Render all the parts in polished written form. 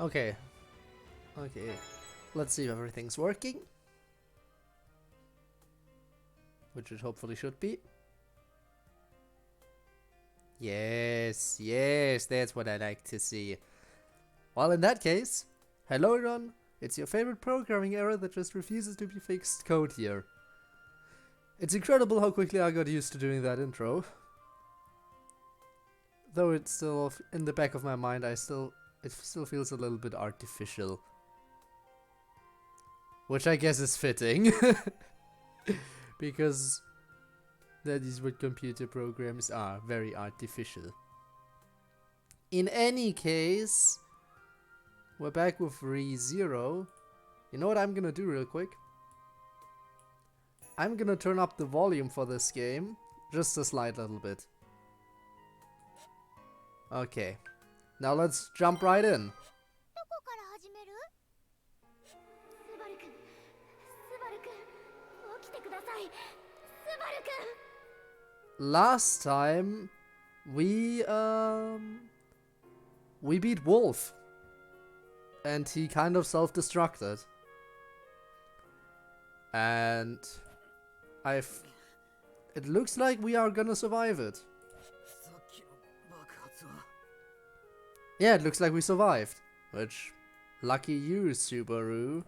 Okay. Okay. Let's see if everything's working. Which it hopefully should be. Yes, yes, that's what I like to see. Well, in that case, hello everyone, it's your favorite programming error that just refuses to be fixed code here. It's incredible how quickly I got used to doing that intro. Though it's still in the back of my mind, it still feels a little bit artificial. Which I guess is fitting. Because that is what computer programs are, very artificial. In any case, we're back with ReZero. You know what I'm gonna do real quick? I'm gonna turn up the volume for this game, just a slight little bit. Okay, now let's jump right in. Last time we beat Wolf, and he kind of self-destructed, and it looks like we are gonna survive it. Yeah, it looks like we survived, which lucky you, Subaru.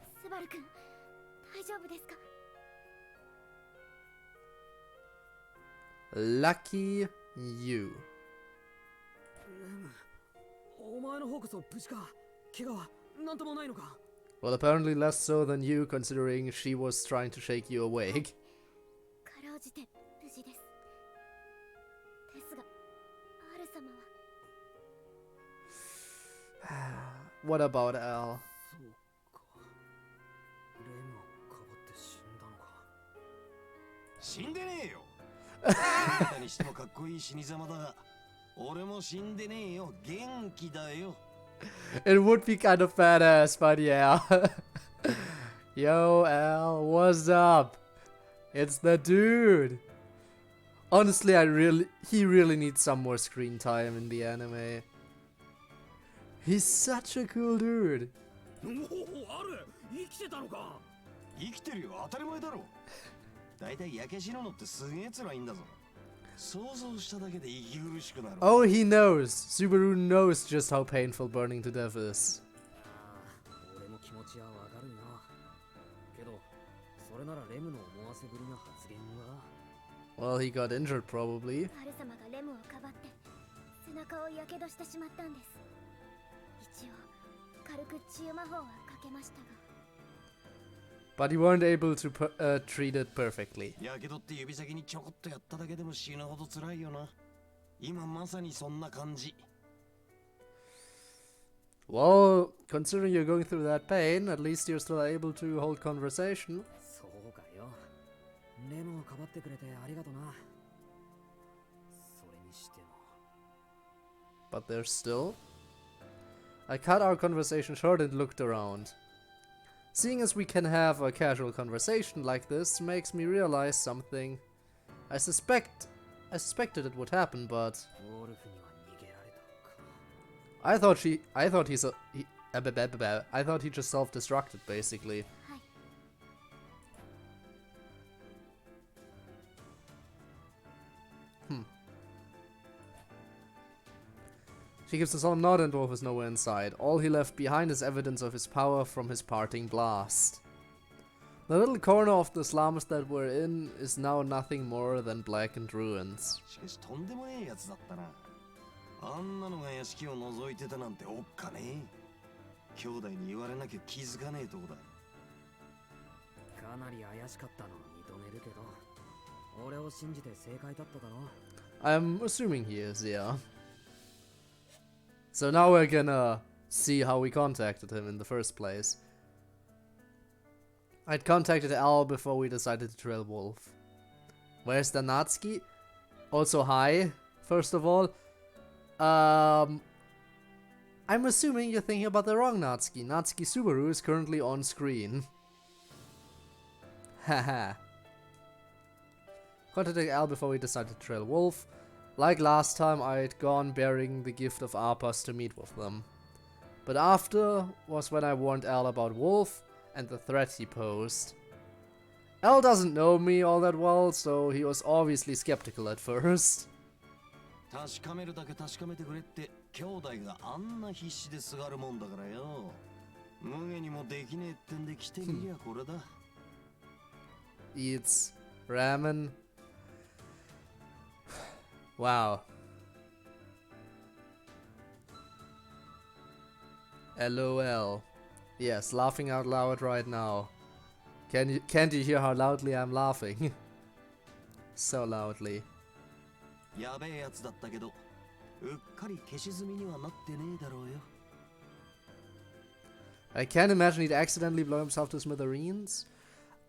Lucky you. Well, apparently less so than you, considering she was trying to shake you awake. What about Al? It would be kind of badass, but yeah. Yo, Al, what's up? It's the dude. Honestly, he really needs some more screen time in the anime. He's such a cool dude. Oh, he knows. Subaru knows just how painful burning to death is. Well, he got injured probably. But you weren't able to treat it perfectly. Well, considering you're going through that pain, at least you're still able to hold conversation. But there's still... I cut our conversation short and looked around. Seeing as we can have a casual conversation like this makes me realize something. I suspected it would happen, but I thought he just self-destructed basically. She gives a solemn nod and Wolf is nowhere in sight. All he left behind is evidence of his power from his parting blast. The little corner of the slums that we're in is now nothing more than blackened ruins. I'm assuming he is, yeah. So now we're gonna see how we contacted him in the first place. I'd contacted Al before we decided to trail Wolf. Where's the Natsuki? Also hi, first of all. I'm assuming you're thinking about the wrong Natsuki. Natsuki Subaru is currently on screen. Haha. Contacted Al before we decided to trail Wolf. Like last time, I'd gone bearing the gift of Arpas to meet with them. But after was when I warned Al about Wolf and the threat he posed. Al doesn't know me all that well, so he was obviously skeptical at first. 確かめるだけ確かめてくれって兄弟があんな必死ですがるもんだからよ。無下にもできねえってんで来てみりゃこれだ。Eats ramen. Wow. LOL. Yes, laughing out loud right now. Can't you hear how loudly I'm laughing? So loudly. やべえやつだったけど、うっかり消し済みにはなってねえだろうよ。I can't imagine he'd accidentally blow himself to smithereens.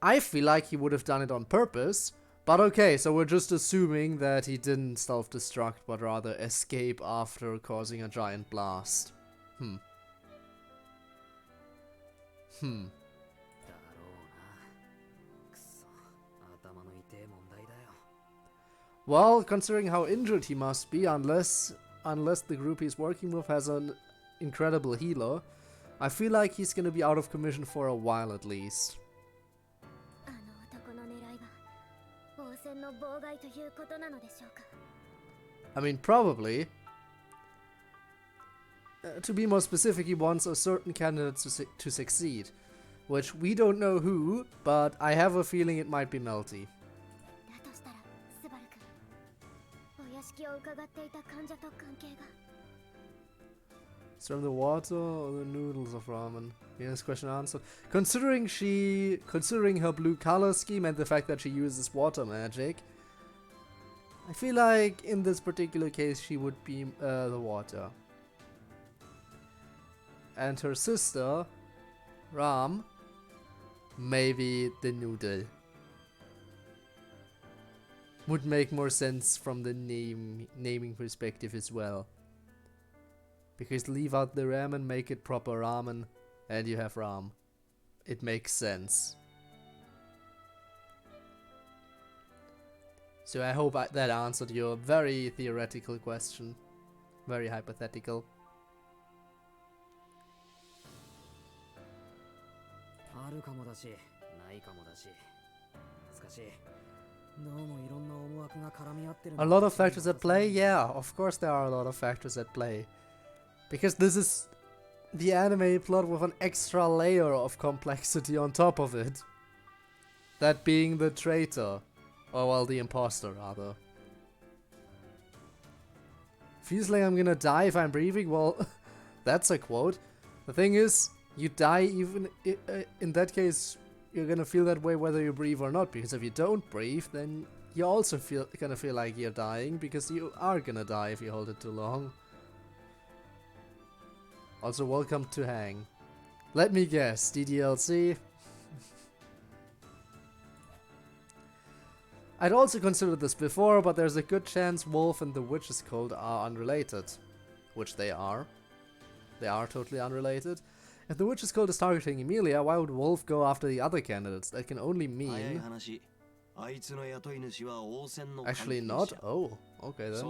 I feel like he would have done it on purpose. But okay, so we're just assuming that he didn't self-destruct, but rather escape after causing a giant blast. Well, considering how injured he must be, unless the group he's working with has an incredible healer, I feel like he's gonna be out of commission for a while at least. I mean, probably. To be more specific, he wants a certain candidate to succeed, which we don't know who, but I have a feeling it might be Melty. From the water or the noodles of ramen? Yes, question answered. Considering her blue color scheme and the fact that she uses water magic, I feel like in this particular case she would be the water. And her sister, Ram, maybe the noodle. Would make more sense from the naming perspective as well. Because leave out the ramen, make it proper ramen, and you have Ram. It makes sense. So I hope that answered your very theoretical question. Very hypothetical. A lot of factors at play? Yeah, of course there are a lot of factors at play. Because this is the anime plot with an extra layer of complexity on top of it. That being the traitor. Or well, the imposter rather. Feels like I'm gonna die if I'm breathing? Well, that's a quote. The thing is, you die even in that case, you're gonna feel that way whether you breathe or not. Because if you don't breathe, then you also gonna feel like you're dying. Because you are gonna die if you hold it too long. Also, welcome to Hang. Let me guess, DDLC? I'd also considered this before, but there's a good chance Wolf and the Witch's Cult are unrelated. Which they are. They are totally unrelated. If the Witch's Cult is targeting Emilia, why would Wolf go after the other candidates? That can only mean... Actually not? Oh, okay then.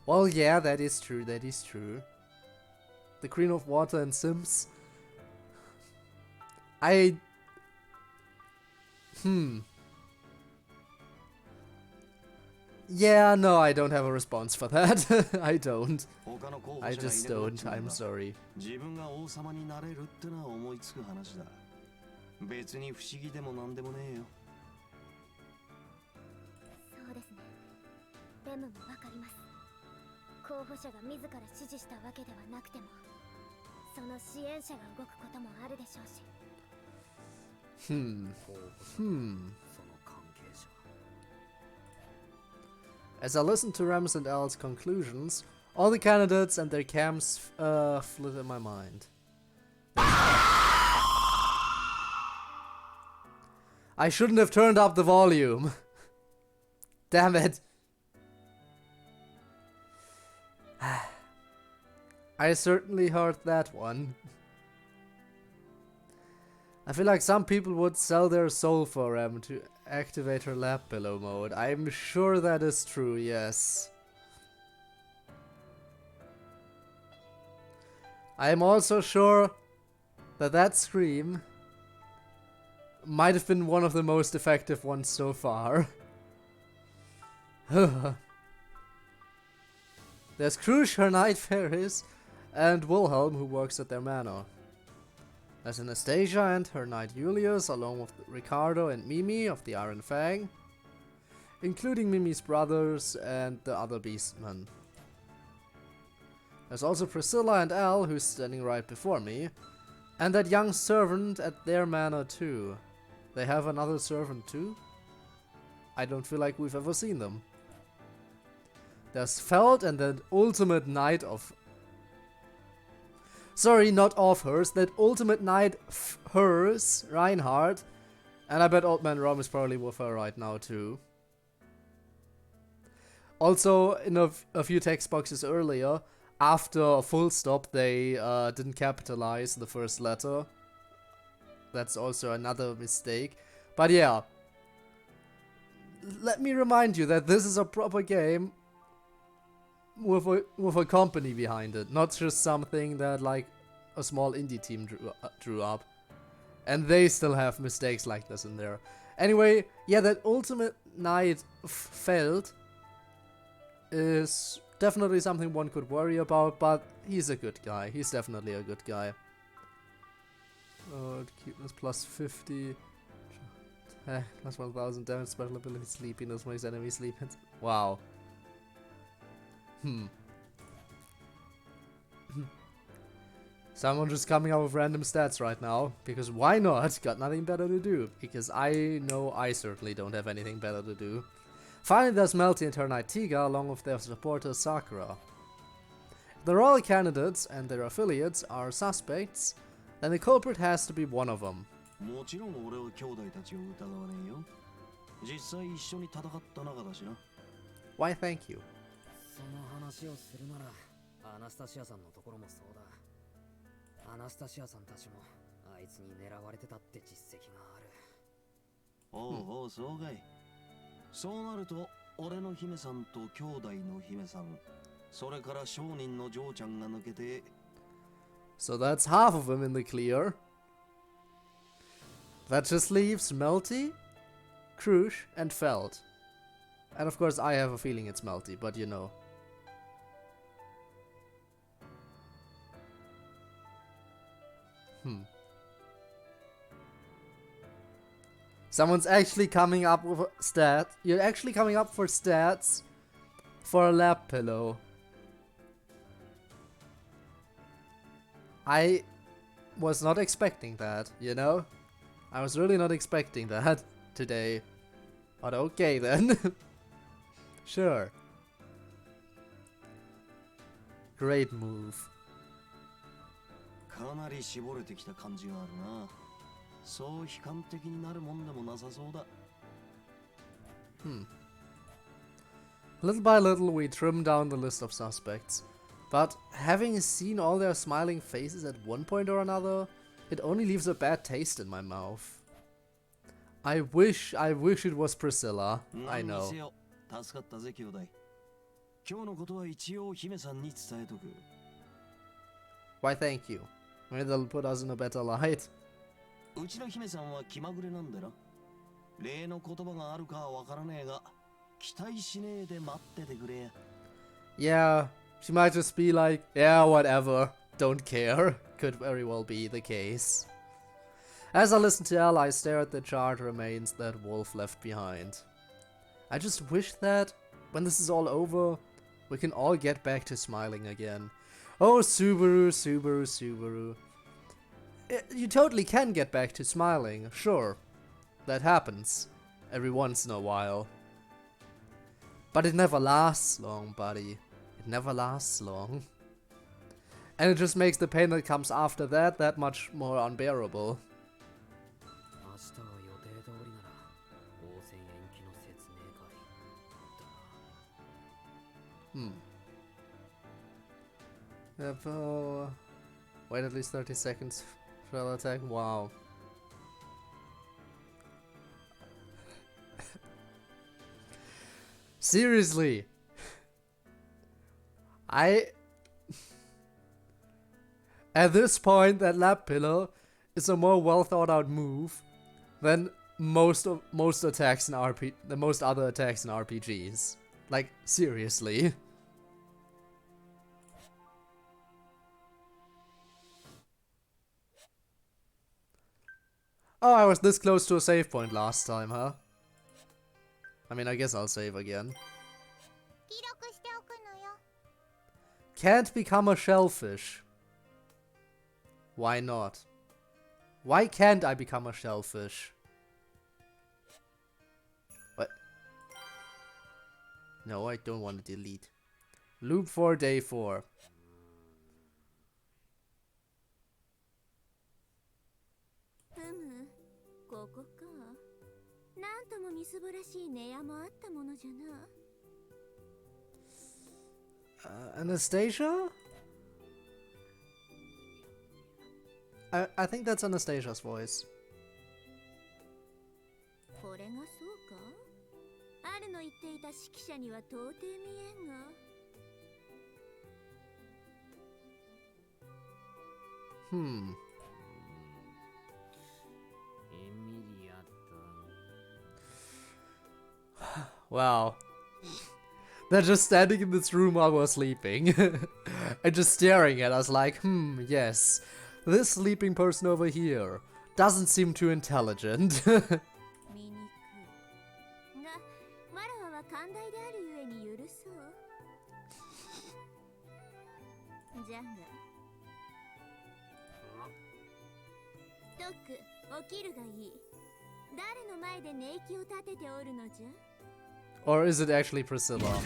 Well, yeah, that is true, that is true. The Queen of Water and Sims. Yeah, no, I don't have a response for that. I don't. I just don't. I'm sorry. As I listened to Rams and Al's conclusions, all the candidates and their camps flit in my mind. I shouldn't have turned up the volume. Damn it. I certainly heard that one. I feel like some people would sell their soul for him to activate her lap pillow mode. I'm sure that is true, yes. I am also sure that that scream might have been one of the most effective ones so far. There's Krush, her night fairies, and Wilhelm, who works at their manor. There's Anastasia and her knight Julius, along with Ricardo and Mimi of the Iron Fang, including Mimi's brothers and the other beastmen. There's also Priscilla and Al, who's standing right before me, and that young servant at their manor too. They have another servant too? I don't feel like we've ever seen them. There's Feld and the ultimate knight of... Sorry, not of hers. That ultimate knight hers, Reinhardt. And I bet Old Man Rom is probably with her right now too. Also, in a few text boxes earlier, after a full stop, they didn't capitalize the first letter. That's also another mistake. But yeah. Let me remind you that this is a proper game with a company behind it, not just something that like a small indie team drew up, and they still have mistakes like this in there. Anyway, yeah, that ultimate knight Feld is definitely something one could worry about, but he's a good guy. He's definitely a good guy. Cuteness plus 50. Plus 1000 damage, special ability, sleepiness makes enemies sleep. Wow. Someone just coming up with random stats right now, because why not? Got nothing better to do, because I know I certainly don't have anything better to do. Finally, there's Melty and her knight Tiga, along with their supporter Sakura. If the royal candidates and their affiliates are suspects, then the culprit has to be one of them. Why, thank you. その話をするならアナスタシアさんのところもそうだ。アナスタシアさんたちもあいつに狙われてたって実績がある。おうおう、そうかい。そうなると俺の姫さんと兄弟の姫さん、それから商人の嬢ちゃんが抜けて。So that's half of them in the clear. That just leaves Melty, Krush, and Feld. And of course I have a feeling it's Melty, but you know. Someone's actually coming up with a stat. You're actually coming up for stats for a lap pillow. I was not expecting that, you know? I was really not expecting that today. But okay then. Sure. Great move. かなり絞れてきた感じがあるな。そう悲観的になるもんでもなさそうだ。Little by little we trim down the list of suspects. But having seen all their smiling faces at one point or another, it only leaves a bad taste in my mouth. I wish it was Priscilla. I know. 助かったぜ兄弟。今日のことは一応姫さんに伝えとく。Why thank you. Maybe they'll put us in a better light. うちの姫さんは気まぐれなんだな。例の言葉があるかはわからねえが、期待しねえで待っててくれや。Yeah, she might just be like, yeah, whatever, don't care. Could very well be the case. As I listen to Elle, I stare at the charred remains that Wolf left behind. I just wish that, when this is all over, we can all get back to smiling again. Oh, Subaru, Subaru, Subaru. You totally can get back to smiling, sure. That happens every once in a while. But it never lasts long, buddy. It never lasts long. And it just makes the pain that comes after that much more unbearable. 明日は予定通りなら応戦延期の説明会だな。Yep, oh, wait at least 30 seconds. Shell attack. Wow. Seriously. At this point, that lap pillow is a more well thought out move than most attacks in the most other attacks in RPGs. Like, seriously. Oh, I was this close to a save point last time, huh? I mean, I guess I'll save again. Can't become a shellfish. Why not? Why can't I become a shellfish? What? No, I don't want to delete. Loop for day 4. Anastasia? I think that's Anastasia's voice. Wow. They're just standing in this room while we're sleeping. And just staring at us like, yes. This sleeping person over here doesn't seem too intelligent. Or is it actually Priscilla?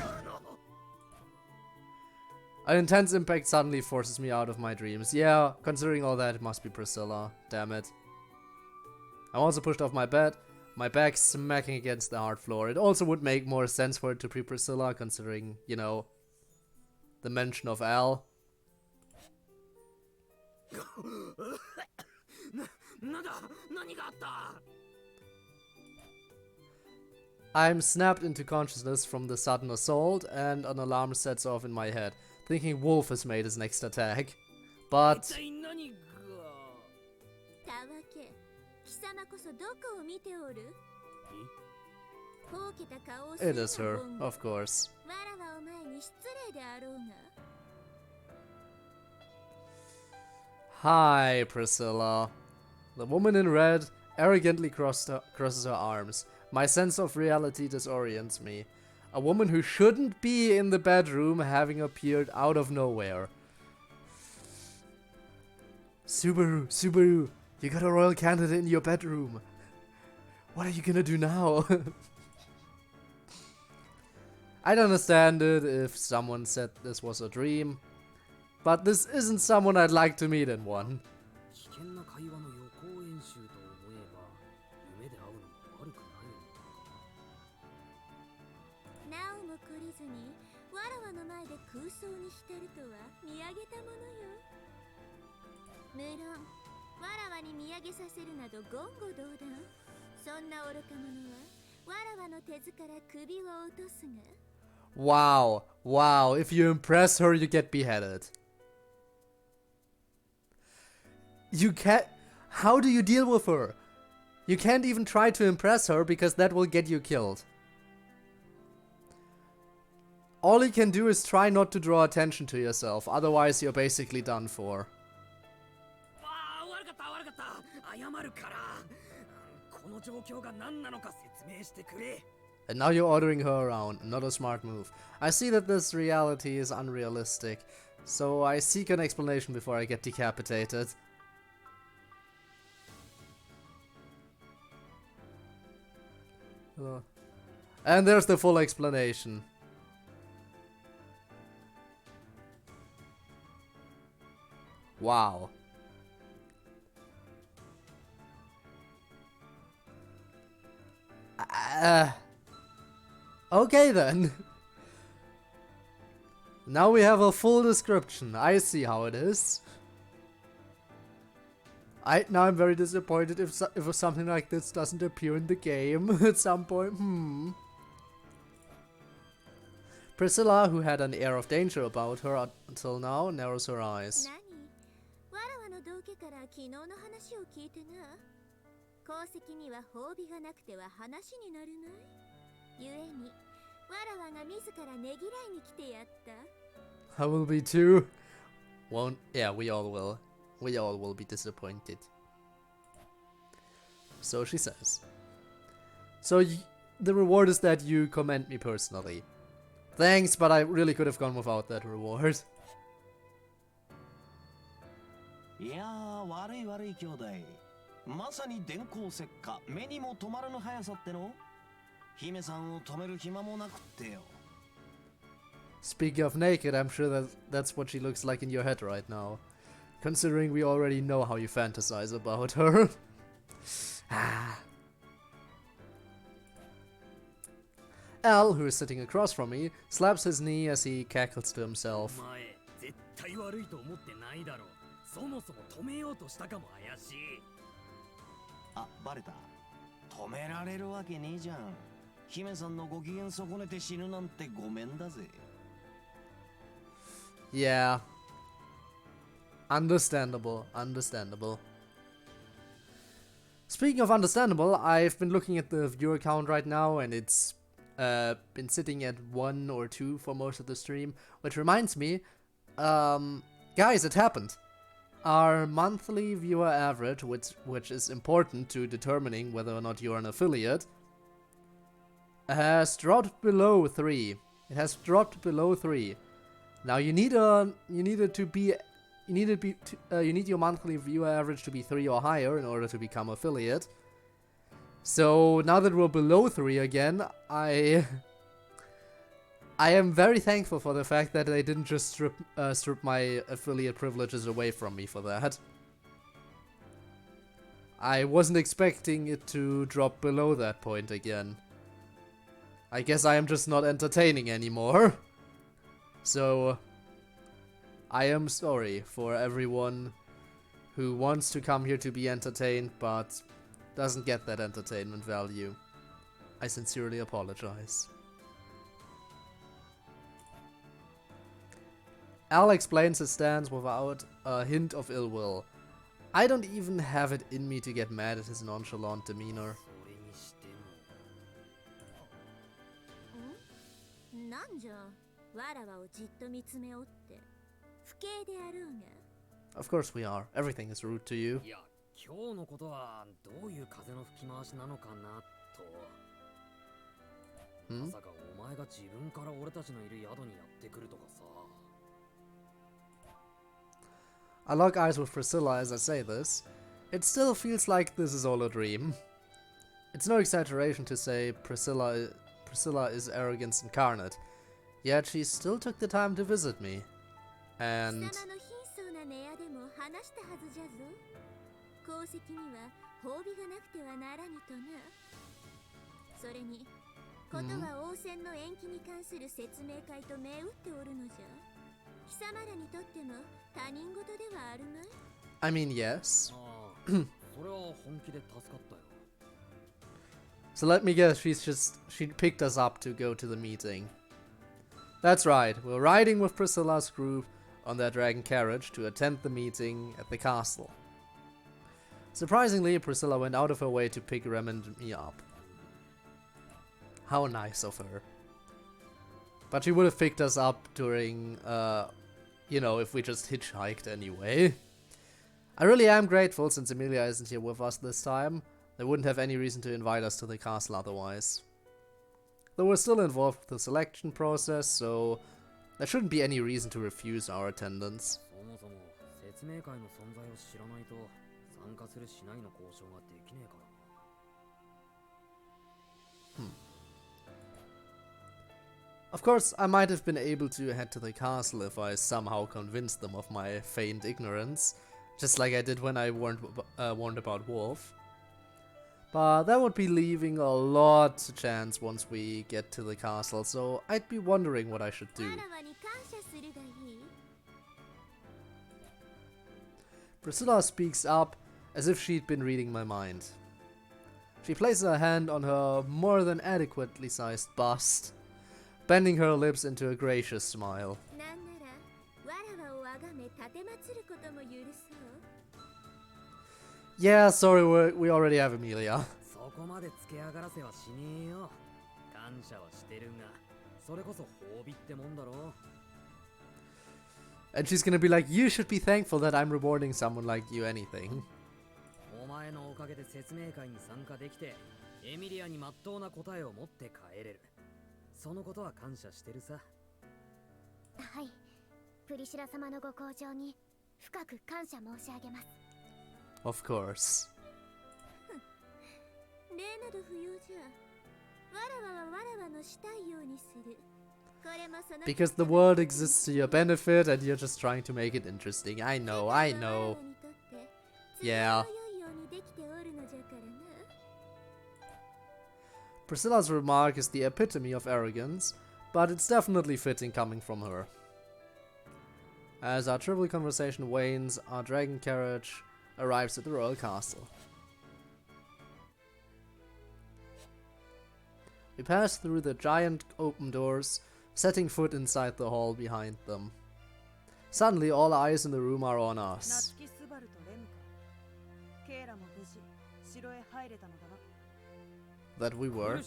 An intense impact suddenly forces me out of my dreams. Yeah, considering all that, it must be Priscilla. Damn it. I'm also pushed off my bed, my back smacking against the hard floor. It also would make more sense for it to be Priscilla, considering, you know, the mention of Al. I'm snapped into consciousness from the sudden assault, and an alarm sets off in my head, thinking Wolf has made his next attack. But it is her, of course. Hi, Priscilla. The woman in red arrogantly crosses her arms. My sense of reality disorients me. A woman who shouldn't be in the bedroom having appeared out of nowhere. Subaru, you got a royal candidate in your bedroom. What are you gonna do now? I'd understand it if someone said this was a dream, but this isn't someone I'd like to meet in one. Wow, if you impress her, you get beheaded. You can't. How do you deal with her? You can't even try to impress her because that will get you killed. All you can do is try not to draw attention to yourself, otherwise you're basically done for. And now you're ordering her around, not a smart move. I see that this reality is unrealistic, so I seek an explanation before I get decapitated. And there's the full explanation. Wow. Okay then. Now we have a full description. I see how it is. Now I'm very disappointed if something like this doesn't appear in the game at some point. Priscilla, who had an air of danger about her until now, narrows her eyes. わらわの道家から昨日の話を聞いてな。功績には褒美がなくては話になるまい。ゆえに、わらわが自らねぎらいに来てやった。I will be too. Yeah, we all will. We all will be disappointed. So she says. So the reward is that you commend me personally. Thanks, but I really could have gone without that reward. いやー、悪い悪い兄弟。まさに電光石火、目にも止まらぬ速さっての。姫さんを止める暇もなくってよ。Speaking of naked, I'm sure that's what she looks like in your head right now. Considering we already know how you fantasize about her. Al, who is sitting across from me, slaps his knee as he cackles to himself. 絶対悪いと思ってないだろう。そもそも止めようとしたかも怪しい。あ、バレた。止められるわけねえじゃん。姫さんのご機嫌損ねて死ぬなんてごめんだぜ。Yeah. Understandable. Speaking of understandable, I've been looking at the viewer count right now and it's been sitting at 1 or 2 for most of the stream, which reminds me, guys, it happened. Our monthly viewer average, which is important to determining whether or not you're an affiliate, has dropped below 3. It has dropped below 3. Now you need your monthly viewer average to be 3 or higher in order to become affiliate. So now that we're below 3 again, I am very thankful for the fact that they didn't just strip my affiliate privileges away from me for that. I wasn't expecting it to drop below that point again. I guess I am just not entertaining anymore. So I am sorry for everyone who wants to come here to be entertained but doesn't get that entertainment value. I sincerely apologize. Al explains his stance without a hint of ill will. I don't even have it in me to get mad at his nonchalant demeanor. なんじゃ、わらわをじっと見つめおって、不敬であろうが。Of course we are. Everything is rude to you. いや、今日のことはどういう風の吹き回しなのかなと。まさかお前が自分から俺たちのいる宿にやってくるとかさ。I lock eyes with Priscilla as I say this. It still feels like this is all a dream. It's no exaggeration to say Priscilla is arrogance incarnate, yet she still took the time to visit me. And 貴様の貧相な寝屋でも話したはずじゃぞ。功績には褒美がなくてはならぬとな。それに、ことは王戦の延期に関する説明会と銘打っておるのじゃ。貴様らにとっても他人事ではあるまい。I mean, yes. それは本気で助かったよ。So let me guess, she picked us up to go to the meeting. That's right, we're riding with Priscilla's group on their dragon carriage to attend the meeting at the castle. Surprisingly, Priscilla went out of her way to pick Rem and me up. How nice of her. But she would have picked us up during, if we just hitchhiked anyway. I really am grateful since Emilia isn't here with us this time. They wouldn't have any reason to invite us to the castle otherwise. Though we're still involved with the selection process, so there shouldn't be any reason to refuse our attendance. そもそも説明会の存在を知らないと参加するしないの交渉ができねえからな。Of course, I might have been able to head to the castle if I somehow convinced them of my feigned ignorance, just like I did when I warned about Wolf. But that would be leaving a lot to chance once we get to the castle, so I'd be wondering what I should do. わらわに感謝する Priscilla speaks up as if she'd been reading my mind. She places her hand on her more than adequately sized bust, bending her lips into a gracious smile. Yeah, sorry, we already have Amelia. And she's gonna be like, you should be thankful that I'm rewarding someone like you anything. お前のおかげで説明会に参加できて、エミリアに真っ当な答えを持って帰れる。そのことは感謝してるさ。はい。プリシラ様のご厚情に深く感謝申し上げます。Of course. 例なる不要じゃ。わらわはわらわのしたいようにする。Because the world exists to your benefit and you're just trying to make it interesting. I know, I know. Yeah. Priscilla's remark is the epitome of arrogance, but it's definitely fitting coming from her. As our trivial conversation wanes, our dragon carriage arrives at the royal castle. We pass through the giant open doors, setting foot inside the hall behind them. Suddenly, all eyes in the room are on us. That we were.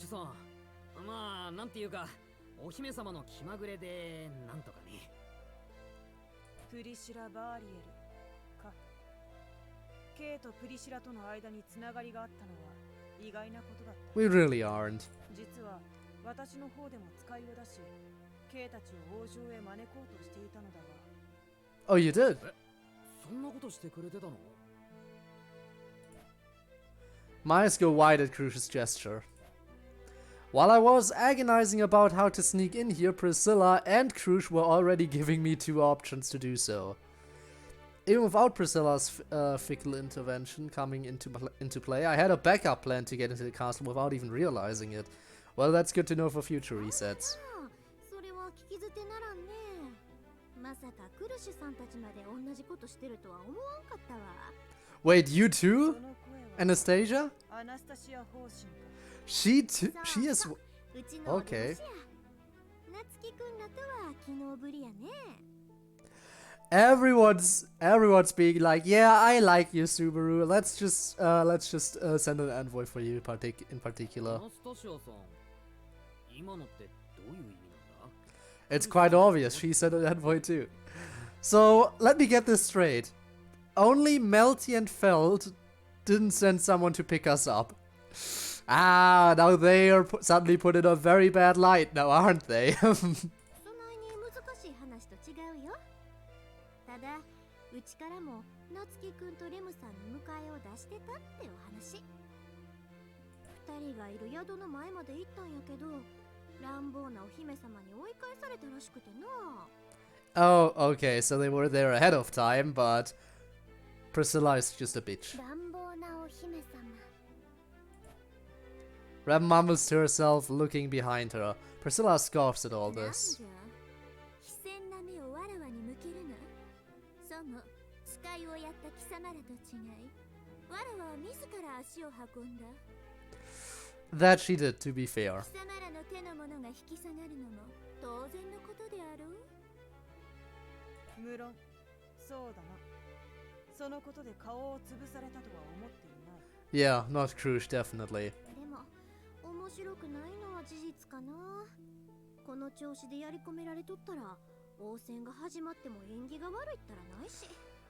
We really aren't. Oh, you did? My eyes go wide at Krush's gesture. While I was agonizing about how to sneak in here, Priscilla and Krush were already giving me two options to do so. Even without Priscilla's fickle intervention coming into play, I had a backup plan to get into the castle without even realizing it. Well, that's good to know for future resets. Wait, you too? Anastasia? She too? She is... Okay. Everyone's being like, yeah, I like you, Subaru. Let's just send an envoy for you in particular. It's quite obvious. She sent an envoy too. So let me get this straight. Only Melty and Feld didn't send someone to pick us up. Ah, now they are suddenly put in a very bad light now, aren't they? Oh, okay, so they were there ahead of time, but Priscilla is just a bitch. Rem mumbles to herself, looking behind her. Priscilla scoffs at all this. That she did, to be fair. Yeah, not Krush, definitely.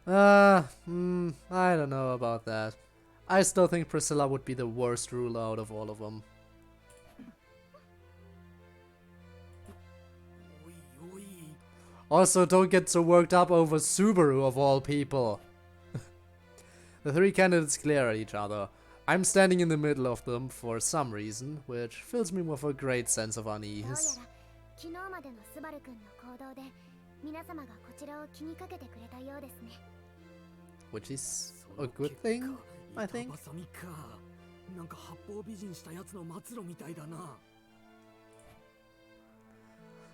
I don't know about that. I still think Priscilla would be the worst ruler out of all of them. Also, don't get so worked up over Subaru of all people. The three candidates glare at each other. I'm standing in the middle of them for some reason, which fills me with a great sense of unease. Which is a good thing, I think.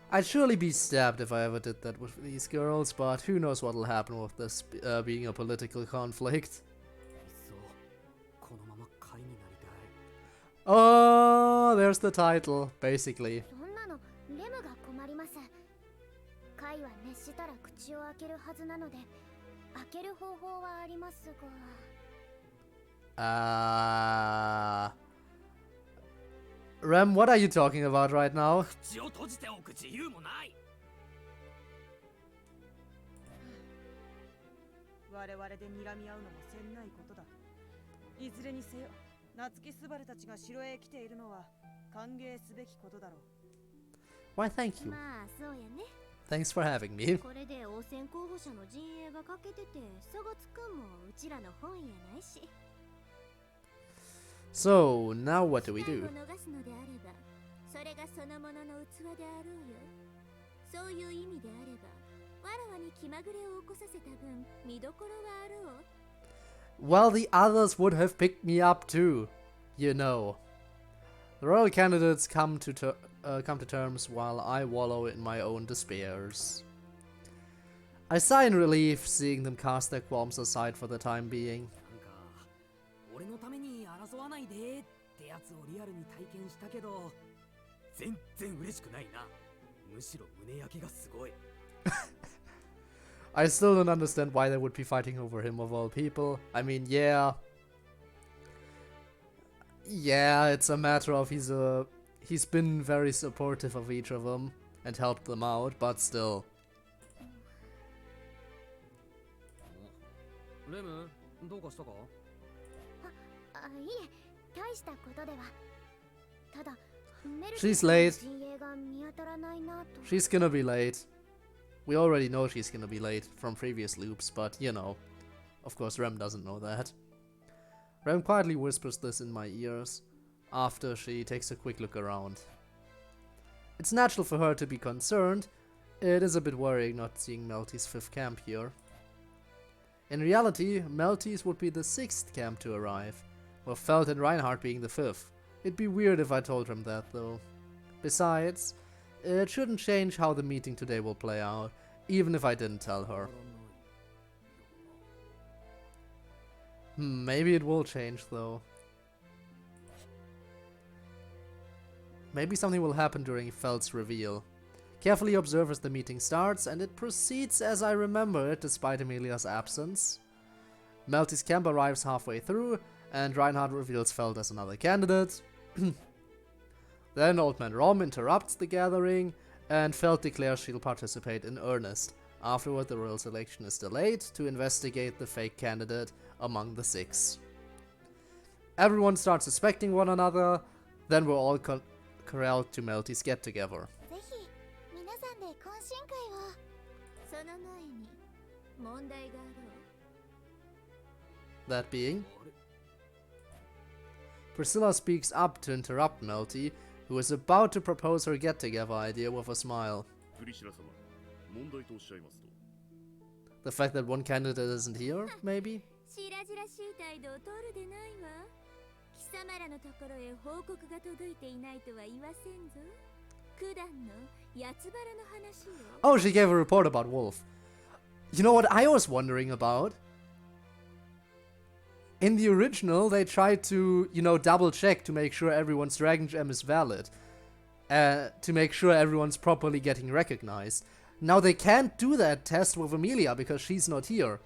I'd surely be stabbed if I ever did that with these girls, but who knows what'll happen with this being a political conflict. いっそこのまま貝になりたい。 Oh, there's the title, basically. そんなのレムが困ります。カイは熱したら口を開けるはずなので、開ける方法はありますが。Rem, what are you talking about right now? 口を閉じておく自由もない。我々で睨み合うのもせんないことだ。いずれにせよ、夏木スバルたちが城へ来ているのは歓迎すべきことだろう。 Why, thank you. まあそうやね。 Thanks for having me. これで応戦候補者の陣営が欠けてて差がつくんもうちらの本やないし。 So, now what do we 機会 do? を逃すのであれば、それがそのものの器であろうよ。そういう意味であれば、わらわに気まぐれを起こさせた分、見どころはあろう。 Well, the others would have picked me up too, you know. The royal candidates come to terms while I wallow in my own despairs. I sigh in relief, seeing them cast their qualms aside for the time being. なんか俺のために争わないでってやつをリアルに体験したけど、全然嬉しくないな。むしろ胸焼けがすごい。 I still don't understand why they would be fighting over him of all people. I mean, yeah, it's a matter of he's been very supportive of each of them and helped them out, but still. レム、どうかしたか？いえ、大したことでは。ただ、メル She's シー late. さんの陣営が見当たらないなと。 She's gonna be late. We already know she's gonna be late from previous loops, but you know. Of course, Rem doesn't know that. Rem quietly whispers this in my ears after she takes a quick look around. It's natural for her to be concerned. It is a bit worrying not seeing Melty's 5th camp here. In reality, Melty's would be the 6th camp to arrive, with Feld and Reinhardt being the 5th. It'd be weird if I told him that, though. Besides, it shouldn't change how the meeting today will play out, even if I didn't tell her. Maybe it will change, though. Maybe something will happen during Feld's reveal. Carefully observe as the meeting starts, and it proceeds as I remember it, despite Emilia's absence. Melty's camp arrives halfway through, and Reinhardt reveals Feld as another candidate. Then Old Man Rom interrupts the gathering, and Feld declares she'll participate in earnest. Afterward, the royal selection is delayed to investigate the fake candidate among the 6. Everyone starts suspecting one another, then we're all corralled to Melty's get-together. ぜひ皆さんで懇親会を。その前に問題があろう。 That being, Priscilla speaks up to interrupt Melty, who is about to propose her get-together idea with a smile. The fact that one candidate isn't here, maybe? しらじらしい態度を取るでないわ。貴様らのところへ報告が届いていないとは言わせんぞ。九段の八つ腹の話よ。 Oh, she gave a report about Wolf. You know what I was wondering about? In the original, they tried to, double check to make sure everyone's Dragon Gem is valid. To make sure everyone's properly getting recognized. Now they can't do that test with Emilia because she's not here.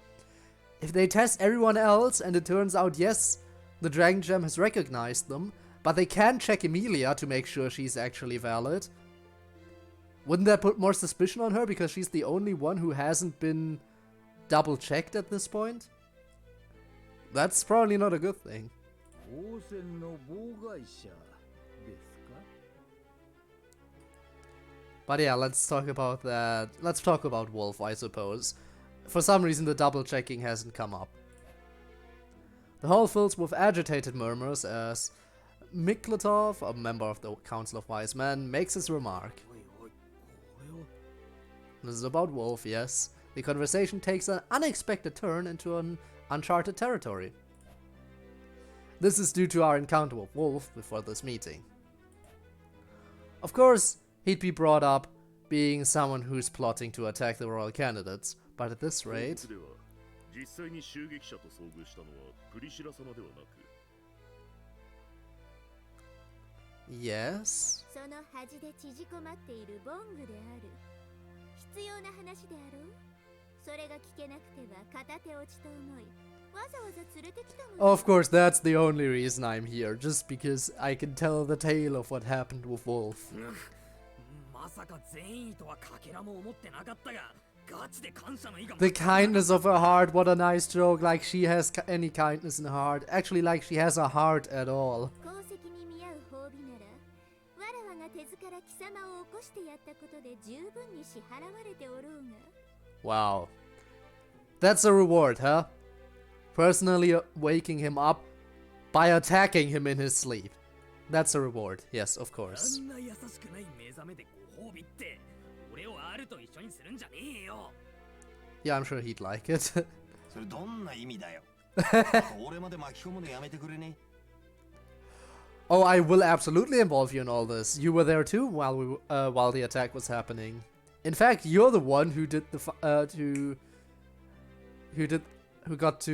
If they test everyone else and it turns out, yes, the Dragon Gem has recognized them, but they can't check Emilia to make sure she's actually valid, wouldn't that put more suspicion on her because she's the only one who hasn't been double checked at this point? That's probably not a good thing. But yeah, let's talk about that. Let's talk about Wolf, I suppose. For some reason, the double checking hasn't come up. The hall fills with agitated murmurs as Miklatov, a member of the Council of Wise Men, makes his remark. This is about Wolf, yes. The conversation takes an unexpected turn into an uncharted territory. This is due to our encounter with Wolf before this meeting. Of course, he'd be brought up being someone who's plotting to attack the royal candidates, but at this rate... では実際に襲撃者と遭遇したのはクリシラ様ではなく Yes? その恥で縮こまっているボングである。必要な話であろう。それが聞けなくては片手落ちと思い、わざわざ連れてきたもの。 Of course, that's the only reason I'm here, just because I can tell the tale of what happened with Wolf. まさか善意とはかけらも思ってなかったが、ガチで感謝の意が。 The kindness of her heart, what a nice joke, like she has any kindness in her heart. Actually, like she has a heart at all. 功績に見合う褒美なら、わらわが手ずから貴様を起こしてやったことで十分に支払われておろうが。 Wow. That's a reward, huh? Personally waking him up by attacking him in his sleep. That's a reward, yes, of あ course. んな優しくない目覚めでご褒美って、俺を R と一緒にするんじゃねえよ。 Yeah, I'm sure he'd like it. それどんな意味だよ俺まで巻き込むのやめてくれね Oh, I will absolutely involve you in all this. You were there too while the attack was happening. In fact, you're the one who did the who got to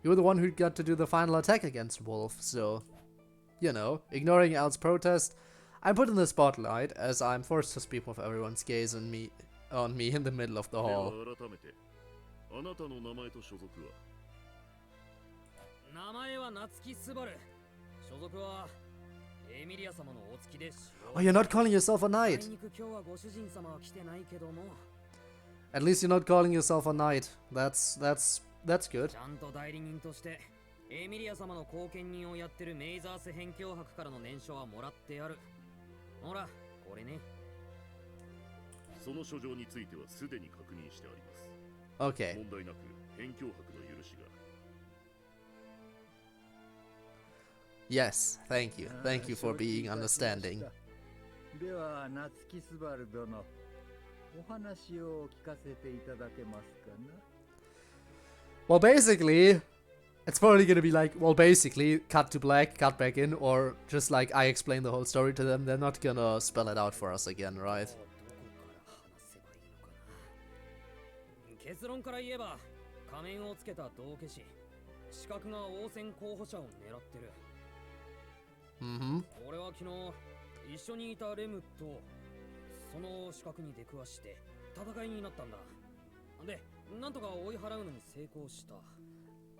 you were the one who got to do the final attack against Wolf. So, you know, ignoring Al's protest, I'm put in the spotlight as I'm forced to speak with everyone's gaze on me in the middle of the で hall. は改めてあなたの名前と所属は名前は夏木スバル。所属はエミリア様のお付きでしよ Oh, you're not calling yourself a う。あい knight. にく今日はご主人様は来てないけども、 At least you're not calling yourself a knight. That's good. ちゃんと代理人としてエミリア様の後見人をやってるメイザース辺境博からの念書はもらってやる。ほら、これね。その書状についてはすでに確認してあります Okay. 問題なく辺境博の許しが Yes, thank you. Thank you for being understanding. では夏木スバル殿、お話を聞かせていただけますかな。 Well, basically, it's probably gonna be like, well, basically, cut to black, cut back in, or just like I explain the whole story to them. They're not gonna spell it out for us again, right? 結論から言えば、仮面をつけた道化師、資格が王戦候補者を狙ってる。Mm-hmm. 俺は昨日一緒にいたレムとその資格に出くわして戦いになったんだ。で、なんとか追い払うのに成功した。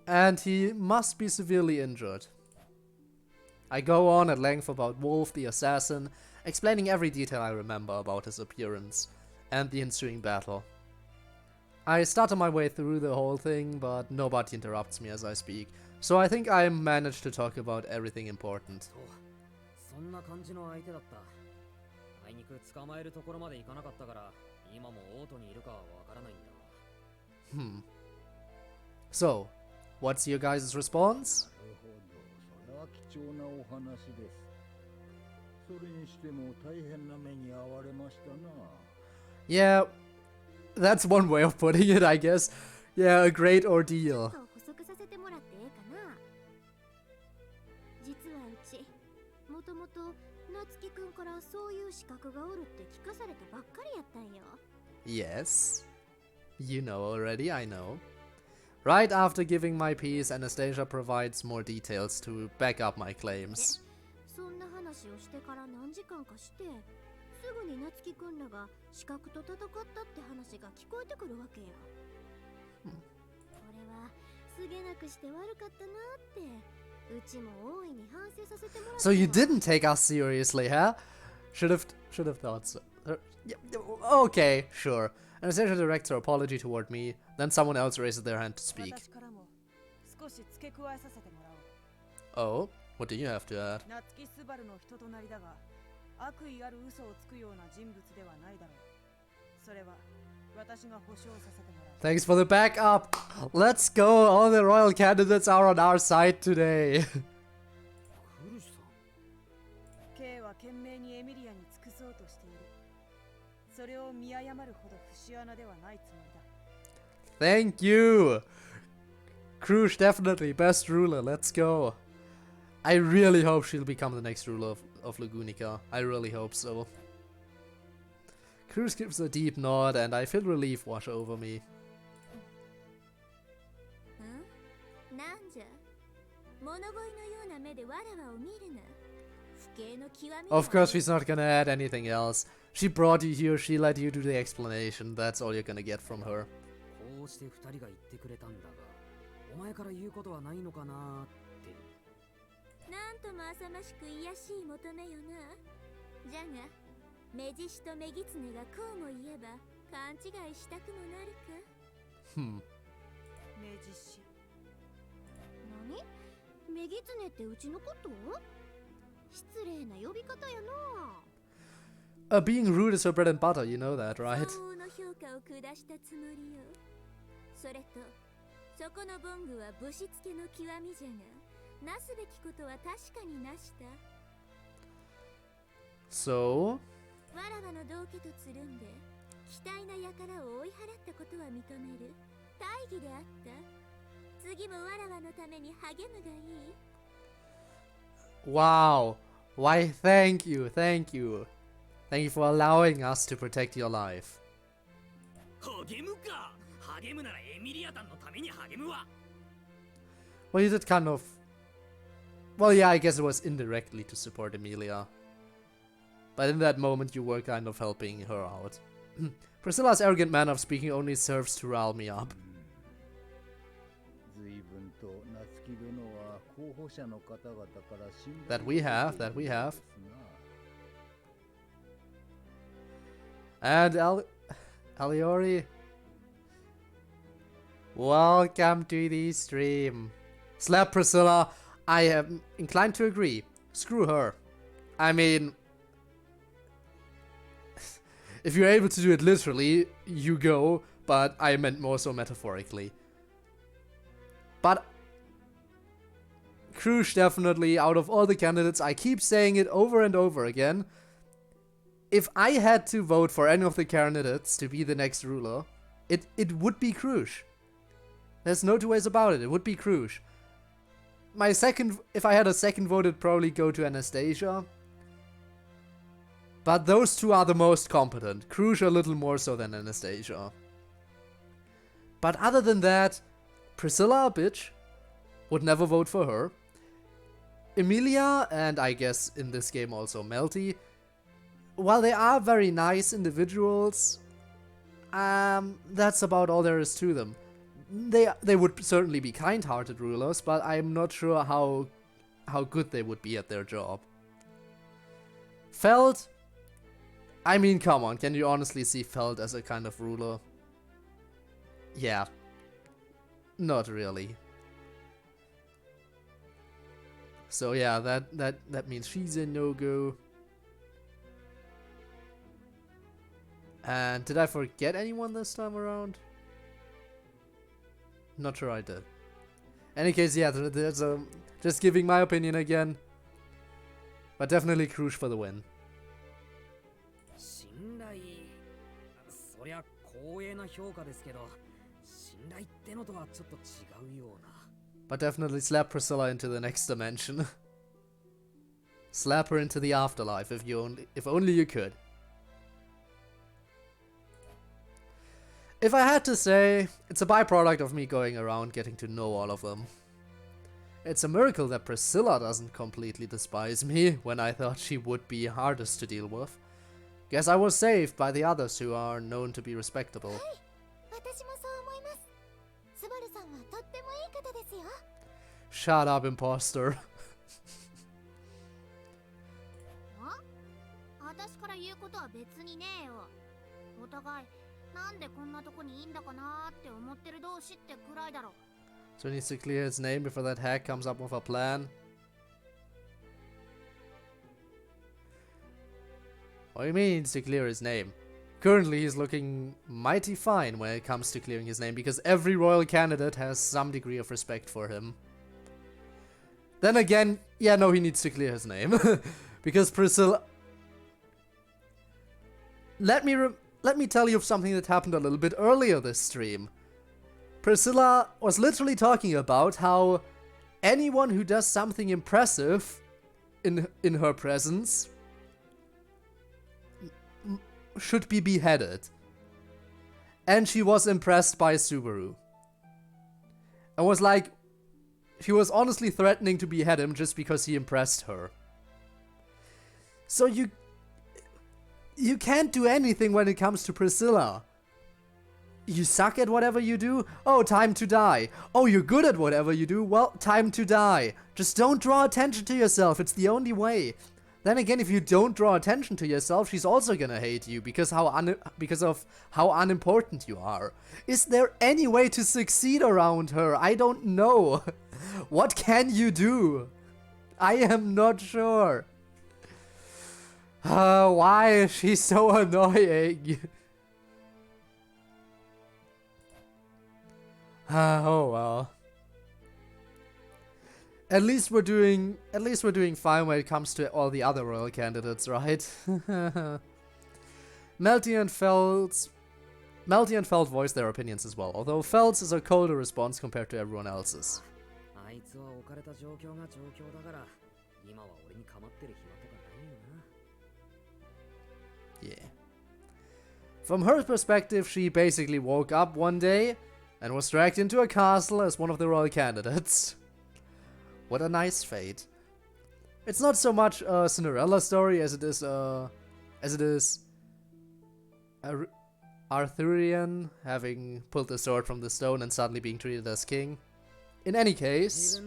And he must be severely injured. I go on at length about Wolf the assassin, explaining every detail I remember about his appearance and the ensuing battle. I stutter my way through the whole thing, but nobody interrupts me as I speak, so I think I managed to talk about everything important. そう、そんな感じの相手だった。あいにく捕まえるところまで行かなかったから、今も王都にいるかはわからないんだ。 So, what's your guys' response? なるほど、それは貴重なお話です。それにしても大変な目に遭われましたな。 Yeah, that's one way of putting it, I guess. Yeah, a great ordeal. 補足させてもらってええかな。実はうちもともと夏樹くんからそういう資格がおるって聞かされたばっかりやったんよ。 Yes. You know already, I know. Right after giving my piece, Anastasia provides more details to back up my claims. そんな話をしてから何時間かして、すぐに夏樹くんらが資格と戦ったって話が聞こえてくるわけよ。これはすげなくして悪かったなって、うちも大いに反省させてもらった So you わ。 didn't take us seriously, huh? Should have thought so. Yeah, okay, sure. Anastasia directs her apology toward me, then someone else raises their hand to speak. 私からも少し付け加えさせてもらおう。 Oh, what do you have to add? 夏木スバルの人となりだが、悪意ある嘘をつくような人物ではないだろう。それは私が保証させてもらう。 Thanks for the backup. Let's go. All the royal candidates are on our side today. クルシさん。 K は懸命にエミリアに尽くそうとしている。それを見誤るほど節穴ではないつもりだ。 Thank you. Krush, definitely best ruler. Let's go. I really hope she'll become the next ruler of Lagunica. I really hope so. Cruz gives a deep nod, and I feel relief wash over me. なんじゃ物乞いのような目でわらわを見るな。不敬の極みだ。 Of course, she's not gonna add anything else. She brought you here, she let you do the explanation. That's all you're gonna get from her. こうして二人が言ってくれたんだが、お前から言うことはないのかなって。なんとも浅ましく卑しい求めよな。じゃが、目獅子と目狐がこうも言えば勘違いしたくもなるか。目獅子。何？目狐ってうちのこと？失礼な呼び方やな。Being rude is her bread and butter, you know that, right? 相応の評価を下したつもりよ。それと、そこのボングはぶしつけの極みじゃが、なすべきことは確かになした。So? わらわの道家とつるんで、期待な輩を追い払ったことは認める。大義であった。次もわらわのために励むがいい。Wow. Why, thank you, thank you. Thank you for allowing us to protect your life. 励むか。励むならエミリア団のために励むわ。 Well, you did kind of... Well, yeah, I guess it was indirectly to support Emilia. But in that moment, you were kind of helping her out. Priscilla's arrogant manner of speaking only serves to rile me up. 随分と夏希殿は候補者の方々から信頼 That we have, that we have. ですな。 And Aliori, welcome to the stream. Slap Priscilla, I am inclined to agree. Screw her. I mean, if you're able to do it literally, you go, but I meant more so metaphorically. But Krush definitely, out of all the candidates, I keep saying it over and over again. If I had to vote for any of the candidates to be the next ruler, it would be Krush. There's no two ways about it. It would be Krush. My second, if I had a second vote, it'd probably go to Anastasia. But those two are the most competent. Krush a little more so than Anastasia. But other than that, Priscilla, a bitch. Would never vote for her. Emilia, and I guess in this game also Melty, while they are very nice individuals, that's about all there is to them. They would certainly be kind-hearted rulers, but I'm not sure how good they would be at their job. Feld, I mean, come on, can you honestly see Feld as a kind of ruler? Yeah. Not really. So yeah, that means she's a no-go. And did I forget anyone this time around? Not sure I did. Any case, yeah, there's just giving my opinion again. But definitely Krush for the win. 信頼、そりゃ光栄な評価ですけど、信頼ってのとはちょっと違うような。 But definitely slap Priscilla into the next dimension. Slap her into the afterlife if only you could. If I had to say, it's a byproduct of me going around getting to know all of them. It's a miracle that Priscilla doesn't completely despise me when I thought she would be hardest to deal with. Guess I was saved by the others who are known to be respectable. 私もそう思います。スバルさんはとってもいい方ですよ。 Shut up, imposter. 私から言うことは別にねえよ。お互いなんでこんなとこにいいんだかなって思ってる同士ってくらいだろ。 So he needs to clear his name before that hack comes up with a plan. What do you mean he needs to clear his name? Currently he's looking mighty fine when it comes to clearing his name because every royal candidate has some degree of respect for him. Then again, yeah, no, he needs to clear his name. Because Priscilla... Let me tell you of something that happened a little bit earlier this stream. Priscilla was literally talking about how anyone who does something impressive in her presence, should be beheaded. And she was impressed by Subaru. And was like, she was honestly threatening to behead him just because he impressed her. So you can't do anything when it comes to Priscilla. You suck at whatever you do? Oh, time to die. Oh, you're good at whatever you do? Well, time to die. Just don't draw attention to yourself. It's the only way. Then again, if you don't draw attention to yourself, she's also gonna hate you because of how unimportant you are. Is there any way to succeed around her? I don't know. What can you do? I am not sure. Why is she so annoying? Oh well. At least we're doing fine when it comes to all the other royal candidates, right? Melty and Feld voiced their opinions as well, although Feld's is a colder response compared to everyone else's. Yeah. From her perspective, she basically woke up one day and was dragged into a castle as one of the royal candidates. What a nice fate. It's not so much a Cinderella story as it is Arthurian having pulled the sword from the stone and suddenly being treated as king. In any case,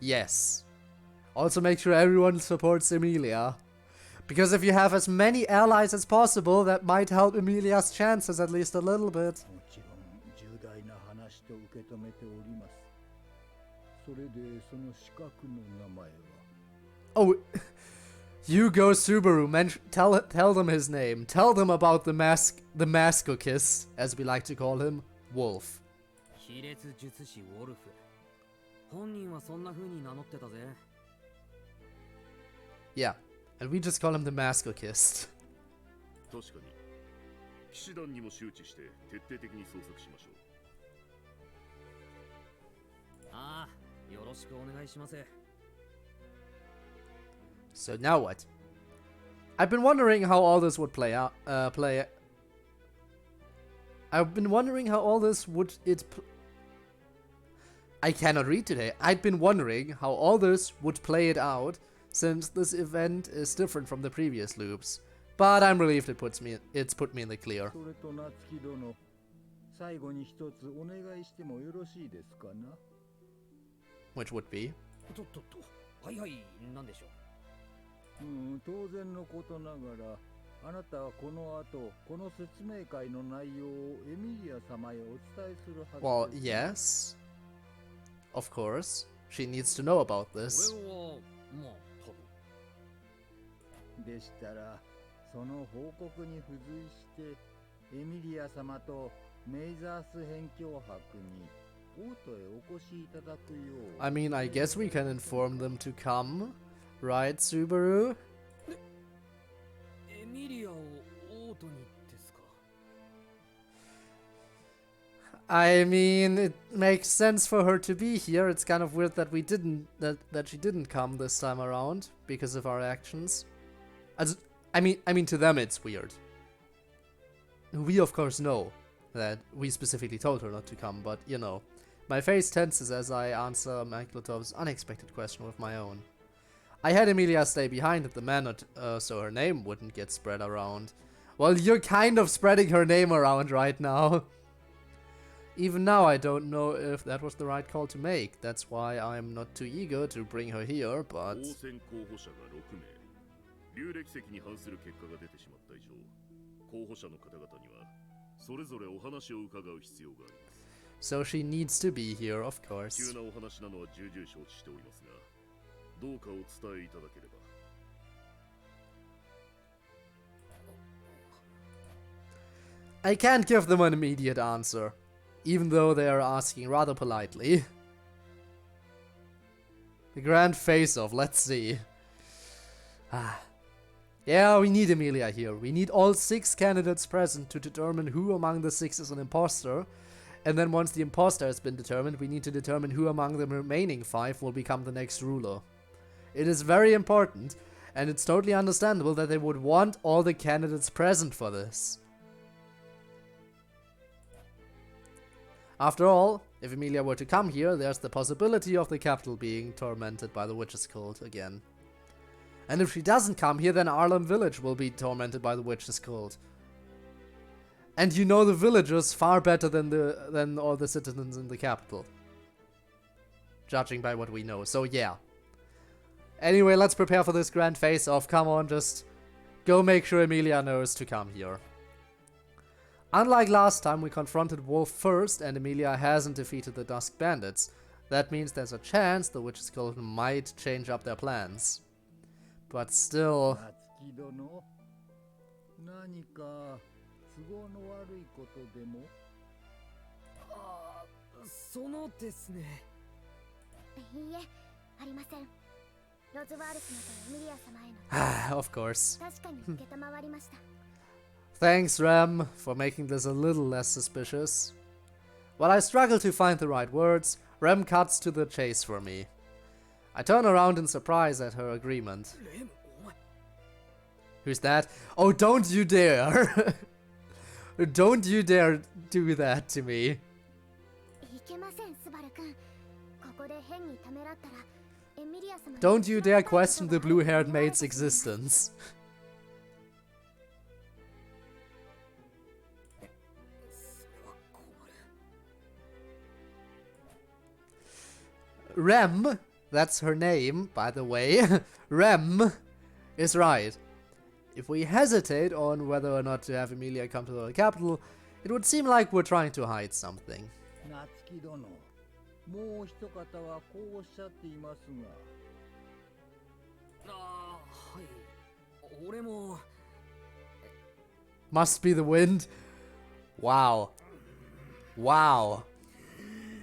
yes. Also make sure everyone supports Emilia. Because if you have as many allies as possible, that might help Emilia's chances at least a little bit. Oh, you go Subaru, tell them his name. Tell them about the Masochist, as we like to call him, Wolf. Yeah, and we just call him the Masochist. So now what? I've been wondering how all this would play out. I've been wondering how all this would I cannot read today. I've been wondering how all this would play it out, since this event is different from the previous loops. But I'm relieved it's put me in the clear. Which would be? 当然のことながら、あなたはこの後、この説明会の内容をエミリア様へお伝えするはず。Well, yes. Of course. She needs to know about this. でしたら、その報告に付随して、エミリア様とメイザース辺境博に王都へお越しいただくよう。I mean, I guess we can inform them to come, right, Subaru? I mean, it makes sense for her to be here. It's kind of weird that she didn't come this time around because of our actions. I mean, to them it's weird. We of course know that we specifically told her not to come, but you know, my face tenses as I answer Maklotov's unexpected question with my own. I had Emilia stay behind at the manor so her name wouldn't get spread around. Well, you're kind of spreading her name around right now. Even now I don't know if that was the right call to make. That's why I'm not too eager to bring her here, but... So she needs to be here, of course. I can't give them an immediate answer, even though they are asking rather politely. The grand face-off, let's see. Yeah, we need Emilia here. We need all 6 candidates present to determine who among the 6 is an imposter, And then once the imposter has been determined, we need to determine who among the remaining 5 will become the next ruler. It is very important, and it's totally understandable that they would want all the candidates present for this. After all, if Emilia were to come here, there's the possibility of the capital being tormented by the Witches' Cult again. And if she doesn't come here, then Arlem Village will be tormented by the Witches' Cult. And you know the villagers far better than all the citizens in the capital. Judging by what we know, so yeah. Anyway, let's prepare for this grand face-off. Come on, just go make sure Emilia knows to come here. Unlike last time, we confronted Wolf first, and Emilia hasn't defeated the Dusk Bandits. That means there's a chance the Witches' Cult might change up their plans. But still... 夏希殿、何か都合の悪いことでも？ああ、そのですね。いいえ、ありません。ロズワールスのとエミリア様への of course. 確かに受けたまわりました。 Thanks, Rem, for making this a little less suspicious. While I struggle to find the right words, Rem cuts to the chase for me. I turn around in surprise at her agreement. Who's that? Oh, don't you dare! Don't you dare do that to me. いけません、スバル君。ここで変にためらったら、エミリア様に Don't you dare question the blue-haired maid's existence. Rem, that's her name, by the way, Rem is right. If we hesitate on whether or not to have Emilia come to the capital, it would seem like we're trying to hide something. 夏希殿、もう一方はこうおっしゃっていますが。ああ、はい。俺も。Must be the wind. Wow. Wow.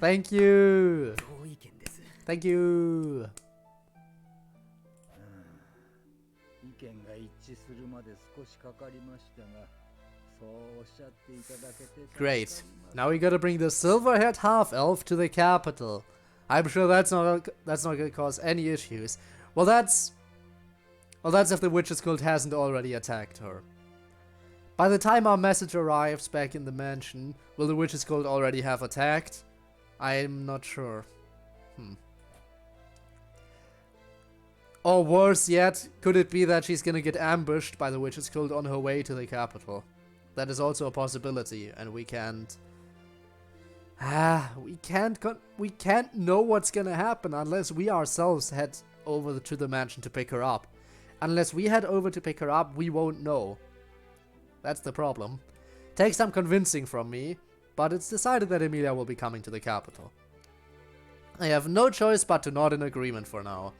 Thank you. 同意見です。Thank you. 意見が一致するまで少しかかりましたが、そうおっしゃっていただけて。Great. Now we gotta bring the silver-haired half-elf to the capital. I'm sure that's not gonna cause any issues. Well, that's if the Witches' Cult hasn't already attacked her. By the time our message arrives back in the mansion, will the Witches' Cult already have attacked? I'm not sure. Or worse yet, could it be that she's gonna get ambushed by the Witches' Cult on her way to the capital? That is also a possibility, and we can't know what's gonna happen unless we ourselves head over to the mansion to pick her up. Unless we head over to pick her up, we won't know. That's the problem. Takes some convincing from me, but it's decided that Emilia will be coming to the capital. I have no choice but to nod in agreement for now.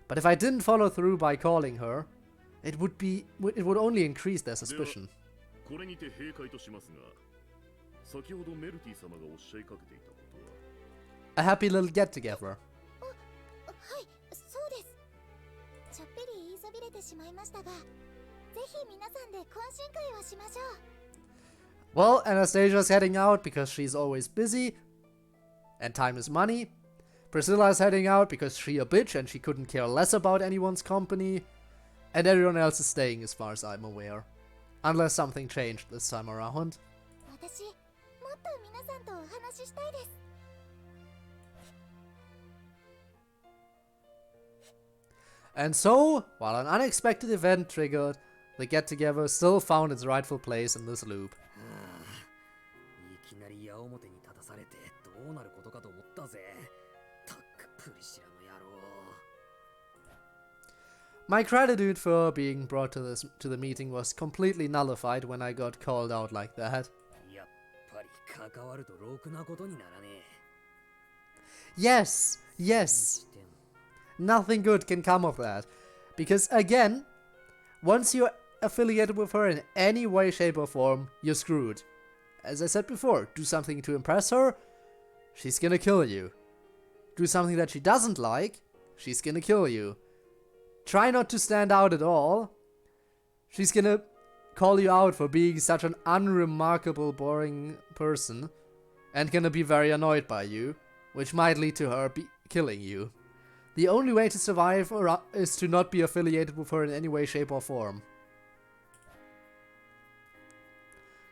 But if I didn't follow through by calling her, it would only increase their suspicion. これにて閉会としますが、先ほどメルティ様がおっしゃいかけていたことは A happy little get-together. はい、そうです。ちょっぴり言いそびれてしまいましたが、ぜひ皆さんで懇親会をしましょう。Well, Anastasia's heading out because she's always busy, and time is money. Priscilla's heading out because she's a bitch and she couldn't care less about anyone's company. And everyone else is staying as far as I'm aware. Unless something changed this time around. 私、もっと皆さんとお話ししたいです。And so, while an unexpected event triggered, the get-together still found its rightful place in this loop. いきなり矢面に立たされてどうなることかと思ったぜ。たっくプリシラの野郎。My gratitude for being brought to the meeting was completely nullified when I got called out like that. やっぱり関わるとろくなことにならねえ。 Yes, yes. Nothing good can come of that. Because again, once you're affiliated with her in any way, shape or form, you're screwed. As I said before, do something to impress her, she's gonna kill you. Do something that she doesn't like, she's gonna kill you. Try not to stand out at all, she's gonna call you out for being such an unremarkable, boring person. and gonna be very annoyed by you, which might lead to her killing you. The only way to survive is to not be affiliated with her in any way, shape, or form.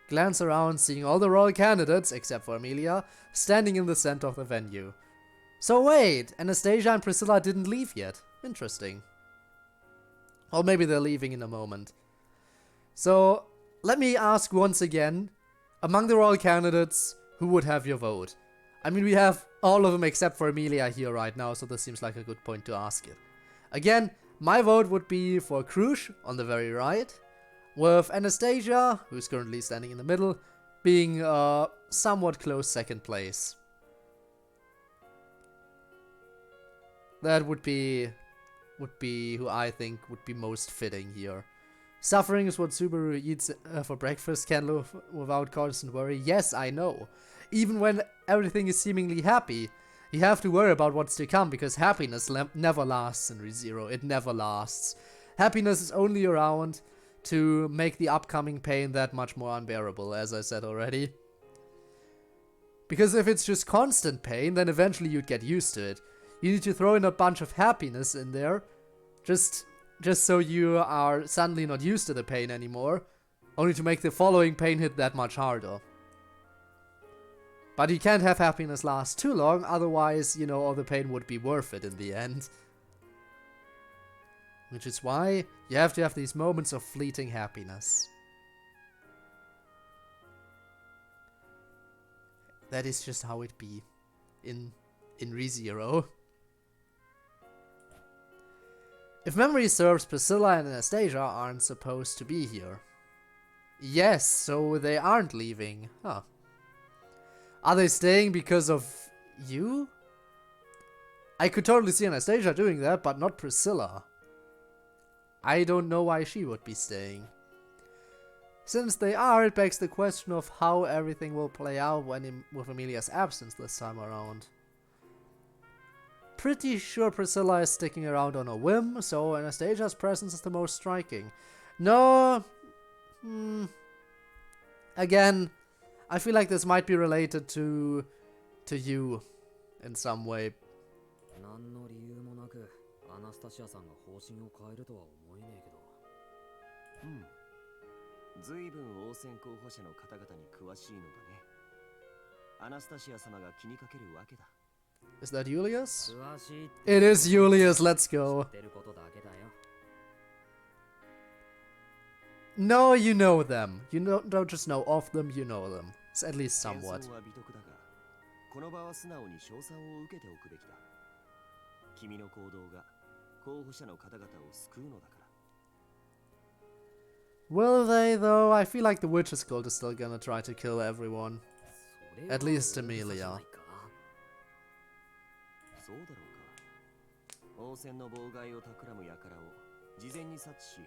Glance around, seeing all the royal candidates, except for Amelia, standing in the center of the venue. So wait, Anastasia and Priscilla didn't leave yet. Interesting. Or maybe they're leaving in a moment. So, let me ask once again, among the royal candidates, who would have your vote? I mean, we have all of them except for Amelia here right now, so this seems like a good point to ask it. Again, my vote would be for Krush on the very right, with Anastasia, who's currently standing in the middle, being somewhat close second place. That would be who I think would be most fitting here. Suffering is what Subaru eats for breakfast, can live without constant worry. Yes, I know. Even when everything is seemingly happy, you have to worry about what's to come, because happiness never lasts in ReZero. It never lasts. Happiness is only around to make the upcoming pain that much more unbearable, as I said already. Because if it's just constant pain, then eventually you'd get used to it. You need to throw in a bunch of happiness in there, just so you are suddenly not used to the pain anymore, only to make the following pain hit that much harder. But you can't have happiness last too long, otherwise, you know, all the pain would be worth it in the end. Which is why you have to have these moments of fleeting happiness. That is just how it be in ReZero. If memory serves, Priscilla and Anastasia aren't supposed to be here. Yes, so they aren't leaving. Huh. Are they staying because of you? I could totally see Anastasia doing that, but not Priscilla. I don't know why she would be staying. Since they are, it begs the question of how everything will play out with Amelia's absence this time around. Pretty sure Priscilla is sticking around on a whim, so Anastasia's presence is the most striking. No... Again, I feel like this might be related to you in some way. 何の理由もなくアナスタシアさんが方針を変えるとは思えねえけど。ずいぶん王選候補者の方々に詳しいのだね。アナスタシア様が気にかけるわけだ。Is that Julius? 詳しいって It is Julius, let's go. 知ってることだけだよ。No, you know them. You don't just know of them, you know them. It's at least somewhat. 戦争は美徳だが、この場は素直に称賛を受けておくべきだ。君の行動が候補者の方々を救うのだから。Will they, though? I feel like the Witches Guild is still gonna try to kill everyone. At least Amelia. そうだろうか。王選の妨害を企む輩を事前に察知し、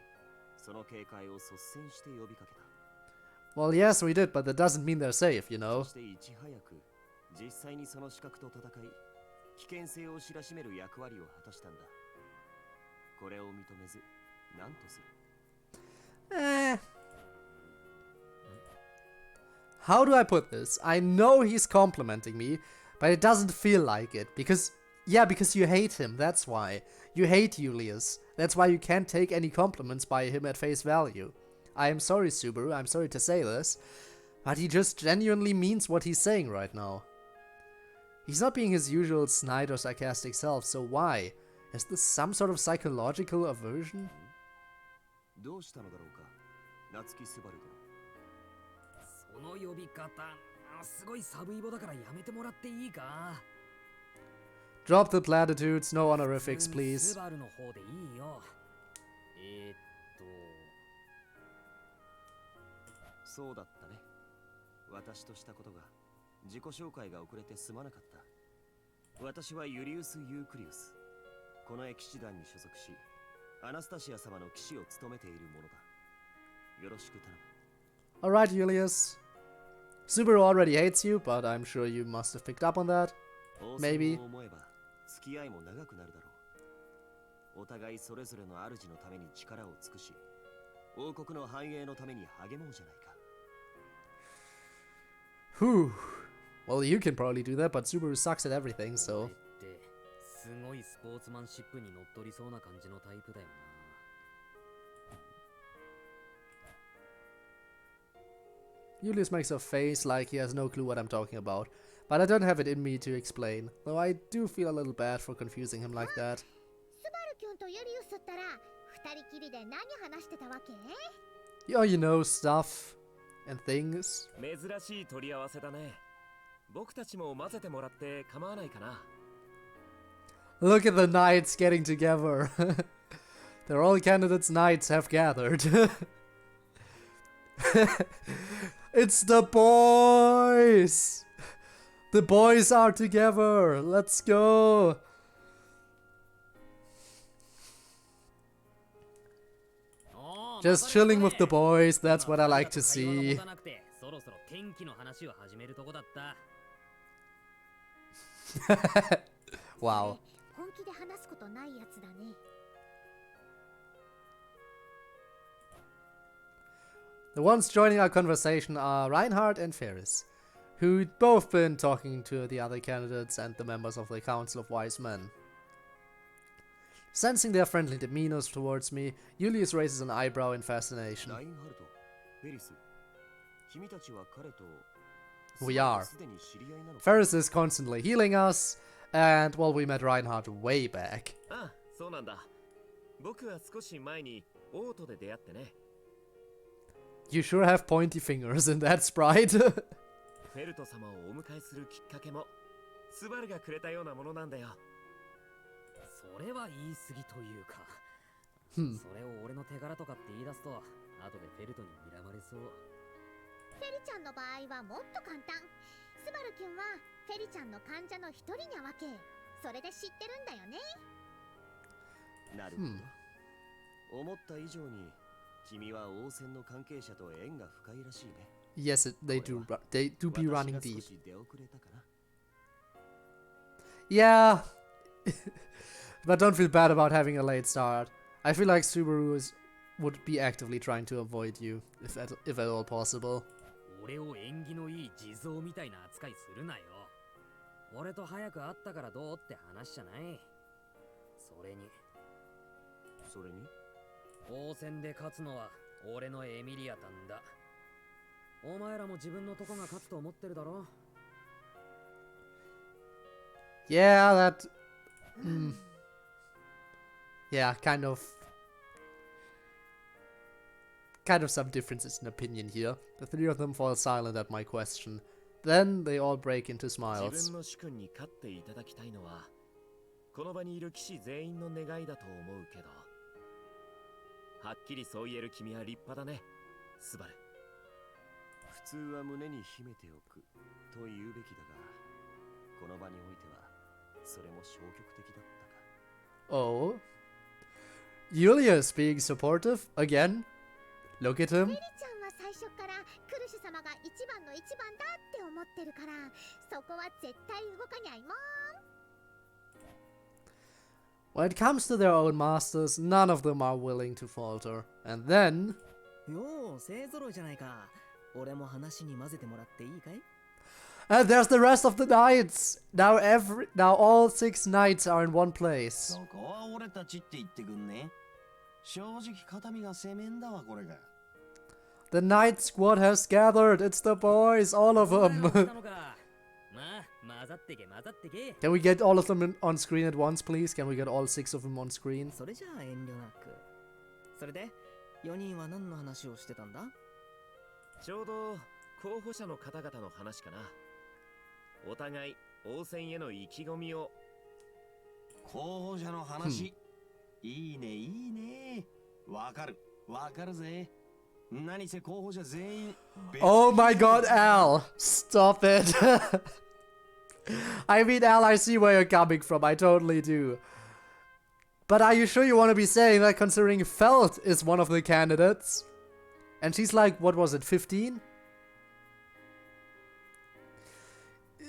その警戒を率先して呼びかけた。Well, yes, we did, but that doesn't mean they're safe, you know. そしていち早く実際にその資格と戦い、危険性を知らしめる役割を果たしたんだ。これを認めず、何とする？ How do I put this? I know he's complimenting me, but it doesn't feel like it. Because you hate him, that's why. You hate Julius. That's why you can't take any compliments by him at face value. I am sorry, Subaru, I'm sorry to say this, but he just genuinely means what he's saying right now. He's not being his usual snide or sarcastic self, so why? Is this some sort of psychological aversion? どうしたのだろうか、夏木スバル殿。その呼び方、すごいサブイボだからやめてもらっていいか。Drop the platitudes, no honorifics, please. スバルの方でいいよ。そうだったね。私としたことが自己紹介が遅れてすまなかった。私はユリウス・ユークリウス。この騎士団に所属し、アナスタシア様の騎士を務めているものだ。よろしく頼む。Alright, Julius. Subaru already hates you, but I'm sure you must have picked up on that. Maybe. 思えば付き合いも長くなるだろう。お互いそれぞれの主のために力を尽くし、王国の繁栄のために励もうじゃないか。Whew. Well, you can probably do that, but Subaru sucks at everything, so... ってすごいスポーツマンシップにのっとりそうな感じのタイプだよな。Julius makes a face like he has no clue what I'm talking about, but I don't have it in me to explain, though I do feel a little bad for confusing him like that. スバル君とユリウスったら二人きりで何話してたわけ？ Yeah, you know, stuff and things. 珍しい取り合わせだね。僕たちも混ぜてもらって構わないかな。 Look at the knights getting together. They're all candidates knights have gathered. It's the boys! The boys are together! Let's go! Just chilling with the boys, that's what I like to see. そろそろ天気の話を始めるとこだった。Wow. 本気で話すことないやつだね。 The ones joining our conversation are Reinhardt and Ferris, who'd both been talking to the other candidates and the members of the Council of Wise Men. Sensing their friendly demeanors towards me, Julius raises an eyebrow in fascination. We are. Ferris is constantly healing us, and well, we met Reinhardt way back. Ah, そうなんだ。僕は少し前にオートで出会ってね。 You sure have pointy fingers in that sprite. フェルト様をお迎えするきっかけもスバルがくれたようなものなんだよ。それは言い過ぎというか、それを俺の手柄とかって言い出すと後でフェルトに睨まれそう。フェリちゃんの場合はもっと簡単。スバル君はフェリちゃんの患者の一人なわけ。それで知ってるんだよね。なるほど。思った以上に君は王戦の関係者と縁が深いらしいね。Yes, they do be running deep. Yeah, but don't feel bad about having a late start. I feel like Subaru would be actively trying to avoid you, if at all possible. 俺を縁起のいい地蔵みたいな扱いするなよ。俺と早く会ったからどうって話じゃない。それに王戦で勝つのは俺のエミリアタンだ。お前らも自分のとこが勝つと思ってるだろ。 Yeah, that... Yeah, kind of some differences in opinion here. The three of them fall silent at my question. Then they all break into 自 smiles. 分の主君に勝っていただきたいのはこの場にいる騎士全員の願いだと思うけど、はっきりそう言える君は立派だね、スバル。普通は胸に秘めておくと言うべきだが、この場においてはそれも消極的だったか。 Oh? Julius being supportive? Again? Look at フェ him. リちゃんは最初からクルシュ様が一番の一番だって思ってるから、そこは絶対動かにゃいもん。 When it comes to their own masters, none of them are willing to falter. And then... よう、勢ぞろいじゃないか。俺も話に混ぜてもらっていいかい? And there's the rest of the knights! Now all 6 knights are in one place. そこは俺たちって言ってくんね。正直肩身が狭めんだわこれが。 The knight squad has gathered! It's the boys, all of them! Can we get all of them on screen at once, please? Can we get all 6 of them on screen? それじゃあ遠慮なく。それで、4人は何の話をしてたんだ? ちょうど候補者の方々の話かな。お互い王戦への意気込みを。候補者の話、いいねいいね。わかるぜ。何せ候補者全員。Oh my god, Al! Stop it! I mean, Al, I see where you're coming from. I totally do. But are you sure you want to be saying that, considering Felt is one of the candidates? And she's like, what was it, 15?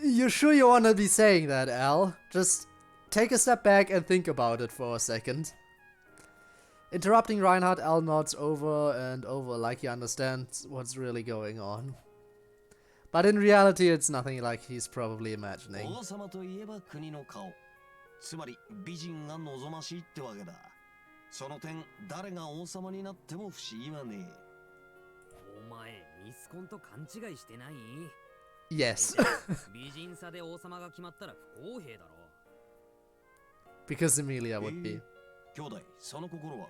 You sure you want to be saying that, Al? Just take a step back and think about it for a second. Interrupting Reinhardt, Al nods over and over like he understands what's really going on. But in reality, it's nothing like he's probably imagining. 王様といえば国の顔。つまり美人が望ましいってわけだ。その点、誰が王様になっても不思議はねえ。お前ミスコンと勘違いしてない？ Yes. 美人さで王様が決まったら不公平だろ。Because Emilia would be. 兄弟、その心は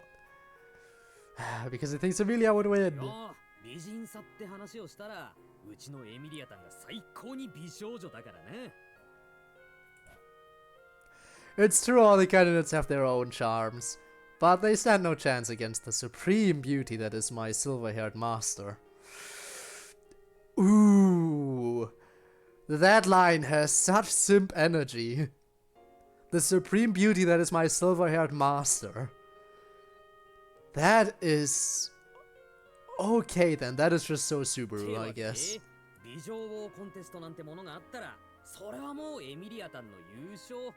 Because he thinks Emilia would win. よ、美人さって話をしたら、うちのエミリアタンが最高に美少女だからね。It's true all the candidates have their own charms, but they stand no chance against the supreme beauty that is my silver-haired master. Ooh, that line has such simp energy. The supreme beauty that is my silver-haired master. That is... Okay then, that is just so Subaru, I guess. 美女王コンテストなんてものがあったら、それはもうエミリアタンの優勝。待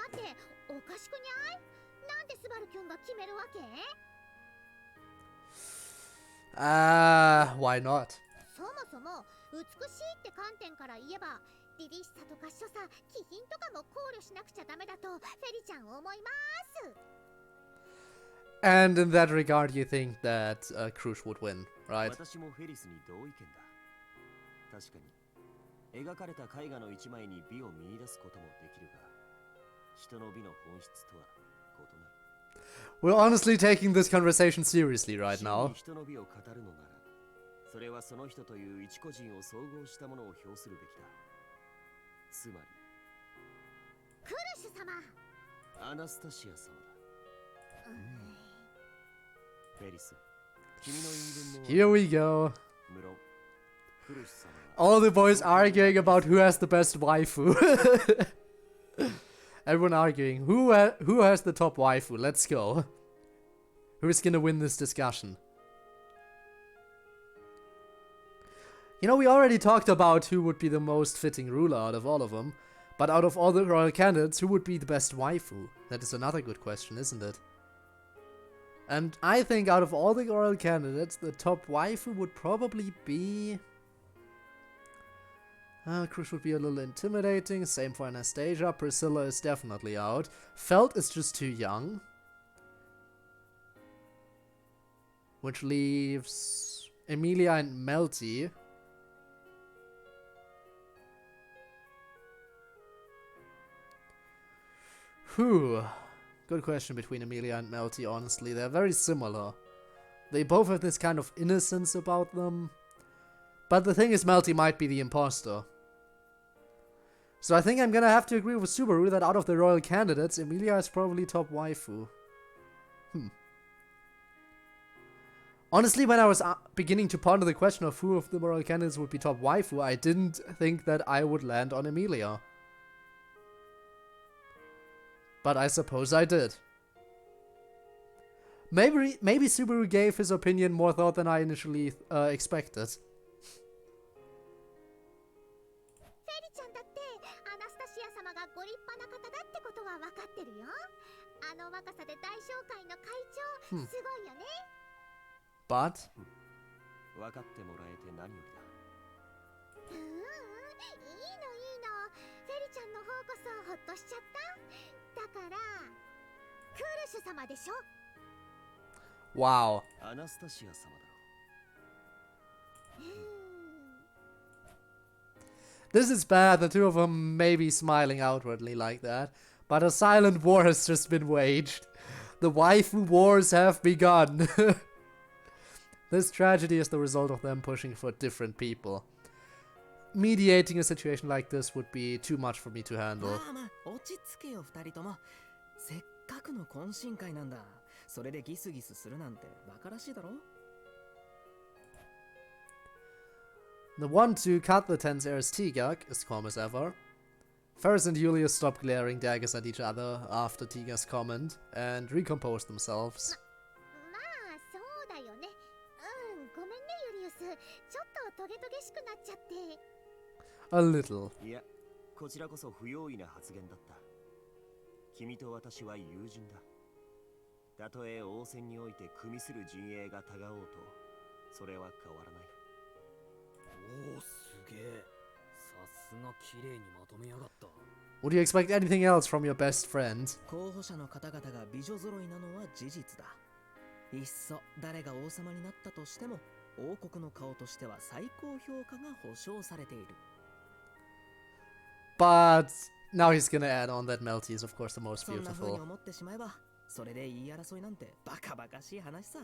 って、おかしくにゃい？なんでスバルキュンが決めるわけ？ Why not? そもそも美しいって観点から言えば、凛々しさとか所作、気品とかも考慮しなくちゃダメだとフェリちゃん思います。 And in that regard, you think that Cruz would win, right? 私もフェリスに同意見だ。確かに描かれた絵画の一枚に美を見出すこともできるが、人の美の本質とは異なる。We're honestly taking this conversation seriously right now. 人の美を語るのなら、それはその人という一個人を総合したものを表するべきだ。つまり、クルシュ様。アナスタシア様だ。フェリス、君の言い分も。 Here we go. 無論、クルシュ様は All the boys arguing about who has the best waifu. Everyone arguing who has the top waifu. Let's go. Who's gonna win this discussion? You know, we already talked about who would be the most fitting ruler out of all of them. But out of all the royal candidates, who would be the best waifu? That is another good question, isn't it? And I think out of all the royal candidates, the top waifu would probably be... Cruz would be a little intimidating, same for Anastasia. Priscilla is definitely out. Felt is just too young. Which leaves Emilia and Melty. Whew. Good question between Emilia and Melty, honestly. They're very similar. They both have this kind of innocence about them. But the thing is, Melty might be the imposter. So I think I'm gonna have to agree with Subaru that out of the royal candidates, Emilia is probably top waifu. Honestly, when I was beginning to ponder the question of who of the royal candidates would be top waifu, I didn't think that I would land on Emilia. But I suppose I did. Maybe Subaru gave his opinion more thought than I initially expected. ご立派な方だってことは分かってるよ。あの若さで大商会の会長、すごいよね。But 分かってもらえて何よりだ。いいの。フェリちゃんの方こそほっとしちゃった。だからクールシュ様でしょ。Wow. アナスタシア様だろ。This is bad, the two of them may be smiling outwardly like that, but a silent war has just been waged. The waifu wars have begun. This tragedy is the result of them pushing for different people. Mediating a situation like this would be too much for me to handle. 落ち着けよ二人とも。せっかくの懇親会なんだ。それでギスギスするなんて馬鹿らしいだろ。The one to cut the tense air is Tigak, as calm as ever. Ferris and Julius stop glaring daggers at each other after Tigak's comment and recompose themselves. まあそうだよね。ごめんねユリウス。ちょっとトゲトゲしくなっちゃって。A little. いや、こちらこそ不用意な発言だった。君と私は友人だ。たとえ王戦において組みする陣営がたがおうと、それは変わらない。おお、すげえ。さすが綺麗にまとめやがった。 Would you expect anything else from your best friend? 候補者の方々が美女揃いなのは事実だ。いっそ誰が王様になったとしても王国の顔としては最高評価が保証されている。 But now he's gonna add on that Melty is of course the most そんな風に beautiful. 思ってしまえばそれで言い争いなんてバカバカしい話さ。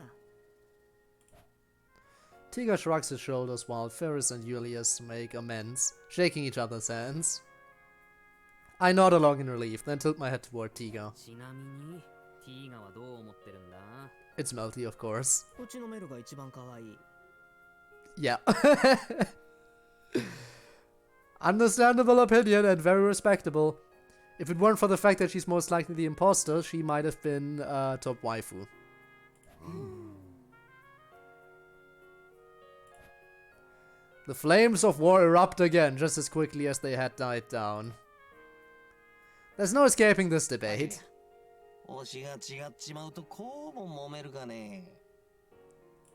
Tiga shrugs his shoulders while Ferris and Julius make amends, shaking each other's hands. I nod along in relief, then tilt my head toward Tiga. ちなみに、ティーガはどう思ってるんだ？ It's Melty, of course. うちのメルが一番可愛い。 Yeah. Understandable opinion and very respectable. If it weren't for the fact that she's most likely the imposter, she might have been top waifu. The flames of war erupt again, just as quickly as they had died down. There's no escaping this debate. 推しが違っちまうとこうも揉めるがね。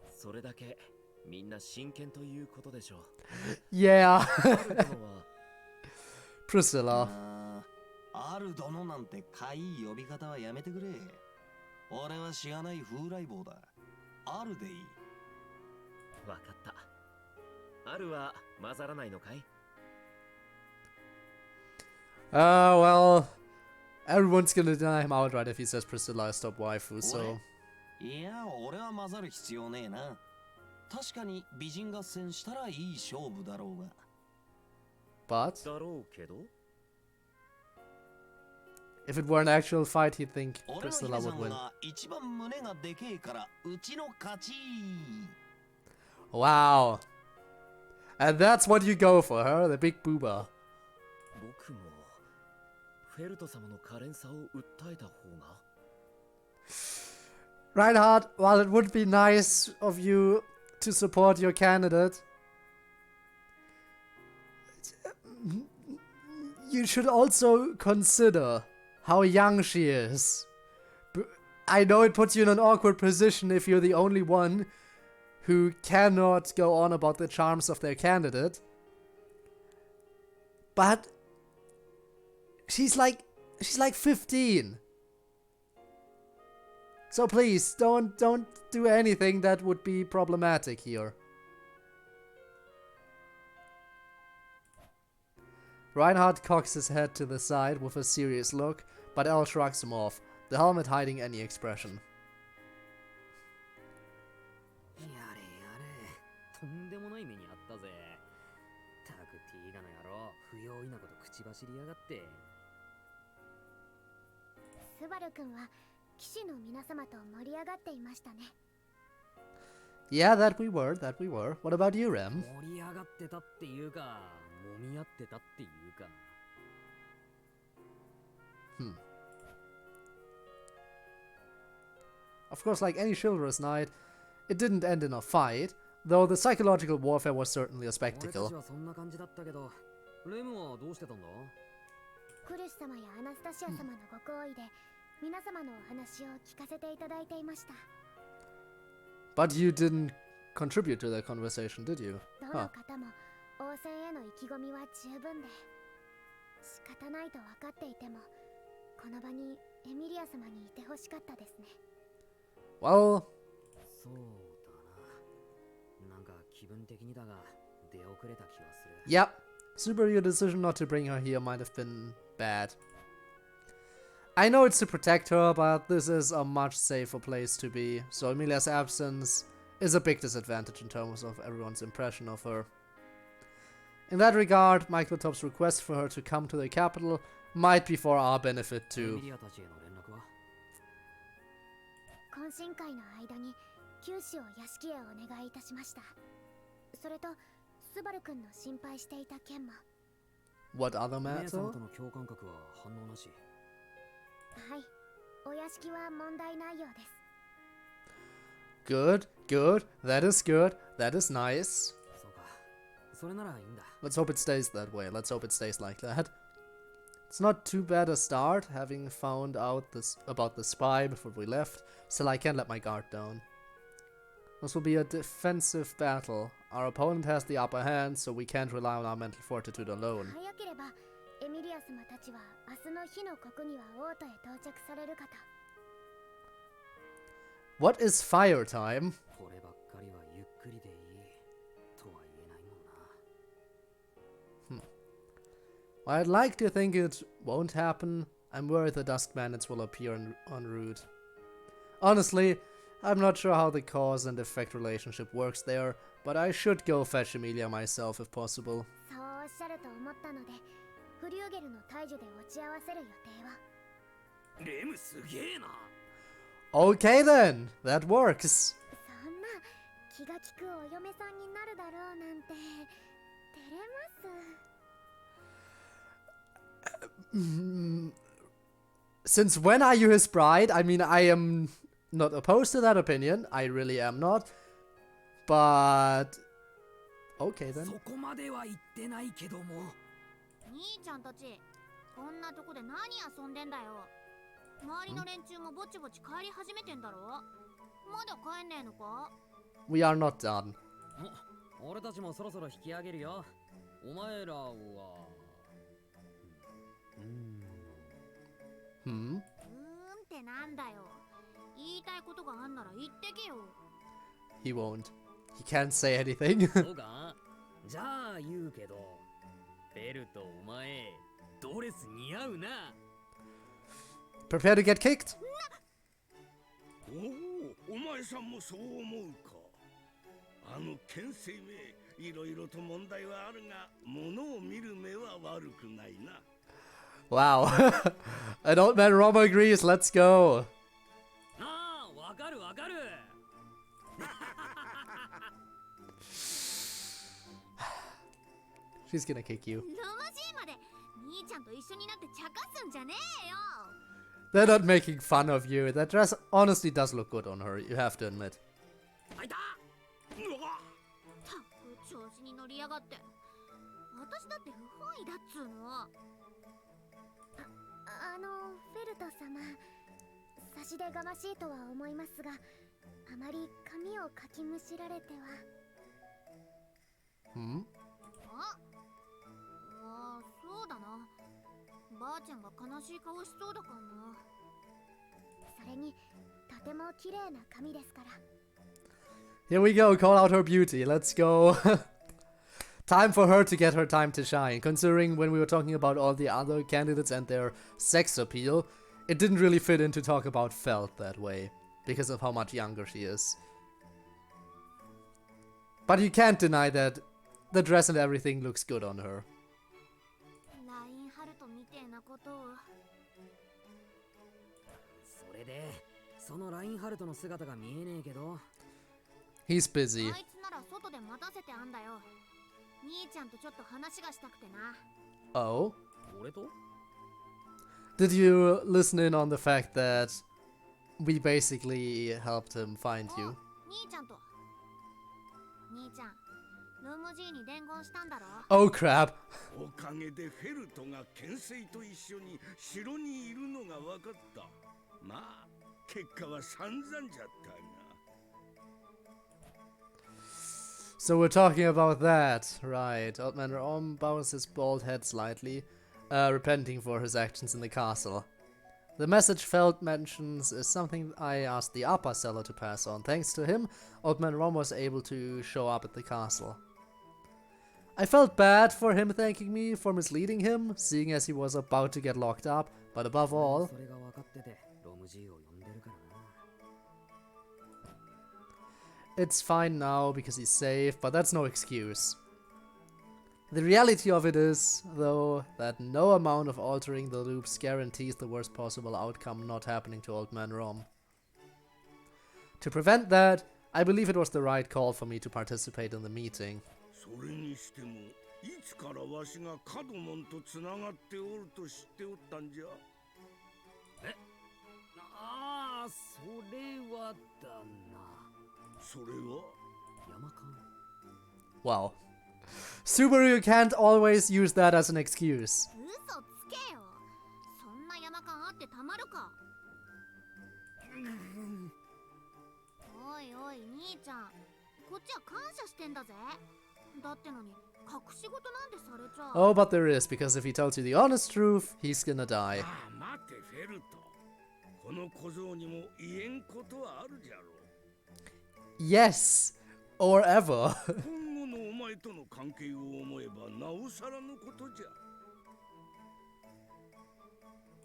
それだけみんな真剣ということでしょう。Yeah. あるのは Priscilla. ある殿なんてかいい呼び方はやめてくれ。俺はしがない風来坊だ。あるでいい。わかった。あるは混ざらないのかい？ Well, everyone's gonna deny him outright if he says Priscilla is top waifu, so... いや、俺は混ざる必要ねえな。確かに美人合戦したらいい勝負だろうが。But だろうけど。 if it were an actual fight, he'd think 俺の Priscilla ヒデさ would ん win. が一番胸がでけえからうちの勝ち。 Wow. And that's what you go for, huh? The big booba. 僕もフェルト様の可憐さを訴えた方が。 Reinhard, while it would be nice of you to support your candidate, you should also consider how young she is. I know it puts you in an awkward position if you're the only one who cannot go on about the charms of their candidate. But she's like 15. So please don't do anything that would be problematic here. Reinhard cocks his head to the side with a serious look, but Elle shrugs him off, the helmet hiding any expression. やれやれ、とんでもない目にあったぜ。たくティーガの野郎、不用意なこと口走りやがって。スバル君は騎士の皆様と盛り上がっていましたね。 Yeah, that we were. What about you, Rem? 盛り上がってたっていうか、揉み合ってたっていうか。Of course, like any chivalrous knight, it didn't end in a fight, though the psychological warfare was certainly a 俺たち spectacle. はそんな感じだったけど、レムはどうしてたんだ？クリス様やアナスタシア様のご好意で皆様のお話を聞かせていただいていました。 But you didn't contribute to the conversation, did you? どの方も王戦への意気込みは十分で仕方ないと分かっていてもこの場にエミリア様にいてほしかったですね。 Well, そうだな。なんか気分的にだが出遅れた気はする。 yeah, Subaru, your decision not to bring her here might have been bad. I know it's to protect her, but this is a much safer place to be, so Emilia's absence is a big disadvantage in terms of everyone's impression of her. In that regard, Microtop's request for her to come to the capital might be for our benefit エ too. ミリアたちへの連絡は？懇親会の間に九死を屋敷へお願いいたしました。それとスバル君の心配していた件も。 What other 姉 matter? 様との共感覚は反応なし。はい、お屋敷は問題ないようです。 Good, good, that is good, that is nice. そうか。それならいいんだ。 Let's hope it stays that way, let's hope it stays like that. It's not too bad a start, having found out about the spy before we left, still I can't let my guard down. This will be a defensive battle. Our opponent has the upper hand, so we can't rely on our mental fortitude alone. 早ければエミリア様たちは明日の日の国には王都へ到着されるかと。 What is fire time? こればっかりはゆっくりでいいとは言えないもんな。I'd like to think it won't happen. I'm worried the Dusk Bandits will appear en route. Honestly, I'm not sure how the cause and effect relationship works there, but I should go fetch Emilia myself if possible. そうおっしゃると思ったので、フリューゲルの大樹で落ち合わせる予定は。レムすげえな。 Okay then, that works. そんな気が利くお嫁さんになるだろうなんて照れます。 Since when are you his bride? I mean, I am not opposed to that opinion. I really am not. But okay then. そこまでは言ってないけども。兄ちゃんたち、こんなとこで何遊んでんだよ。周りの連中もぼちぼち帰り始めてんだろ。まだ帰んねえのか？ We are not done. 俺たちもそろそろ引き上げるよ。お前らは。ってなんだよ。言いたいことがあんなら言ってけよ。He won't. He can't say anything. そうか？じゃあ言うけど、ベルとお前ドレス似合うな。 Prepare to get kicked. おお、お前さんもそう思うか。あの牽制め、いろいろと問題はあるが、物を見る目は悪くないな。 Wow. An old man Romo agrees. Let's go. ああ、わかるわかる。She's gonna kick you. ロマジーまで兄ちゃんと一緒になって茶化すんじゃねえよ。 They're not making fun of you. That dress honestly does look good on her, you have to admit. あいた。たく調子に乗りやがって。私だって不本意だっつうの。フェルト様、差し出がましいとは思いますが、あまり髪をかきむしられては。あ、そうだな。ばあちゃんが悲しい顔しそうだからな。それに、とても綺麗な髪ですから。 Here we go, call out her beauty. Let's go. Time for her to get her time to shine. Considering when we were talking about all the other candidates and their sex appeal, it didn't really fit in to talk about Felt that way, because of how much younger she is. But you can't deny that the dress and everything looks good on her. ラインハルトみてえなことを。それで、そのラインハルトの姿が見えねえけど。 He's busy. あいつなら外で待たせてあんだよ。兄ちゃんとちょっと話がしたくてな。Oh? 俺と？ Did you listen in on the fact that we basically helped him find you? 兄ちゃんと。兄ちゃん、ルムジーに伝言したんだろ？ Oh crap. おかげでフェルトが牽制と一緒に城にいるのが分かった。まあ、結果は散々じゃったが。 So we're talking about that, right? Old Man Rom bows his bald head slightly, repenting for his actions in the castle. The message Feld mentions is something I asked the upper seller to pass on. Thanks to him, Old Man Rom was able to show up at the castle. I felt bad for him thanking me for misleading him, seeing as he was about to get locked up, but above all, it's fine now because he's safe, but that's no excuse. The reality of it is, though, that no amount of altering the loops guarantees the worst possible outcome not happening to Old Man Rom. To prevent that, I believe it was the right call for me to participate in the meeting. それにしても、いつからわしがカドモンとつながっておると知っておったんじゃ。え？ああ、それはだな。それは？山間。 Wow. Subaru, you can't always use that as an excuse. 嘘つけよ。そんな山間あってたまるか。おいおい兄ちゃん、こっちは感謝してんだぜ。だってのに隠し事なんてされちゃ。Oh, but there is, because if he tells you the honest truth, he's gonna die. ああ、待てフェルト。この小僧にも言えんことはあるじゃろう。 Yes, or ever. 今後のお前との関係を思えばなおさらのことじゃ。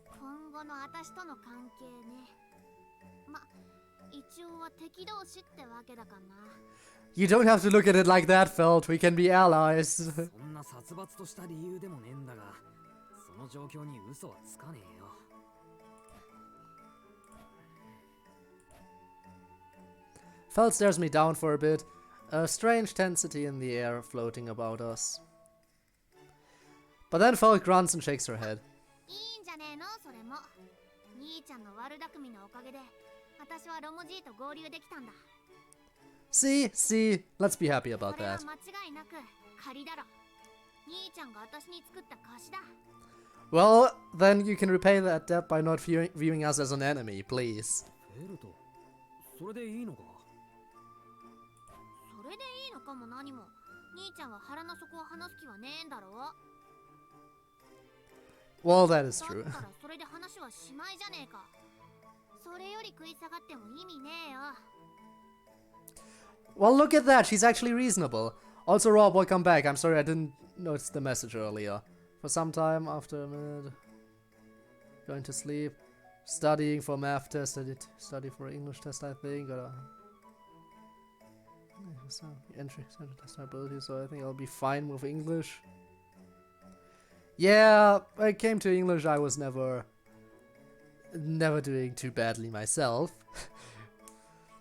今後の私との関係ね。ま、一応は敵同士ってわけだかな。You don't have to look at it like that, Felt. We can be allies. そんな殺伐とした理由でもねえんだが、その状況に嘘はつかねえよ。Felt stares me down for a bit, a strange tensity in the air floating about us. But then Felt grunts and shakes her head. いいんじゃねえのそれも。兄ちゃんの悪巧みのおかげで、私はロモジーと合流できたんだ。See, let's be happy about それは that. 間違いなく借りだろ。兄ちゃんが私に作った貸しだ。Well, then you can repay that debt by not viewing us as an enemy, please. フェルト、それでいいのか？それでいいのかも何も。兄ちゃんは腹の底を話す気はねえんだろう。 Well, that is だ true. ったらそれで話はしまいじゃねえか。それより食い下がっても意味ねえよ。 Well, look at that. She's actually reasonable. Also, Rob, welcome back. I'm sorry I didn't notice the message earlier. For some time after a minute, going to sleep, studying for math test. I did study for English test, I think. Entry test ability, so I think I'll be fine with English. Yeah, when it came to English, I was never doing too badly myself.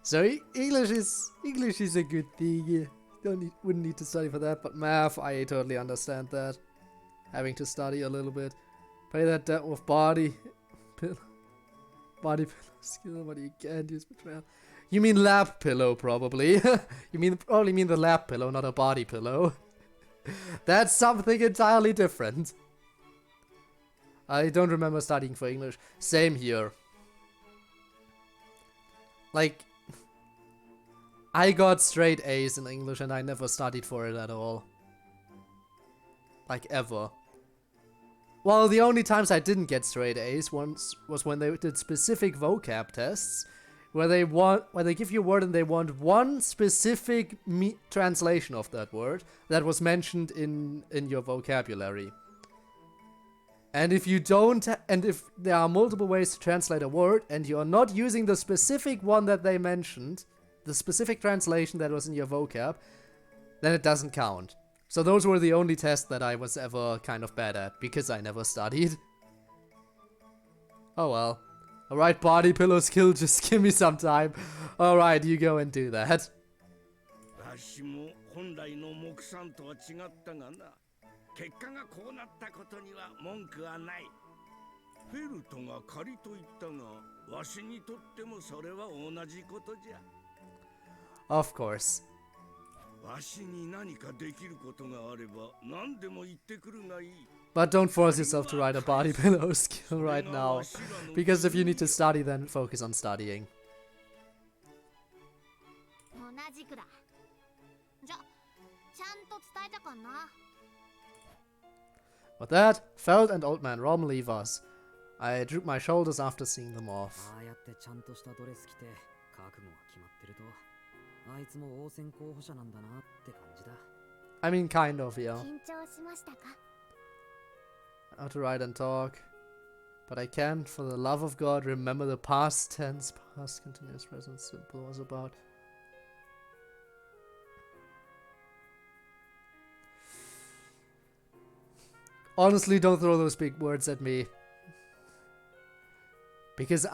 So English is a good thing. Wouldn't need to study for that, but math, I totally understand that. Having to study a little bit. Pay that debt with body pillow skill, but you can't use betrayal. You mean lap pillow, probably. You probably mean the lap pillow, not a body pillow. That's something entirely different. I don't remember studying for English. Same here. Like, I got straight A's in English and I never studied for it at all. Like, ever. Well, the only times I didn't get straight A's once was when they did specific vocab tests, where they give you a word and they want one specific translation of that word that was mentioned in your vocabulary. And if you don't, and if there are multiple ways to translate a word and you're not using the specific one that they mentioned, the specific translation that was in your vocab, then it doesn't count. So those were the only tests that I was ever kind of bad at, because I never studied. Oh well. Alright, body pillow skill, just give me some time. Alright, you go and do that. わしも本来の目算とは違ったがな。結果がこうなったことには文句はない。フェルトが仮と言ったが、わしにとってもそれは同じことじゃ。Of course. わしに何かできることがあれば何でも言ってくるがいい。 But don't force yourself to write a body pillow skill right now. Because if you need to study, then focus on studying. 同じくだ。じゃ、ちゃんと伝えたかな。 With that, Feld and Old Man Rom leave us. I droop my shoulders after seeing them off. ああやってちゃんとしたドレス着て覚悟が決まってると、あいつも応戦候補者なんだなって感じだ。I mean, kind of, yeah. 緊張しましたか？ How to write and talk. But I can't, for the love of God, remember the past tense, past continuous present simple was about. Honestly, don't throw those big words at me. Because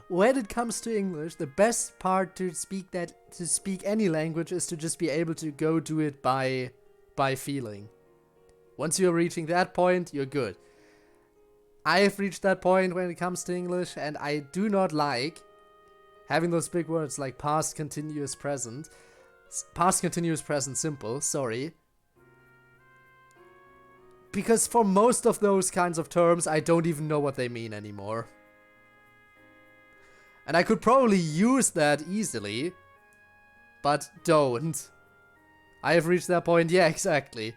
when it comes to English, the best part to speak any language is to just be able to go do it by feeling. Once you're reaching that point, you're good. I've reached that point when it comes to English, and I do not like having those big words like past continuous present simple, sorry. Because for most of those kinds of terms, I don't even know what they mean anymore. And I could probably use that easily but don't. I have reached that point, yeah, exactly.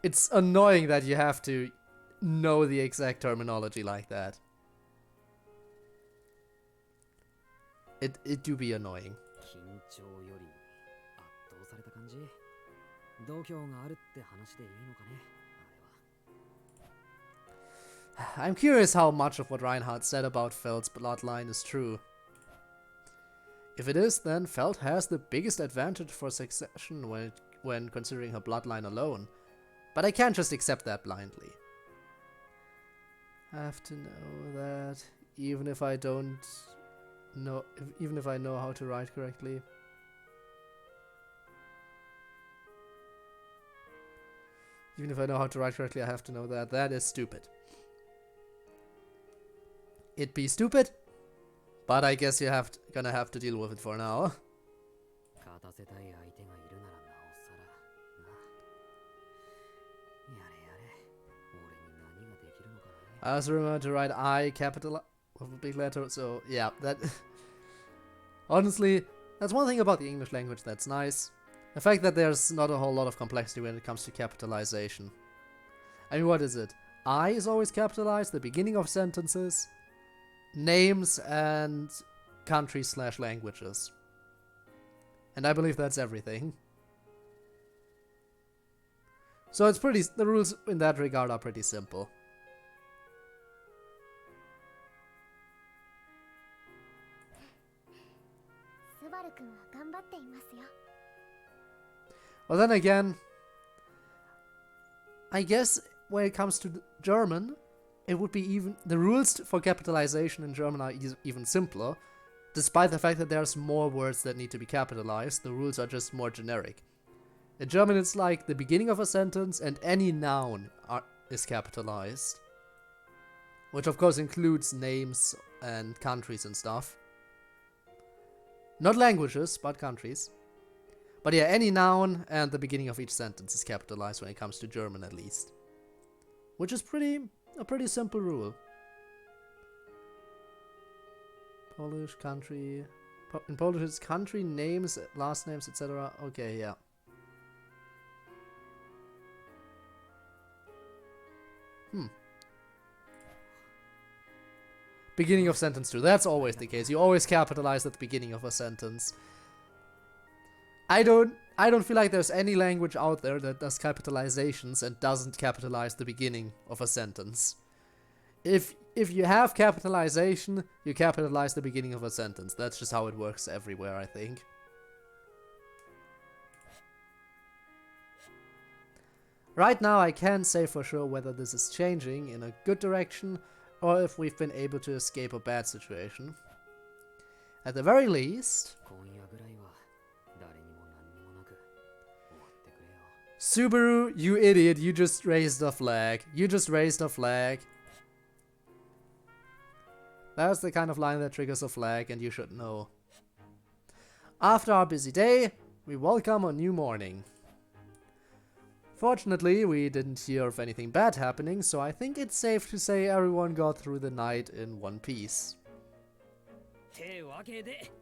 It's annoying that you have to know the exact terminology like that. It do be annoying. 緊張より圧倒された感じ。度胸があるって話でいいのかね、あれは。I'm curious how much of what Reinhardt said about Feld's bloodline is true. If it is, then Feld has the biggest advantage for succession when considering her bloodline alone. But I can't just accept that blindly. I have to know that, even if I don't know, even if I know how to write correctly. Even if I know how to write correctly, I have to know that. That is stupid. It be stupid, but I guess you're gonna have to deal with it for now. 勝たせたい相手がいるならなおさらな。やれやれ、俺に何ができるのかね。I also remember to write I capital with a big letter, so yeah, that... Honestly, that's one thing about the English language that's nice. The fact that there's not a whole lot of complexity when it comes to capitalization. I mean, what is it? I is always capitalized, the beginning of sentences, names, and countries/languages. And I believe that's everything. So it's pretty... the rules in that regard are pretty simple. Well, then again, I guess when it comes to German, it would be even... the rules for capitalization in German are even simpler. Despite the fact that there's more words that need to be capitalized, the rules are just more generic. In German, it's like the beginning of a sentence and any noun is capitalized. Which of course includes names and countries and stuff. Not languages, but countries. But yeah, any noun and the beginning of each sentence is capitalized when it comes to German at least. Which is a pretty simple rule. Polish, country... in Polish it's country, names, last names, etc. Okay, yeah. Beginning of sentence too. That's always the case. You always capitalize at the beginning of a sentence. I don't feel like there's any language out there that does capitalizations and doesn't capitalize the beginning of a sentence. If you have capitalization, you capitalize the beginning of a sentence. That's just how it works everywhere, I think. Right now I can't say for sure whether this is changing in a good direction or if we've been able to escape a bad situation. At the very least... Subaru, you idiot, you just raised a flag. You just raised a flag. That's the kind of line that triggers a flag, and you should know. After our busy day, we welcome a new morning. Fortunately, we didn't hear of anything bad happening, so I think it's safe to say everyone got through the night in one piece. てわけで、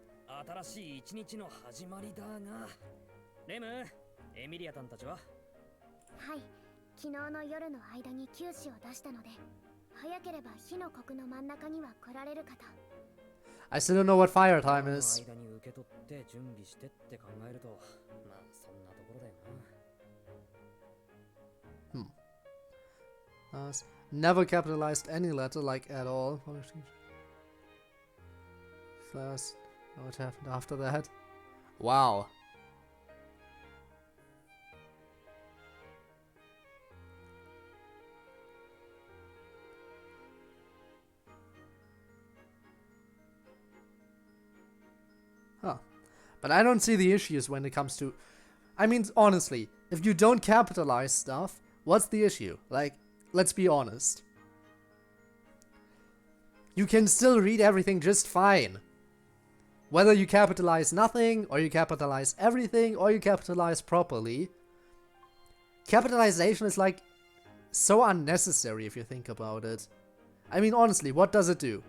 新しい一日の始まりだが、レム、エミリアたんたちは？はい、昨日の夜の間に九死を出したので、早ければ火の国の真ん中には来られるかと。I still don't know what fire time is. 間に受け取って準備してって考えると、まあそんなところだよな。Never capitalized any letter, like, at all. Slash, what happened after that? Wow. Huh. But I don't see the issues when it comes to... I mean, honestly, if you don't capitalize stuff, what's the issue? Like, let's be honest. You can still read everything just fine. Whether you capitalize nothing, or you capitalize everything, or you capitalize properly. Capitalization is like so unnecessary if you think about it. I mean, honestly, what does it do?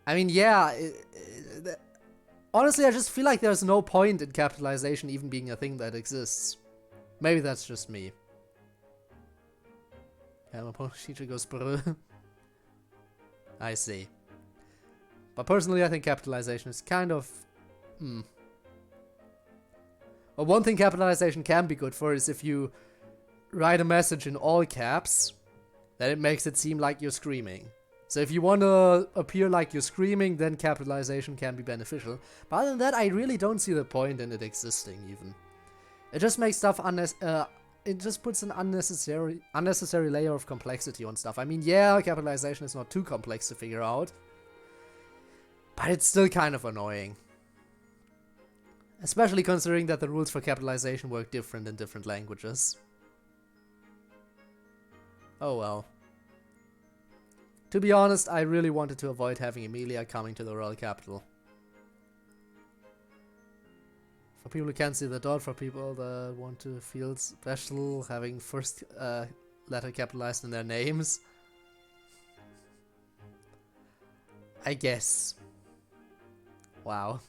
I mean, yeah, Honestly, I just feel like there's no point in capitalization even being a thing that exists. Maybe that's just me. Yeah, my teacher goes brr. I see. But personally, I think capitalization is kind of... Well, one thing capitalization can be good for is if you write a message in all caps, then it makes it seem like you're screaming. So if you want to appear like you're screaming, then capitalization can be beneficial. But other than that, I really don't see the point in it existing, even. It just makes stuff it just puts an unnecessary layer of complexity on stuff. I mean, yeah, capitalization is not too complex to figure out, but it's still kind of annoying. Especially considering that the rules for capitalization work different in different languages. Oh well. To be honest, I really wanted to avoid having Emilia coming to the royal capital. For people who can't see the dot, for people that want to feel special, having first letter capitalized in their names. I guess. Wow.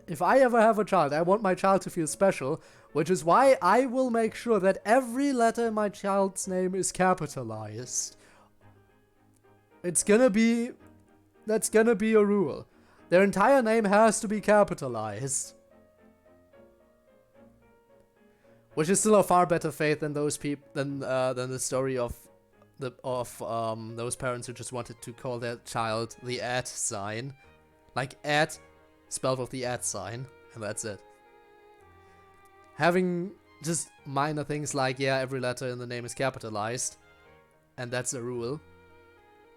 If I ever have a child, I want my child to feel special, which is why I will make sure that every letter in my child's name is capitalized. That's gonna be a rule. Their entire name has to be capitalized. Which is still a far better fate than those than the story of those parents who just wanted to call their child the @ sign. Like @ spelled with the @ sign, and that's it. Having just minor things like, yeah, every letter in the name is capitalized, and that's a rule,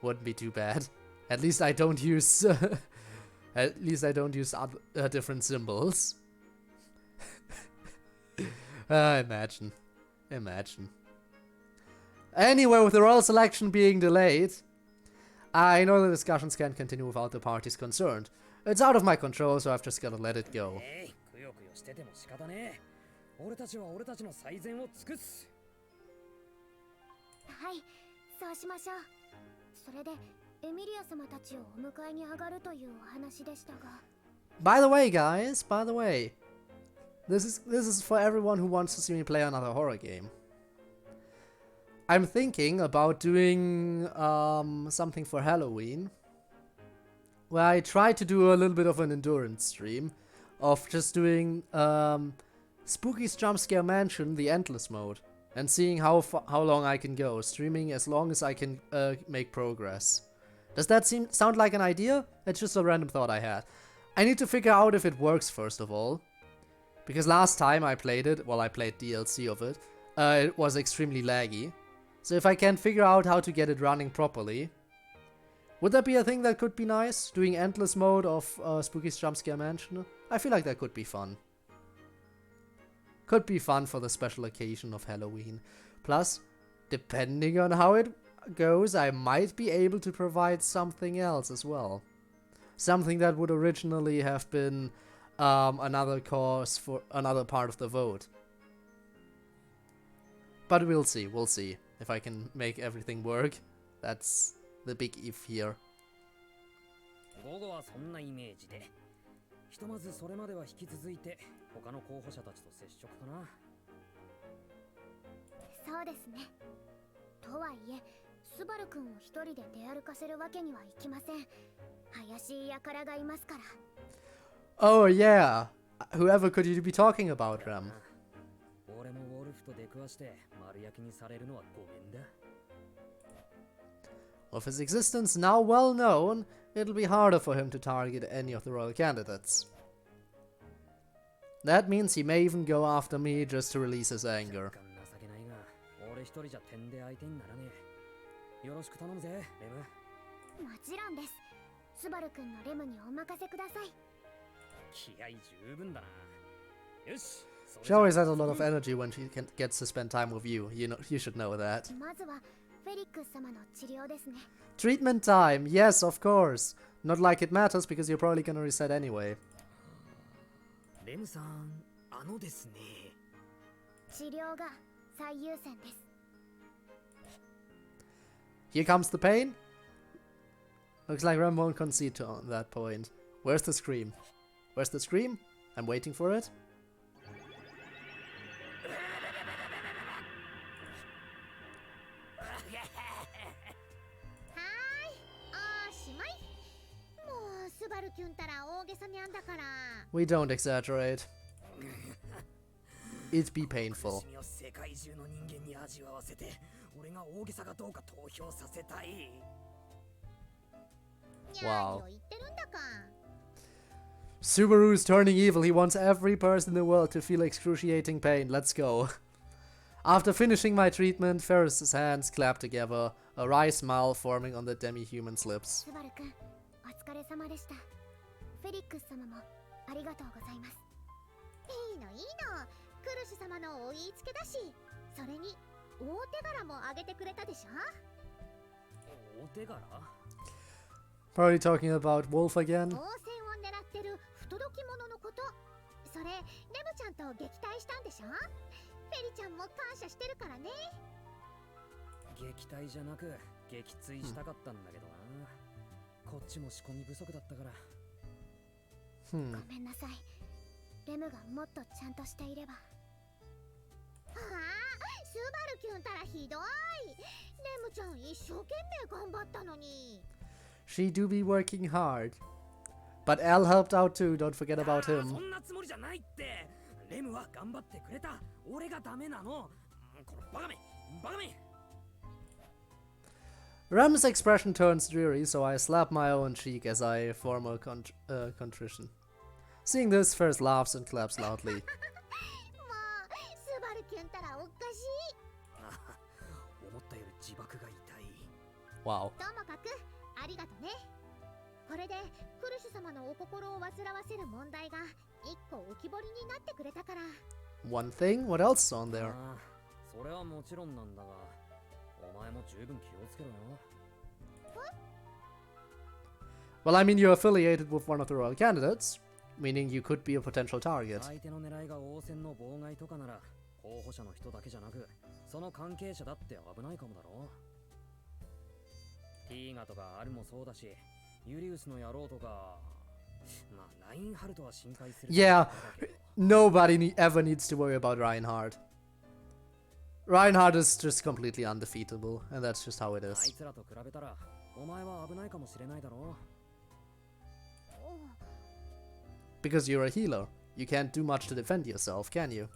wouldn't be too bad. At least I don't use different symbols. Imagine. Anyway, with the royal selection being delayed, I know the discussions can't continue without the parties concerned. It's out of my control, so I've just gotta let it go. By the way, guys, this is for everyone who wants to see me play another horror game. I'm thinking about doing something for Halloween, where I try to do a little bit of an endurance stream of just doing Spooky's Jumpscare Mansion, the Endless mode, and seeing how long I can go, streaming as long as I can make progress. Does that sound like an idea? It's just a random thought I had. I need to figure out if it works first of all, because last time I played it, well, I played DLC of it, it was extremely laggy. So if I can figure out how to get it running properly, would that be a thing that could be nice? Doing Endless mode of Spooky's Jumpscare Mansion? I feel like that could be fun. Could be fun for the special occasion of Halloween. Plus, depending on how it goes, I might be able to provide something else as well. Something that would originally have been another cause for another part of the vote. But we'll see if I can make everything work. That's the big if here. Oh yeah, whoever could you be talking about, Ram? With his existence now well known, it'll be harder for him to target any of the royal candidates. That means he may even go after me just to release his anger. She always has a lot of energy when she gets to spend time with you. You should know that. Treatment time, yes, of course. Not like it matters because you're probably gonna reset anyway. Here comes the pain. Looks like Rem won't concede to on that point. Where's the scream? Where's the scream? I'm waiting for it. We don't exaggerate. It'd be painful. Wow. Subaru's turning evil. He wants every person in the world to feel excruciating pain. Let's go. After finishing my treatment, Ferris's hands clap together, a wry smile forming on the demi-human's lips. Probably talking about Wolf again. She do be working hard. But Al helped out too, don't forget about him. Rem's expression turns dreary, so I slap my own cheek as I form a contrition. Seeing this, Ferris laughs and claps loudly. Wow. One thing? What else is on there? Well, I mean, you're affiliated with one of the royal candidates, meaning you could be a potential target. Yeah, nobody ever needs to worry about Reinhardt. Reinhardt is just completely undefeatable, and that's just how it is. Because you're a healer. You can't do much to defend yourself, can you?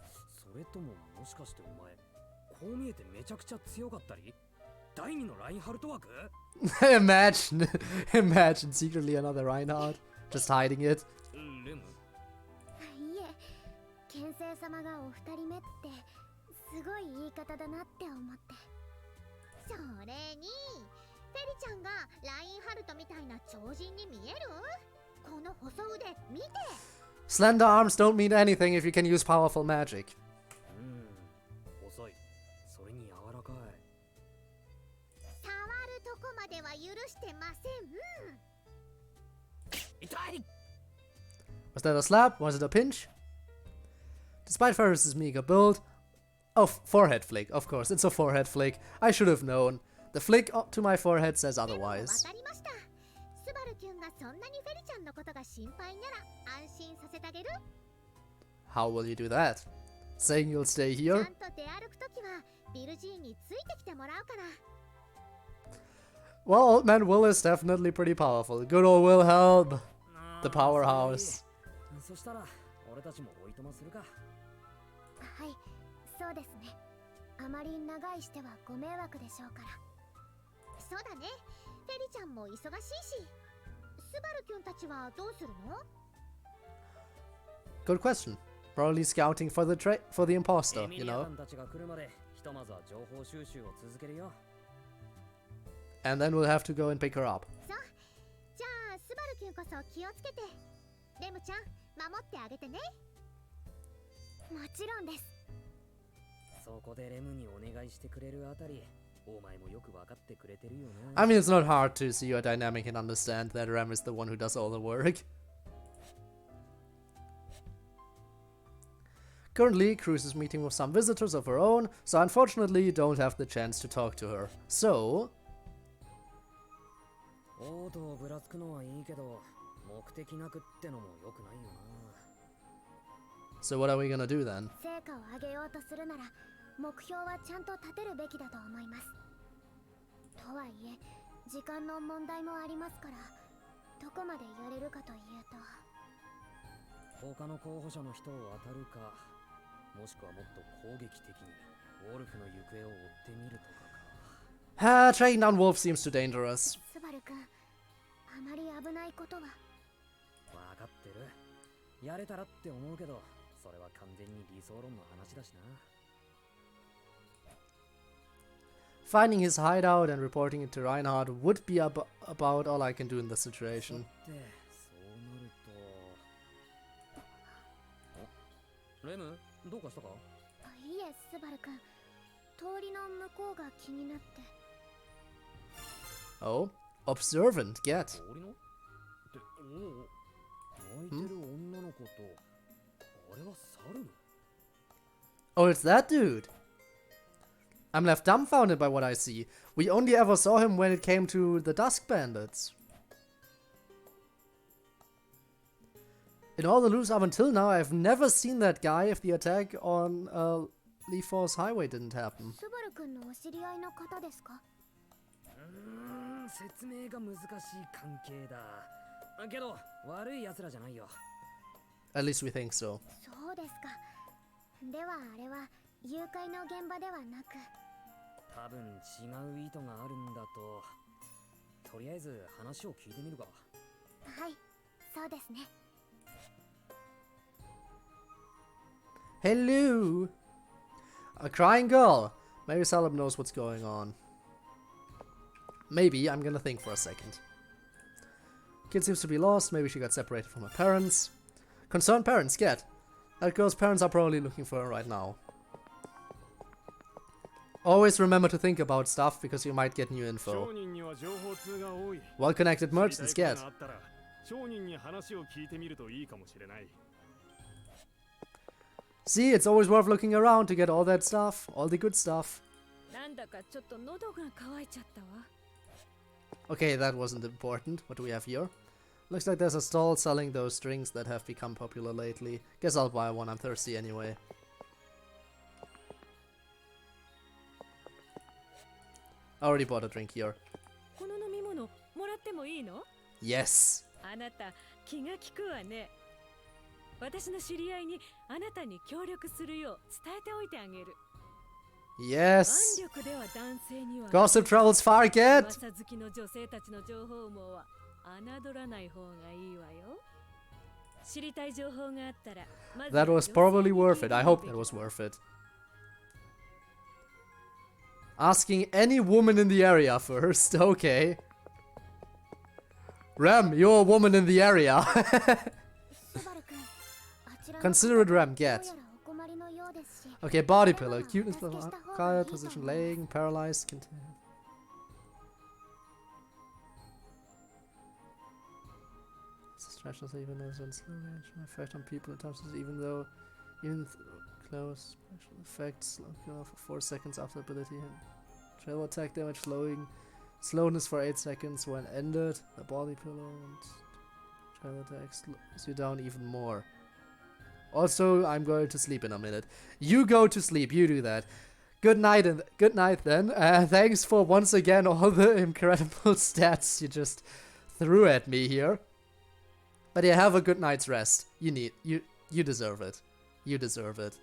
Imagine, imagine secretly another Reinhardt, just hiding it. Slender arms don't mean anything if you can use powerful magic. Was that a slap? Was it a pinch? Despite Ferris's meager build... Oh, forehead flick, of course, it's a forehead flick. I should have known. The flick to my forehead says otherwise. How will you do that? Saying you'll stay here? Well, Old Man Will is definitely pretty powerful. Good old Wilhelm, the powerhouse. Good question. Probably scouting for the imposter, you know. And then we'll have to go and pick her up. I mean, it's not hard to see your dynamic and understand that Rem is the one who does all the work. Currently, Cruz is meeting with some visitors of her own, so unfortunately you don't have the chance to talk to her. So... とうとうぶらつくのはいいけど、目的なくってのも良くないよな。So what are we gonna do then? 成果を上げようとするなら目標はちゃんと立てるべきだと思います。とはいえ時間の問題もありますから、どこまでやれるかというと、他の候補者の人を当たるか、もしくはもっと攻撃的にウォルフの行方を追ってみるとかか。Tracking down wolf seems too dangerous. スバル君、あまり危ないことは。わかってる。やれたらって思うけど、それは完全に理想論の話だしな。Finding his hideout and reporting it to Reinhardt would be about all I can do in this situation. そうなると、レム、どうかしたか？いえ、スバル君、通りの向こうが気になって。Oh, observant, get. 通りの？って泣いてる女の子と、あれは猿？ Oh, it's that dude. I'm left dumbfounded by what I see. We only ever saw him when it came to the Dusk Bandits. In all the loops up until now, I've never seen that guy if the attack on Lee Force Highway didn't happen. スバル君のお知り合いの方ですか？説明が難しい関係だ。けど悪い奴らじゃないよ。At least we think so. そうですか。ではあれは誘拐の現場ではなく、多分違う意図があるんだと。とりあえず話を聞いてみるか。はい、そうですね。Hello! A crying girl! Maybe Salem knows what's going on. Maybe, I'm gonna think for a second. Kid seems to be lost, maybe she got separated from her parents. Concerned parents, get. That girl's parents are probably looking for her right now. Always remember to think about stuff, because you might get new info. Well-connected merchants, get. See, it's always worth looking around to get all that stuff, all the good stuff. Okay, that wasn't important. What do we have here? Looks like there's a stall selling those drinks that have become popular lately. Guess I'll buy one, I'm thirsty anyway. I already bought a drink here. Yes! 私の知り合いにあなたに協力するよう伝えておいてあげる。 Yes! 腕力では男性には Gossip travels far, get! 噂好きの女性たちの情報網は侮らない方がいいわよ。知りたい情報があったら、まず That was probably worth it. I hope that was worth it. Asking any woman in the area first. Okay. Rem, you're a woman in the area. Consider it Rem, get. Okay, body pillow. Cuteness, quiet, position, laying, paralyzed, continue. Distractions even as on slow range, effect on people at times, even close special effects, slow kill for 4 seconds after ability. Trail attack damage, slowness for 8 seconds when ended. The body pillow and trail attack slows you down even more. Also, I'm going to sleep in a minute. You go to sleep, you do that. Good night and good night then. Thanks for once again all the incredible stats you just threw at me here. But yeah, have a good night's rest. You deserve it. You deserve it.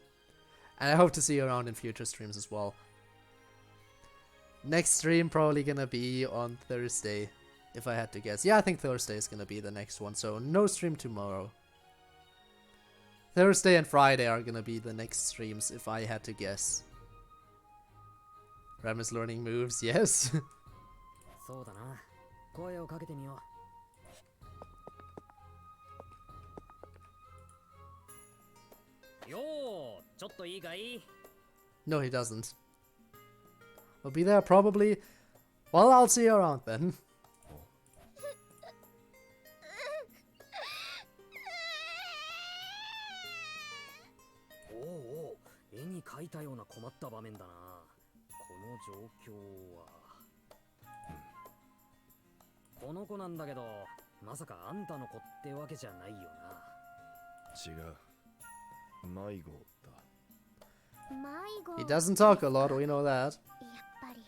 And I hope to see you around in future streams as well. Next stream probably gonna be on Thursday, if I had to guess. Yeah, I think Thursday is gonna be the next one, so no stream tomorrow. Thursday and Friday are gonna be the next streams, if I had to guess. Ram is learning moves, yes. そうだな。声をかけてみよう。よー、ちょっといいかい? No, he doesn't. We'll be there probably. Well, I'll see you around then. 絵に描いたような困った場面だな。この状況は。この子なんだけど、まさかあんたの子ってわけじゃないよな。違う。迷子だ。迷子。 He doesn't talk a lot, we know that. やっぱり。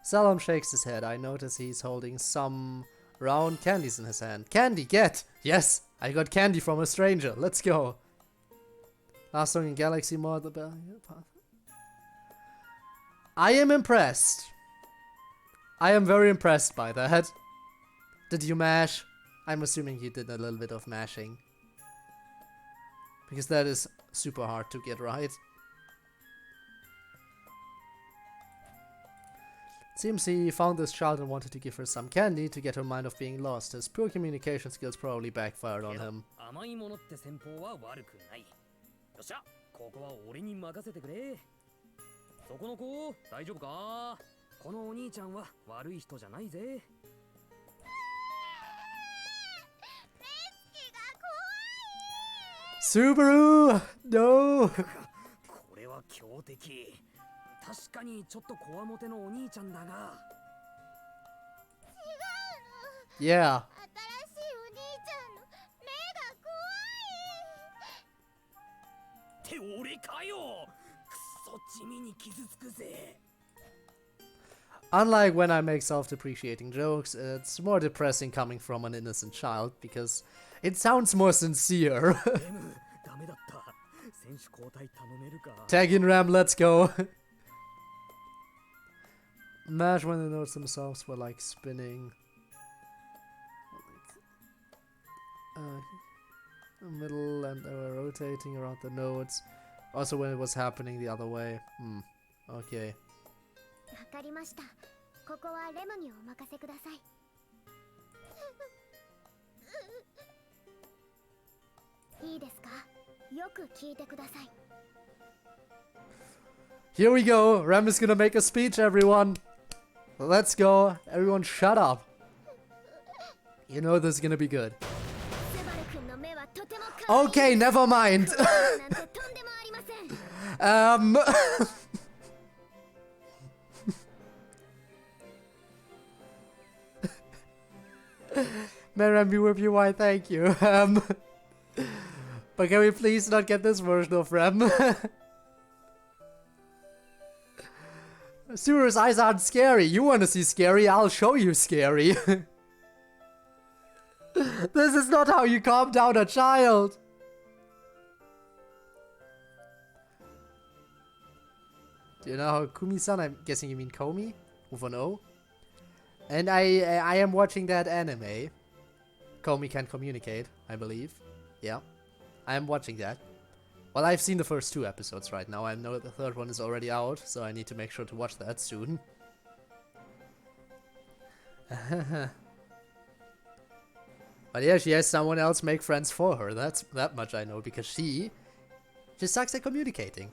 Salom shakes his head. I notice he's holding some round candies in his hand. Candy, get! Yes! I got candy from a stranger. Let's go. Last song in Galaxy Mod. I am impressed. I am very impressed by that. Did you mash? I'm assuming you did a little bit of mashing. Because that is super hard to get right. Seems he found this child and wanted to give her some candy to get her mind off being lost. His poor communication skills probably backfired on him. 甘いものって戦法は悪くない。よっしゃ、ここは俺に任せてくれ。そこの子、大丈夫か？このお兄ちゃんは悪い人じゃないぜ。Subaru! No! これは強敵。確かにちょっとこわもてのお兄ちゃんだが。Yeah. 新しいお兄ちゃんの目が怖い。って俺かよ。くそ地味に傷つくぜ。Unlike when I make self-depreciating jokes, it's more depressing coming from an innocent child because it sounds more sincere. Tag in Ram, let's go. Mash when the notes themselves were like spinning. Middle and they were rotating around the notes. Also when it was happening the other way. Okay. わかりました。ここはレムにお任せください。いいですか？よく聞いてください。Here we go. Ram is gonna make a speech, everyone. Let's go. Everyone shut up. You know this is gonna be good. Okay, never mind. Man, Ram, you whip you why, thank you. But can we please not get this version of Ram? Subaru's eyes aren't scary. You want to see scary? I'll show you scary. This is not how you calm down a child. Do you know how Kumi-san? I'm guessing you mean Komi? With an O? And I am watching that anime. Komi can communicate, I believe. Yeah. I am watching that. Well, I've seen the first 2 episodes right now. I know the 3rd one is already out, so I need to make sure to watch that soon. But yeah, she has someone else make friends for her. That much I know, because she just sucks at communicating.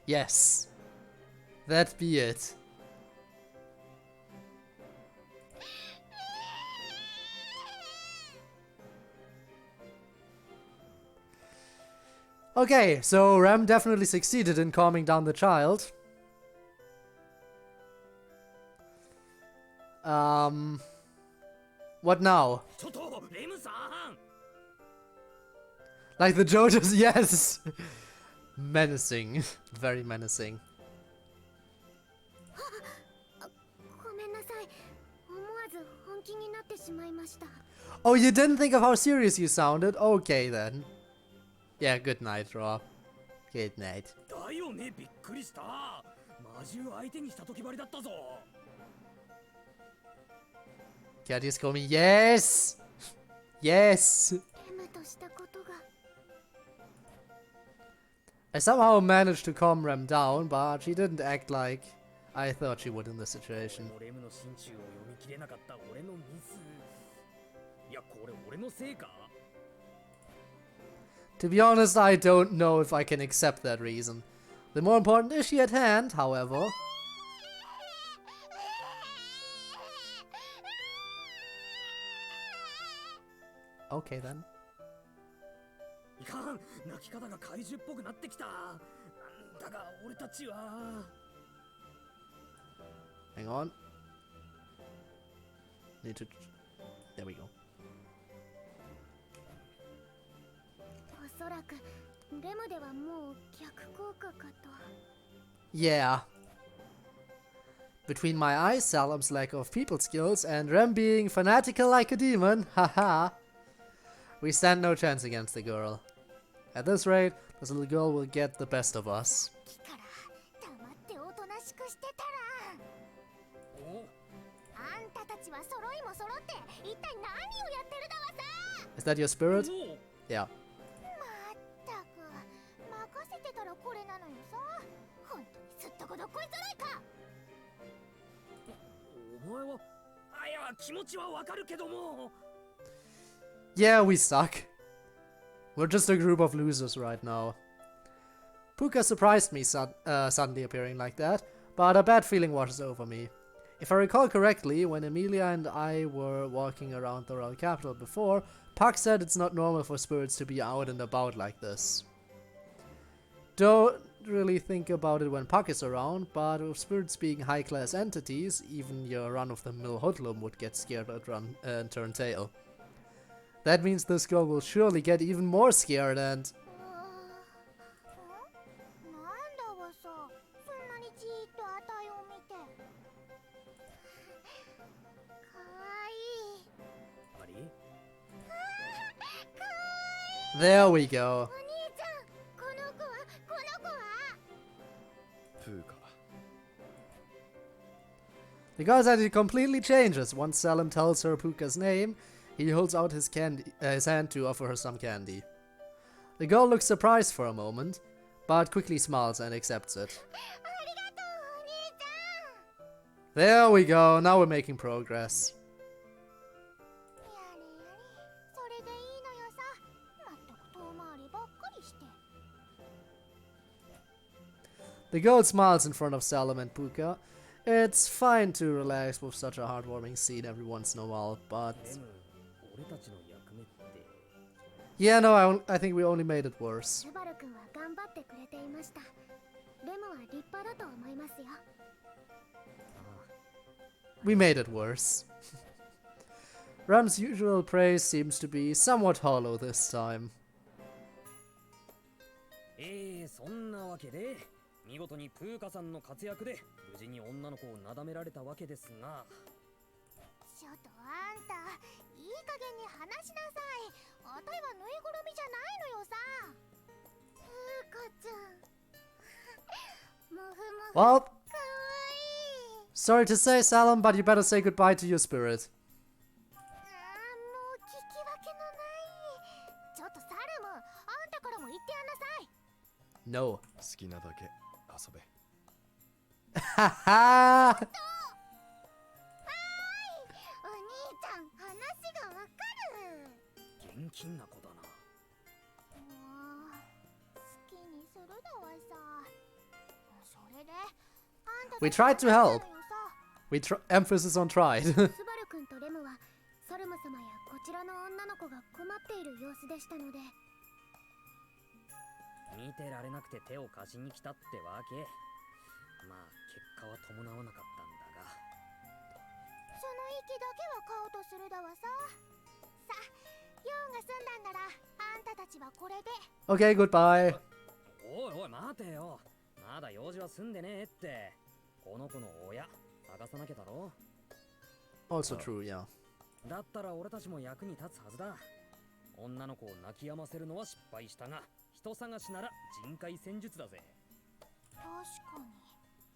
Yes. That be it. Okay, so Ram definitely succeeded in calming down the child. What now? Like the JoJo's, yes! Menacing. Very menacing. Oh, you didn't think of how serious you sounded? Okay then. Yeah, good night, Raw. Good night. Candice call me, yes! Yes! I somehow managed to calm Ram down, but she didn't act like I thought she would in this situation. To be honest, I don't know if I can accept that reason. The more important issue at hand, however... Okay then. かん、泣き方が怪獣っぽくなってきた。だが俺たちは。 Hang on. Need to. There we go. おそらくレムではもう逆効果かと。 Yeah. Between my eyes, Salam's lack of people skills, and Rem being fanatical like a demon, haha, we stand no chance against the girl. At this rate, this little girl will get the best of us. から黙っておとなしくしてたら。あんたたちは揃いも揃って一体何をやってるだわさ。 Is that your spirit? Yeah. まったく任せてたらこれなのよさ。本当にすっとこどっこい揃いか。お前は、あ、いや、気持ちはわかるけども。 Yeah, we suck. We're just a group of losers right now. Puka surprised me suddenly appearing like that, but a bad feeling washes over me. If I recall correctly, when Emilia and I were walking around the royal capital before, Puck said it's not normal for spirits to be out and about like this. Don't really think about it when Puck is around, but with spirits being high-class entities, even your run-of-the-mill hoodlum would get scared and turn tail. That means this girl will surely get even more scared and... なんだわさ、そんなにじーっとあたいを見て。かわいい。あり？かわいい。 There we go. お兄ちゃん、この子はプーカ。 The girl's attitude completely changes once Salam tells her Puka's name. He holds out his hand to offer her some candy. The girl looks surprised for a moment, but quickly smiles and accepts it. There we go, now we're making progress. The girl smiles in front of Salam and Puka. It's fine to relax with such a heartwarming scene every once in a while, but... Yeah, no, I think we only made it worse. We made it worse. Ram's usual praise seems to be somewhat hollow this time. そんなわけで見事にプーカさんの活躍で無事に女の子をなだめられたわけですが。ちょっとあんた、いい加減に話しなさい。あたいはぬいぐるみじゃないのよさ。プーカちゃん。もふもふ。 Well, かわいい。 sorry to say, Salam, but you better say goodbye to your spirit. もう聞き分けのない。ちょっとサルム、あんたからも言ってやんなさい。 No. 好きなだけ遊べ。ははー。お兄ちゃん、話がわかる。現金な子だな。もう好きにするだわさ。それで、あんた We tried to help. Emphasis on tried. スバル君とレムはソルム様やこちらの女の子が困っている様子でしたので。見てられなくて手を貸しに来たってわけ。まあ結果は伴わなかったんだが。その息だけは買おうとするだわさ。さ、用が済んだんならあんたたちはこれで。Okay, goodbye. おいおい待てよ。まだ用事は済んでねえって。この子の親探さなきゃだろ。 Also true, yeah. だったら俺たちも役に立つはずだ。女の子を泣き止ませるのは失敗したが、人探しなら人海戦術だぜ。確かに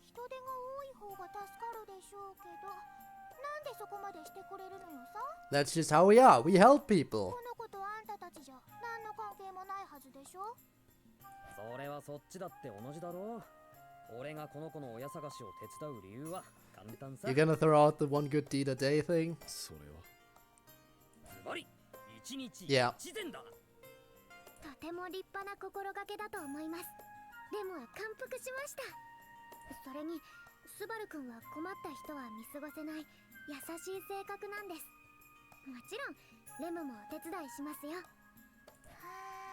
人手が多い方が助かるでしょうけど、なんでそこまでしてくれるのよさ。 That's just how we are. We help people. この子とあんたたちじゃ何の関係もないはずでしょ。それはそっちだって同じだろう。俺がこの子の親探しを手伝う理由は簡単さ。 You're gonna throw out the one good deed a day thing? それは。ズバリ一日一 Yeah. 善だ。とても立派な心がけだと思います。レムは感服しました。それにスバル君は困った人は見過ごせない優しい性格なんです。もちろんレムもお手伝いしますよ。は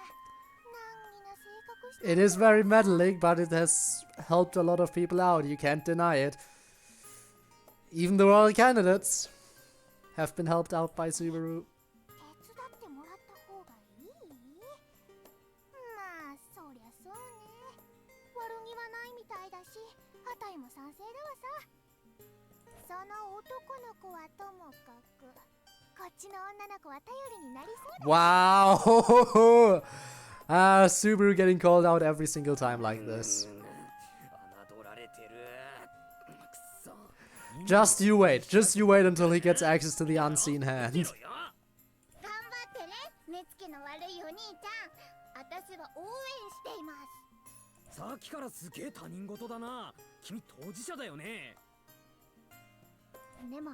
あ、して It is very meddling, but it has helped a lot of people out. You can't deny it. Even the royal candidates have been helped out by Subaru. 手伝ってもらった方がいい？まあそりゃそうね。悪気はないみたいだし、あたいも賛成だわさ。その男の子はともかく、こっちの女の子は頼りになりそうだ。 Wow! Subaru getting called out every single time like this. 侮られてる。くそ。 Just you wait until he gets access to the unseen hand. 頑張ってね、目つきの悪いお兄ちゃん。私は応援しています。さっきからすげえ他人事だな。君当事者だよね。でも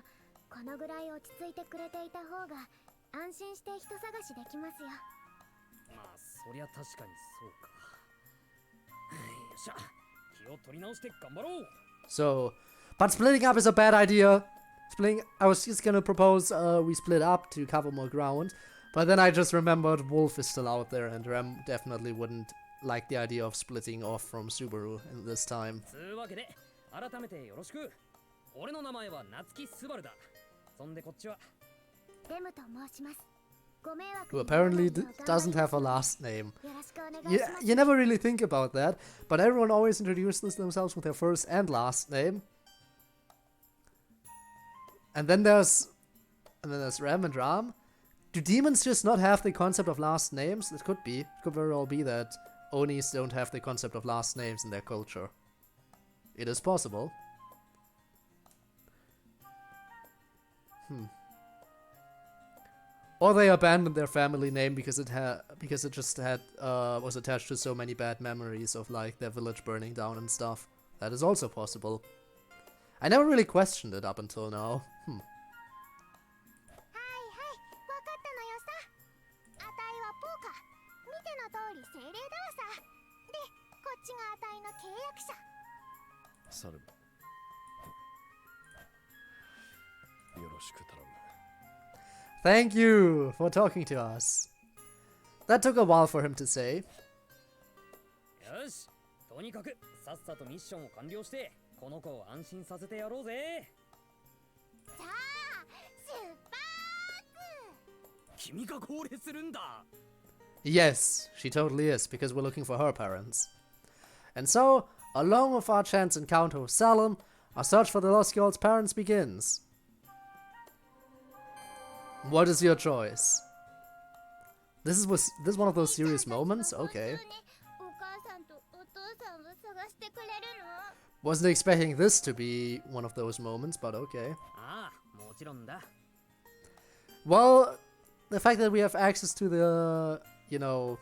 このぐらい落ち着いてくれていた方が安心して人探しできますよ。まあそりゃ確かにそうか。よっしゃ、気を取り直して頑張ろう。 So, but splitting up is a bad idea. I was just gonna propose we split up to cover more ground, but then I just remembered Wolf is still out there, and Rem definitely wouldn't like the idea of splitting off from Subaru in this time. つうわけで改めてよろしく。俺の名前は夏木スバルだ。そんでこっちはレムと申します。ご迷惑 Who apparently doesn't have a last name. You never really think about that, but everyone always introduces themselves with their first and last name. And then there's Ram and Ram. Do demons just not have the concept of last names? It could be. It could very well be that Onis don't have the concept of last names in their culture. It is possible. Or they abandoned their family name because it just was attached to so many bad memories of like their village burning down and stuff. That is also possible. I never really questioned it up until now. はいはい、わかったのよさ。あたいはポーカ。見ての通り精霊だわさ。で、こっちがあたいの契約者。サルム、よろしく頼む。 Thank you for talking to us. That took a while for him to say. よし、とにかくさっさとミッションを完了してこの子を安心させてやろうぜ。じゃあ、出発。君が号令するんだ。 Yes, she totally is, because we're looking for her parents. And so, along with our chance encounter with Salem, our search for the lost girl's parents begins. What is your choice? This is one of those serious moments? Okay. お母さんとお父さんを探してくれるの？ Wasn't expecting this to be one of those moments, but okay. ああ、もちろんだ。 Well, the fact that we have access to the, you know,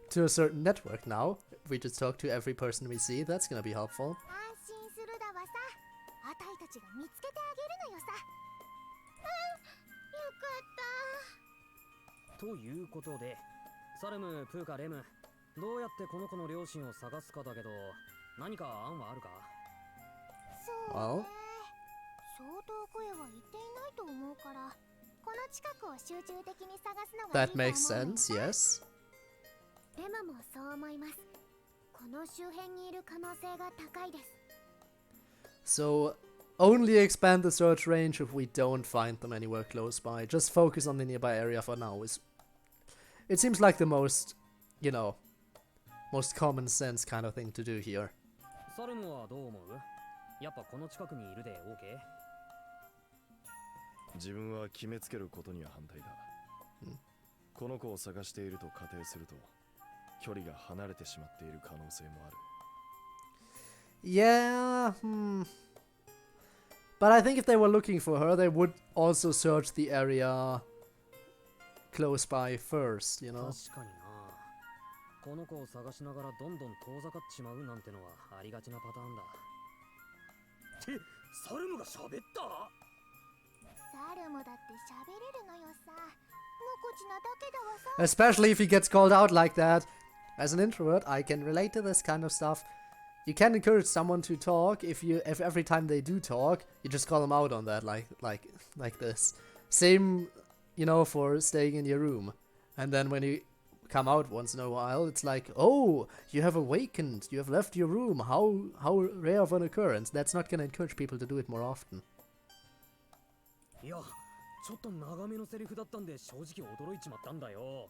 to a certain network now, if we just talk to every person we see, that's gonna be helpful. 安心するだわさ。あたいたちが見つけてあげるのよさ。よかった。ということで、サルム、プーカ、レム、どうやってこの子の両親を探すかだけど、何か案はあるか？そうね。相当声は言っていないと思うから、この近くを集中的に探すのがいいと思う。 That makes sense, yes. レムもそう思います。この周辺にいる可能性が高いです。 So, only expand the search range if we don't find them anywhere close by. Just focus on the nearby area for now. It seems like the most, you know, most common sense kind of thing to do here. サルムはどう思う？やっぱこの近くにいるで OK？ 自分は決めつけることには反対だ。この子を探していると仮定すると、距離が離れてしまっている可能性もある。 Yeah, But I think if they were looking for her, they would also search the area close by first, you know? 確かにな。この子を探しながらどんどん遠ざかってしまうなんてのはありがちなパターンだ。ってサルムが喋った？サルムだって喋れるのよさ。無口なだけだわさ。 Especially if he gets called out like that. As an introvert, I can relate to this kind of stuff. You can encourage someone to talk if every time they do talk, you just call them out on that, like this. Same, you know, for staying in your room. And then when come out once in a while. It's like, oh, you have awakened, you have left your room. How rare of an occurrence. That's not gonna encourage people to do it more often. いや、ちょっと長めのセリフだったんで正直驚いちまったんだよ。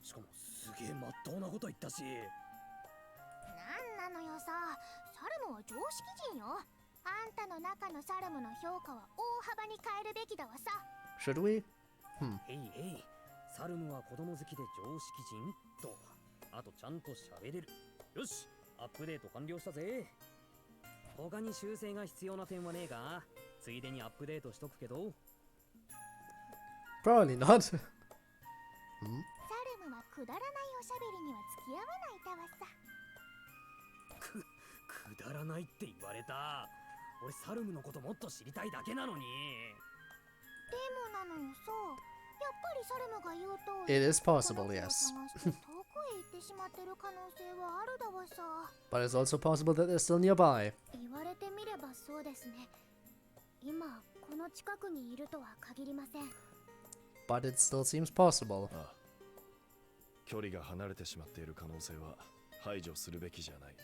しかもすげえまっとうなこと言ったし。なんなのよさ、サルムは常識人よ。あんたの中のサルムの評価は大幅に変えるべきだわさ。Should we? へいへい、サルムは子供好きで常識人と、あとちゃんと喋れる。よし、アップデート完了したぜ。他に修正が必要な点はねえか？ついでにアップデートしとくけど。Probably not. サルムはくだらないおしゃべりには付き合わないだわさ。くだらないって言われた。俺サルムのこともっと知りたいだけなのに。でもなのよさ、やっぱりサルムが言うと It is possible, yes. 遠くへ行ってしまってる可能性はあるだわさ。But it's also possible that they're still nearby. 言われてみればそうですね。今この近くにいるとは限りません。But it still seems possible. ああ、距離が離れてしまっている可能性は排除するべきじゃない。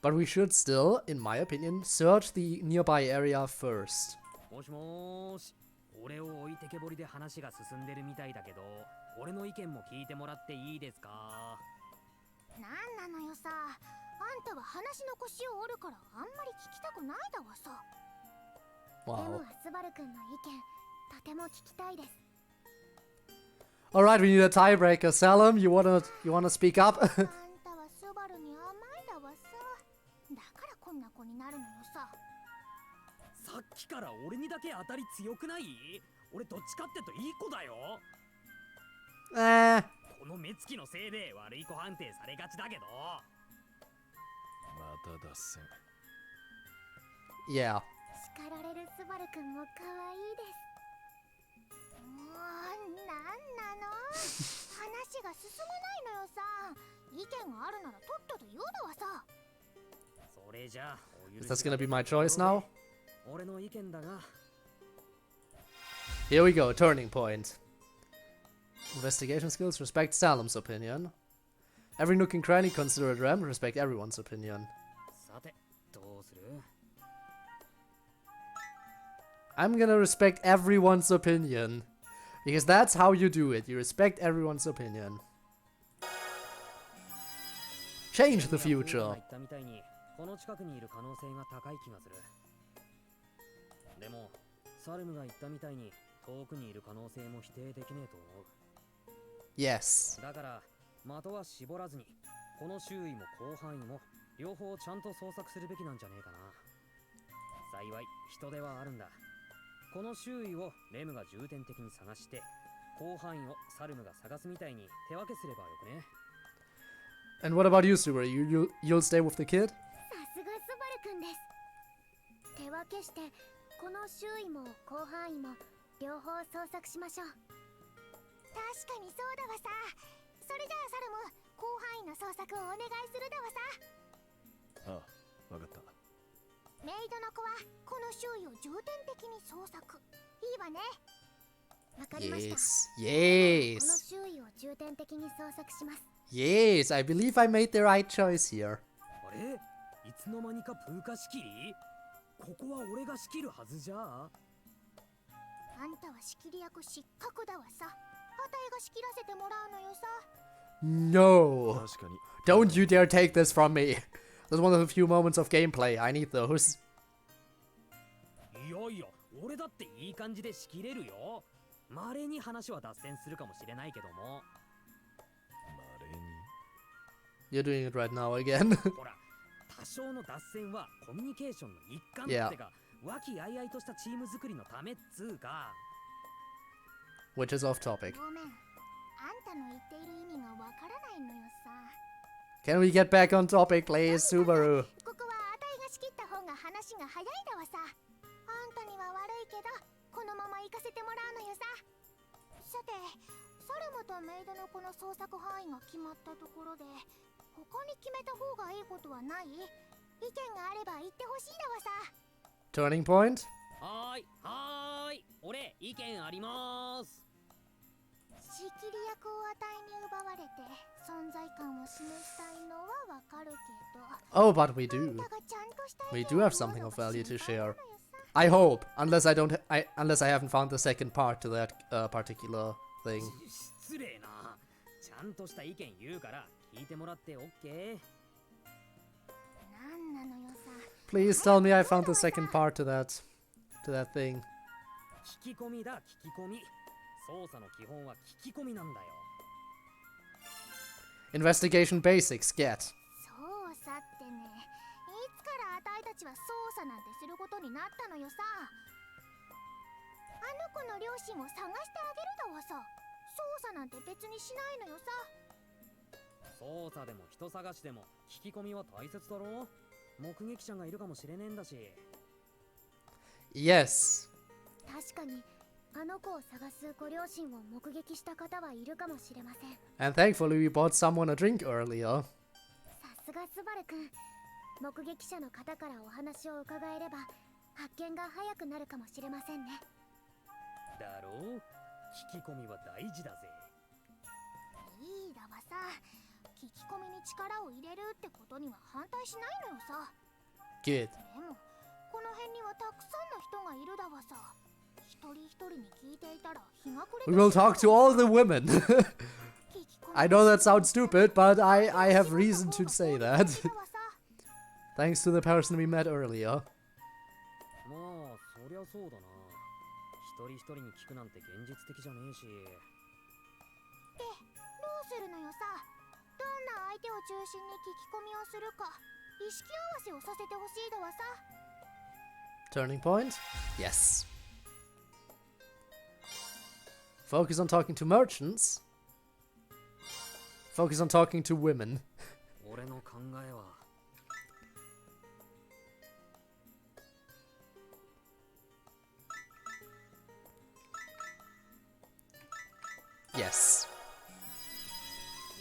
But we should still, in my opinion, search the nearby area first. もしもーし、俺を置いてけぼりで話が進んでるみたいだけど、俺の意見も聞いてもらっていいですか？なんなのよさ、あんたは話の腰を折るからあんまり聞きたくないだわさ。でもスバル君の意見とても聞きたいです。 Alright, we need a tiebreaker. Salem, you wanna speak up? あんたはスバルに甘いだわさ。だからこんな子になるのよさ。さっきから俺にだけ当たり強くない？俺どっちかってといい子だよ。この目つきのせいで悪い子判定されがちだけど。また脱線。Yeah. 叱られるスバル君も可愛いです。もうなんなの？話が進まないのよさ。意見があるならとっとと言うだわさ。それじゃあ、 Is this gonna be my choice now? 俺の意見だが。 Here we go, turning point. Investigation skills, respect Salem's opinion. Every nook and cranny, consider it RAM, respect everyone's opinion. さて、どうする？ I'm gonna respect everyone's opinion. Because that's how you do it. You respect everyone's opinion. Change the future. この近くにいる可能性が高い気がする。でも、サルムが言ったみたいに遠くにいる可能性も否定できねえと思う。Yes. だから、的は絞らずに、この周囲も広範囲も両方ちゃんと捜索するべきなんじゃねえかな。幸い、人手はあるんだ。この周囲をレムが重点的に探して、広範囲をサルムが探すみたいに手分けすればよくね。And what about you, Subaru? You'll stay with the kid? さすがスバル君です。手分けしてこの周囲も広範囲も両方捜索しましょう。確かにそうだわさ。それじゃあサルム、広範囲の捜索をお願いするだわさ。ああ、わかった。メイドの子はこの周囲を重点的に捜索。いいわね。わかりました。Yes. この周囲を重点的に捜索します。Yes, I believe I made the right choice here. あれ？いつの間にか風化仕切り？ここは俺が仕切るはずじゃあ。あんたは仕切り役失格だわさ。あたいが仕切らせてもらうのよさ。No. Don't you dare take this from me. That's one of the few moments of gameplay. I need those. いやいや、俺だっていい感じで仕切れるよ。稀に話は脱線するかもしれないけども。You're doing it right now again. ほら、多少の脱線はコミュニケーションの一環ってか、和気あいあいとしたチーム作りのためっつうか。Which is off topic. ごめん。あんたの言っている意味がわからないのよさ。 Can we get back on topic, please, Subaru? ここはあたいが仕切った方が話が早いだわさ。あんたには悪いけど、このまま行かせてもらうのよさ。さて、サルムとメイドのこの捜索範囲が決まったところで、他に決めた方がいいことはない？意見があれば言ってほしいだわさ。Turning point? はーい、俺意見あります。仕切り役をあたいに奪われて存在感を示したいのはわかるけど。Oh, but we do. We do have something of value to share. I hope, unless I haven't found the second part to that particular thing. 失礼な。ちゃんとした意見言うから聞いてもらって OK。なんなのよさ。Please tell me I found the second part to that thing. 聞き込みだ、聞き込み。捜査の基本は聞き込みなんだよ。Investigation basics, get. 捜査ってね、いつからあたいたちは捜査なんてすることになったのよさ。あの子の両親を探してあげるだわさ。捜査なんて別にしないのよさ。捜査でも人探しでも聞き込みは大切だろ。目撃者がいるかもしれねえんだし。Yes. 確かにあの子を探すご両親を目撃した方はいるかもしれません。And thankfully we bought someone a drink earlier. さすがスバル君。目撃者の方からお話を伺えれば発見が早くなるかもしれませんね。だろう。聞き込みは大事だぜ。いいだわさ。聞き込みに力を入れるってことには反対しないのよさ。 Good. でもこの辺にはたくさんの人がいるだわさ。一人一人に聞いていたら日が暮れて We will talk to all the women. I know that sounds stupid, but I have reason to say that. Thanks to the person we met earlier. まあ、そりゃそうだな。一人一人に聞くなんて現実的じゃねえし。で、どうするのよさ。どんな相手を中心に聞き込みをするか意識合わせをさせてほしいだわさ。 Turning point? Yes. Focus on talking to merchants. Focus on talking to women. 俺の考えは。Yes.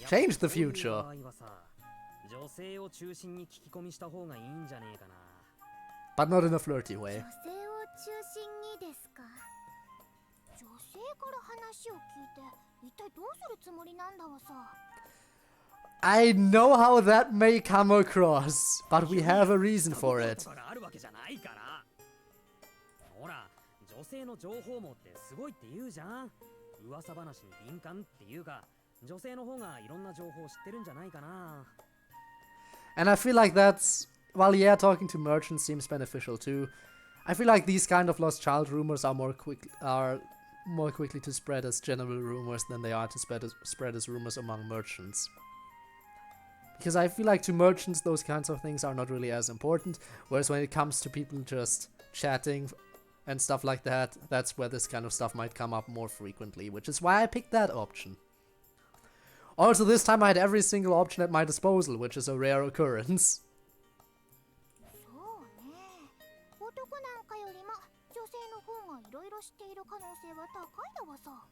Change the future. 女性を中心に聞き込みした方がいいんじゃねえかな。 But not in a flirty way. 女性を中心にですか。女性から話を聞いて一体どうするつもりなんだわさ。 I know how that may come across, but we have a reason for it. あるわけじゃないから。ほら、女性の情報網ってすごいって言うじゃん。噂話に敏感っていうか、女性の方がいろんな情報を知ってるんじゃないかな。 And I feel like that's, while yeah, talking to merchants seems beneficial too. I feel like these kind of lost child rumors are more quickly to spread as general rumors than they are to spread as rumors among merchants. Because I feel like to merchants those kinds of things are not really as important, whereas when it comes to people just chatting and stuff like that, that's where this kind of stuff might come up more frequently, which is why I picked that option. Also, this time I had every single option at my disposal, which is a rare occurrence. そうね。男なんかよりも女性の方がいろいろ知っている可能性は高いだわさ。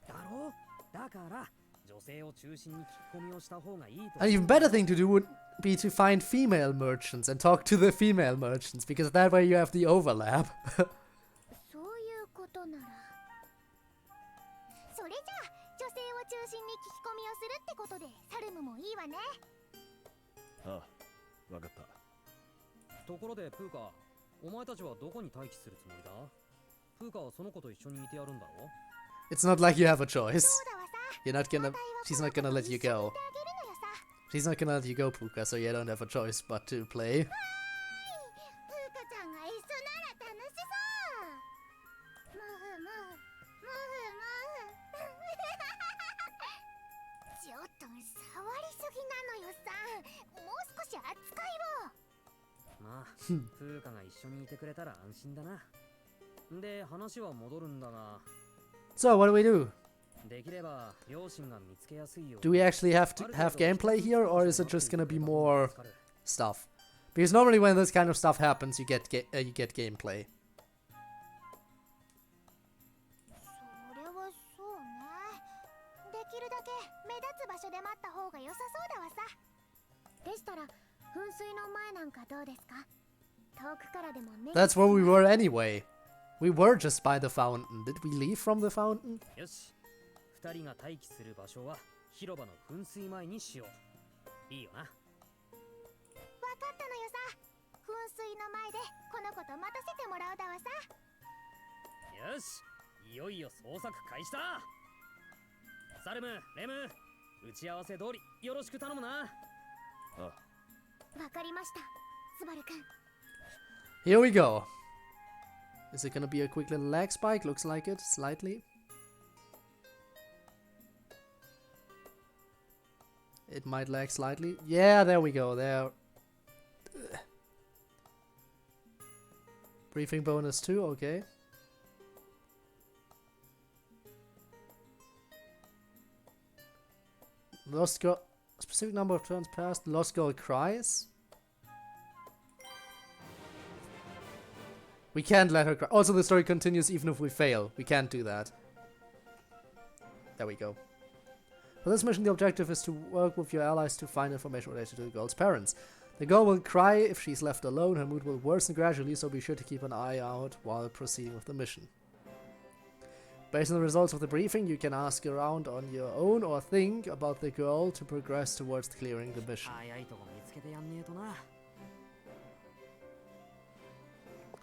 だろう。だから女性を中心に聞き込みをした方がいいと。 An even better thing to do would be to find female merchants and talk to the female merchants, because that way you have the overlap. そういうことなら。それじゃあ女性を中心に聞き込みをするってことでサルムもいいわね。ああ、わかった。ところでプーカ、お前たちはどこに待機するつもりだ？プーカはその子と一緒にいてやるんだろ？ It's not like you have a choice. She's not gonna let you go. She's not gonna let you go, Puka, so you don't have a choice but to play. プーカちゃんが一緒なら楽しそう。ムフムフムフムフ。ちょっと触りすぎなのよさ。もう少し扱いを。まあ、プーカが一緒にいてくれたら安心だな。で、話は戻るんだが。So, what do we do? できれば両親が見つけやすいように。 Do we actually have to have gameplay here, or is it just gonna be more stuff? Because normally when this kind of stuff happens, you get gameplay. それはそうね。できるだけ目立つ場所で待った方が良さそうだわさ。でしたら噴水の前なんかどうですか？遠くからでも目。 That's where we were anyway. We were just by the fountain. Did we leave from the fountain? よし。二二人が待機する場所は広場の噴水前にしよう。いいよな。わかったのよさ。噴水の前でこの子と待たせてもらうだわさ。よし、いよいよ捜索開始だ。サルム、レム、打ち合わせ通りよろしく頼むな。あ、わかりました、スバルくん。 Here we go. Is it gonna be a quick little lag spike? Looks like it, slightly. It might lag slightly. Yeah, there we go. There. Briefing bonus 2, okay. Lost girl. Specific number of turns passed. Lost girl cries. We can't let her cry. Also, the story continues even if we fail. We can't do that. There we go. For this mission, the objective is to work with your allies to find information related to the girl's parents. The girl will cry if she's left alone. Her mood will worsen gradually, so be sure to keep an eye out while proceeding with the mission. Based on the results of the briefing, you can ask around on your own or think about the girl to progress towards clearing the mission.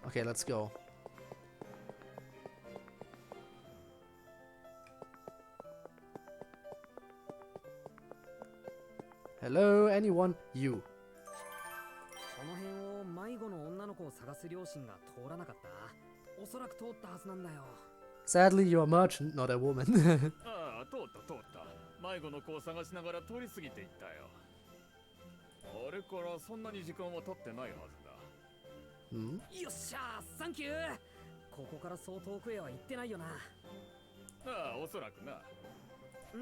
Okay, let's go. Hello, anyone? You. この辺を迷子の女の子を探す両親が通らなかった。おそらく通ったはずなんだよ。Sadly, you're a merchant, not a woman. ああ、通った。迷子の子を探しながら通り過ぎていったよ。あれからそんなに時間は経ってないはずだ。よっしゃー、サンキュー。ここからそう遠くへは行ってないよな。ああ、おそらくな。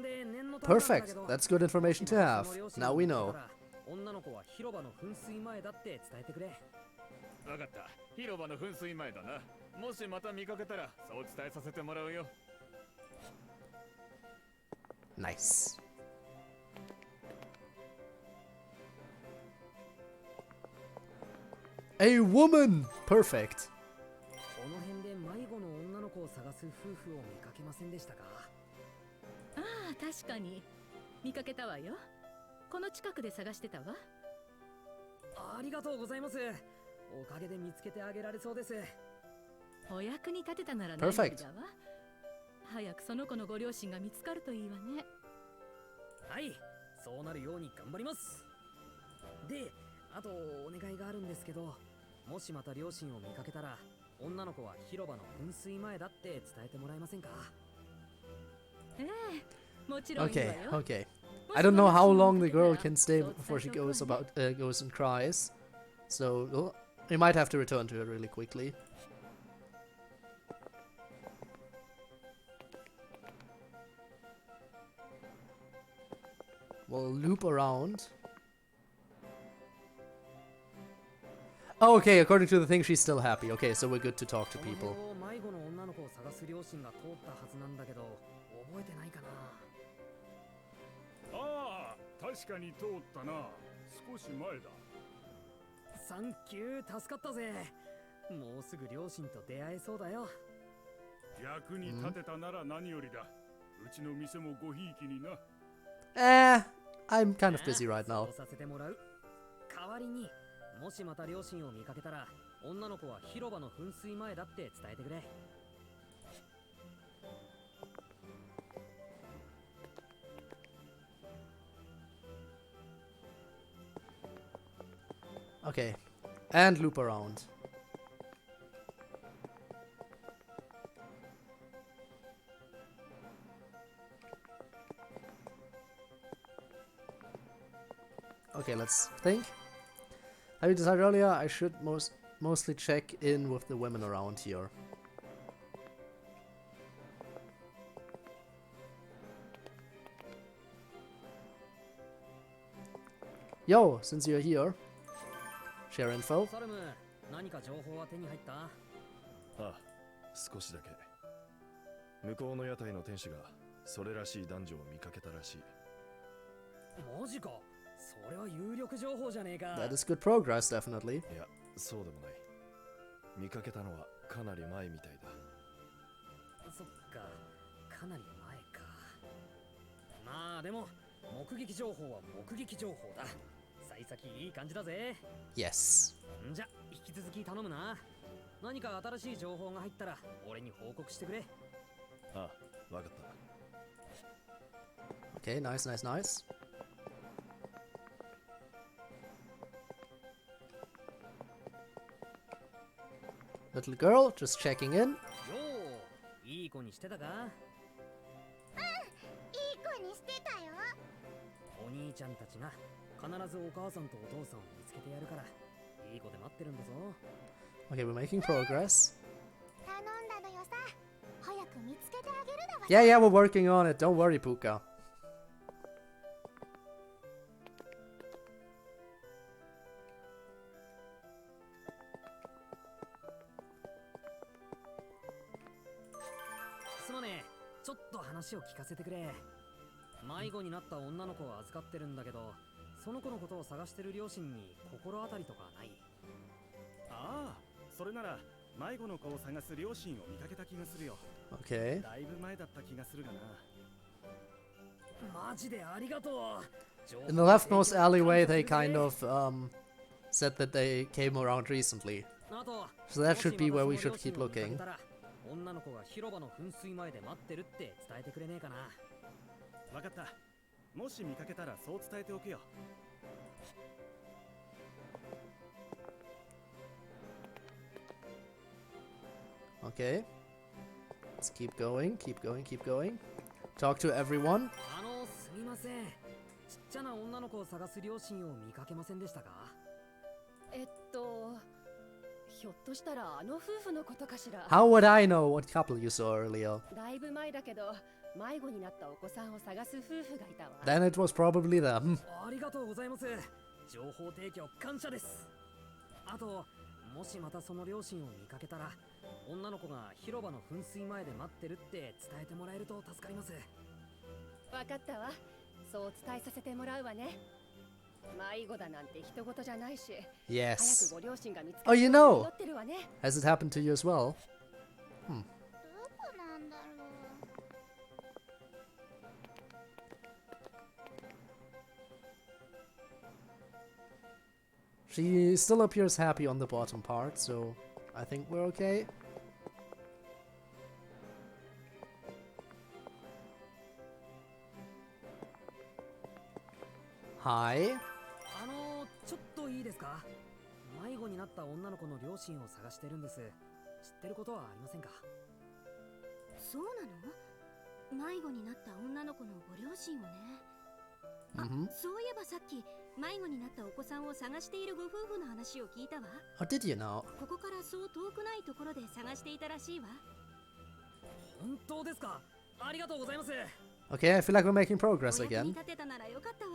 で、念のためなんだけ Perfect. ど、 That's good information to have. Now we know. 女の子は広場の噴水前だって伝えてくれ。わかった。広場の噴水前だな。もしまた見かけたらそう伝えさせてもらうよ。Nice. A woman! Perfect. この辺で迷子の女の子を探す夫婦を見かけませんでしたか？ああ、確かに見かけたわよ。この近くで探してたわ。ありがとうございます。おかげで見つけてあげられそうです。お役に立てたなら何よりだわ。早くその子のご両親が見つかるといいわね。はい、そうなるように頑張ります。で、あとお願いがあるんですけど、もしまた両親を見かけたら、女の子は広場の噴水前だって伝えてもらえませんか？ええ、もちろんいいわよ。Okay, okay. I don't know how long the girl can stay before she goes and cries, so we might have to return to her really quickly. We'll loop around. Oh, okay, according to the thing, she's still happy. Okay, so we're good to talk to people. 迷子の女の子を探す両親が通ったはずなんだけど、覚えてないかな。ああ、確かに通ったな。少し前だ。サンキュー、助かったぜ。もうすぐ両親と出会えそうだよ。役に立てたなら何よりだ。うちの店もごひいきにな。I'm kind of busy right now. そうさせてもらう。代わりに、もしまた両親を見かけたら、女の子は広場の噴水前だって伝えてくれ。Okay, and loop around. Okay, let's think. Have you decided earlier? I should mostly check in with the women around here. Yo, since you're here, share info. サルム、何か情報は手に入った？ああ、少しだけ。向こうの屋台の店主がそれらしい男女を見かけたらしい。マジか。それは有力情報じゃねえか。 That is good progress, definitely. いや、そうでもない。見かけたのはかなり前みたいだ。そっか、かなり前か。まあでも目撃情報は目撃情報だ。幸先いい感じだぜ。 Yes. んじゃ引き続き頼むな。何か新しい情報が入ったら俺に報告してくれ。ああ、わかった。 Okay, nice, nice, nice. Little girl, just checking in. よう、いい子にしてたか？いい子にしてたよ。お兄ちゃんたちが必ずお母さんとお父さんを見つけてやるから、いい子で待ってるんだぞ。 Okay, we're making progress. 頼んだのよさ。早く見つけてあげるだわ。 Yeah, yeah, we're working on it. Don't worry, Puka. すまねえ、ちょっと話を聞かせてくれ。迷子になった女の子を預かってるんだけど、その子のことを探してる両親に心当たりとかない？ああ、それなら迷子の子を探す両親を見かけた気がするよ。 Okay. だいぶ前だった気がするがな。マジでありがとう。 In the leftmost alleyway, they kind of said that they came around recently. あと、 So that should be where we should keep もしまたその両親を見かけ looking. たら女の子が広場の噴水前で待ってるって伝えてくれねえかな。わかった。もし見かけたらそう伝えておくよ。 Okay. Let's keep going, keep going, keep going. Talk to everyone. すみません。ちっちゃな女の子を探す両親を見かけませんでしたか？ひょっとしたらあの夫婦のことかしら。 How would I know what couple you saw earlier? だいぶ前だけど、迷子になったお子さんを探す夫婦がいたわ。 Then it was probably them. ありがとうございます。情報提供感謝です。あと、もしまたその両親を見かけたら、女の子が広場の噴水前で待ってるって伝えてもらえると助かります。わかったわ。そう伝えさせてもらうわね。迷子だなんて人事じゃないし。 Yes. 早くご両親が見つか Oh, る you ことを know. 祈ってるわね。 Has it happened to you as well? どこなんだろう。 She still appears happy on the bottom part, so I think we're okay. Hi. ちょっといいですか？迷子になった女の子の両親を探してるんです。知ってることはありませんか？そうなの？迷子になった女の子のご両親をね。Mm-hmm. そういえばさっき迷子になったお子さんを探しているご夫婦の話を聞いたわ。 Oh, did you know? ここからそう遠くないところで探していたらしいわ。本当ですか？ありがとうございます。 Okay, I feel like we're making progress お役に again. 立てたならよかったわ。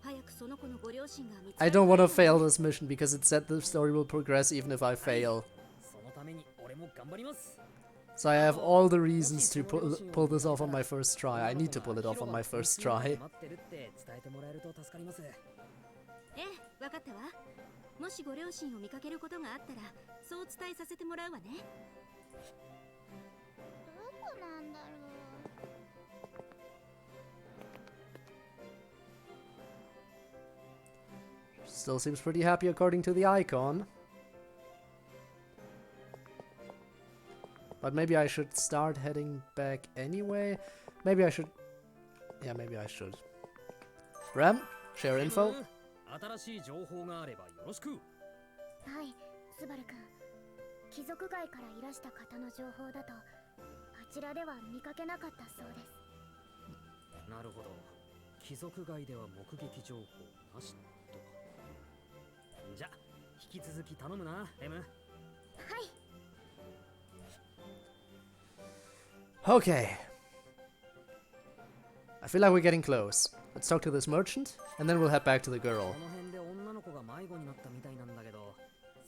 早くその子のご両親が見つか I る don't といい want わ to fail this mission because it said the story will progress even if I fail. そのために俺も頑張ります。 So I have all the reasons to pull this off on my first try. I need to pull it off on my first try. 待ってるって伝えてもらえると助かります。ええ、わかったわ。もしご両親を見かけることがあったらそう伝えさせてもらうわね。どこなんだろう。 Still seems pretty happy according to the icon. But maybe I should start heading back anyway. Maybe I should... Yeah, maybe I should. Rem, share info. 新しい情報があればよろしく。はい、スバル君。貴族街からいらした方の情報だと、あちらでは見かけなかったそうです。なるほど。貴族街では目撃情報なしと。じゃ、引き続き頼むな、M。はい。 Okay. I feel like we're getting close. Let's talk to this merchant, and then we'll head back to the girl. この辺で女の子が迷子になったみたいなんだけど、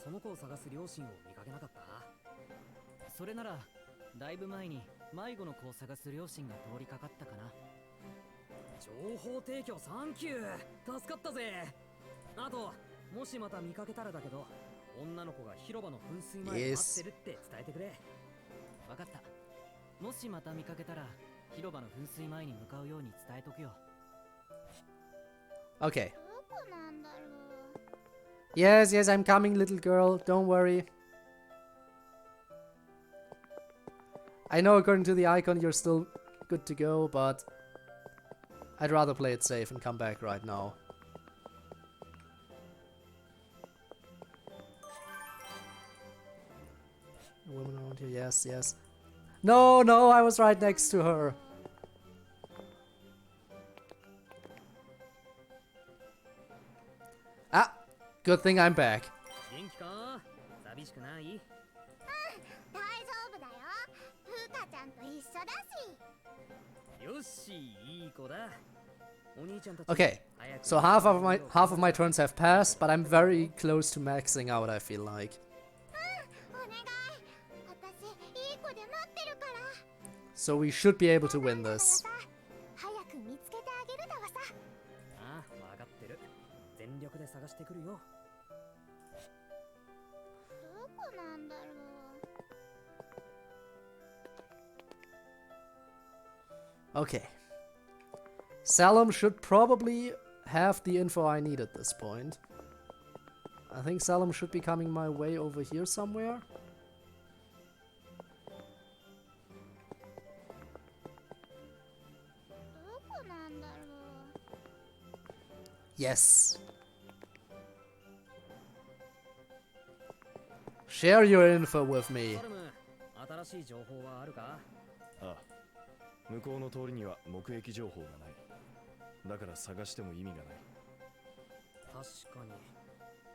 その子を探す両親を見かけなかった？それなら、だいぶ前に迷子の子を探す両親が通りかかったかな。情報提供サンキュー、助かったぜ。あと、もしまた見かけたらだけど、女の子が広場の噴水前で待ってるって伝えてくれ。わかった。もしまた見かけたら広場の噴水前に向かうように伝えとくよ。 Okay. どこなんだろう。 Yes, yes, I'm coming, little girl. Don't worry. I know according to the icon you're still good to go, but I'd rather play it safe and come back right now. Woman around here, yes, yes. No, no, I was right next to her. Ah, good thing I'm back. 元気か？寂しくない？うん、大丈夫だよ。ふうかちゃんと一緒だし。よし、いい子だ。お兄ちゃんたち。 Okay, so half of my turns have passed, but I'm very close to maxing out, I feel like. うん、お願い。私いい子で待ってるから。 So we should be able to win this. 早く見つけてあげるだわさ。ああ、わかってる。全力で探してくるよ。どこなんだろう。 Okay. Salem should probably have the info I need at this point. I think Salem should be coming my way over here somewhere. Yes. Share your info with me. 新しい情報はあるか？ああ、向こうの通りには目撃情報がない。だから探しても意味がない。確かに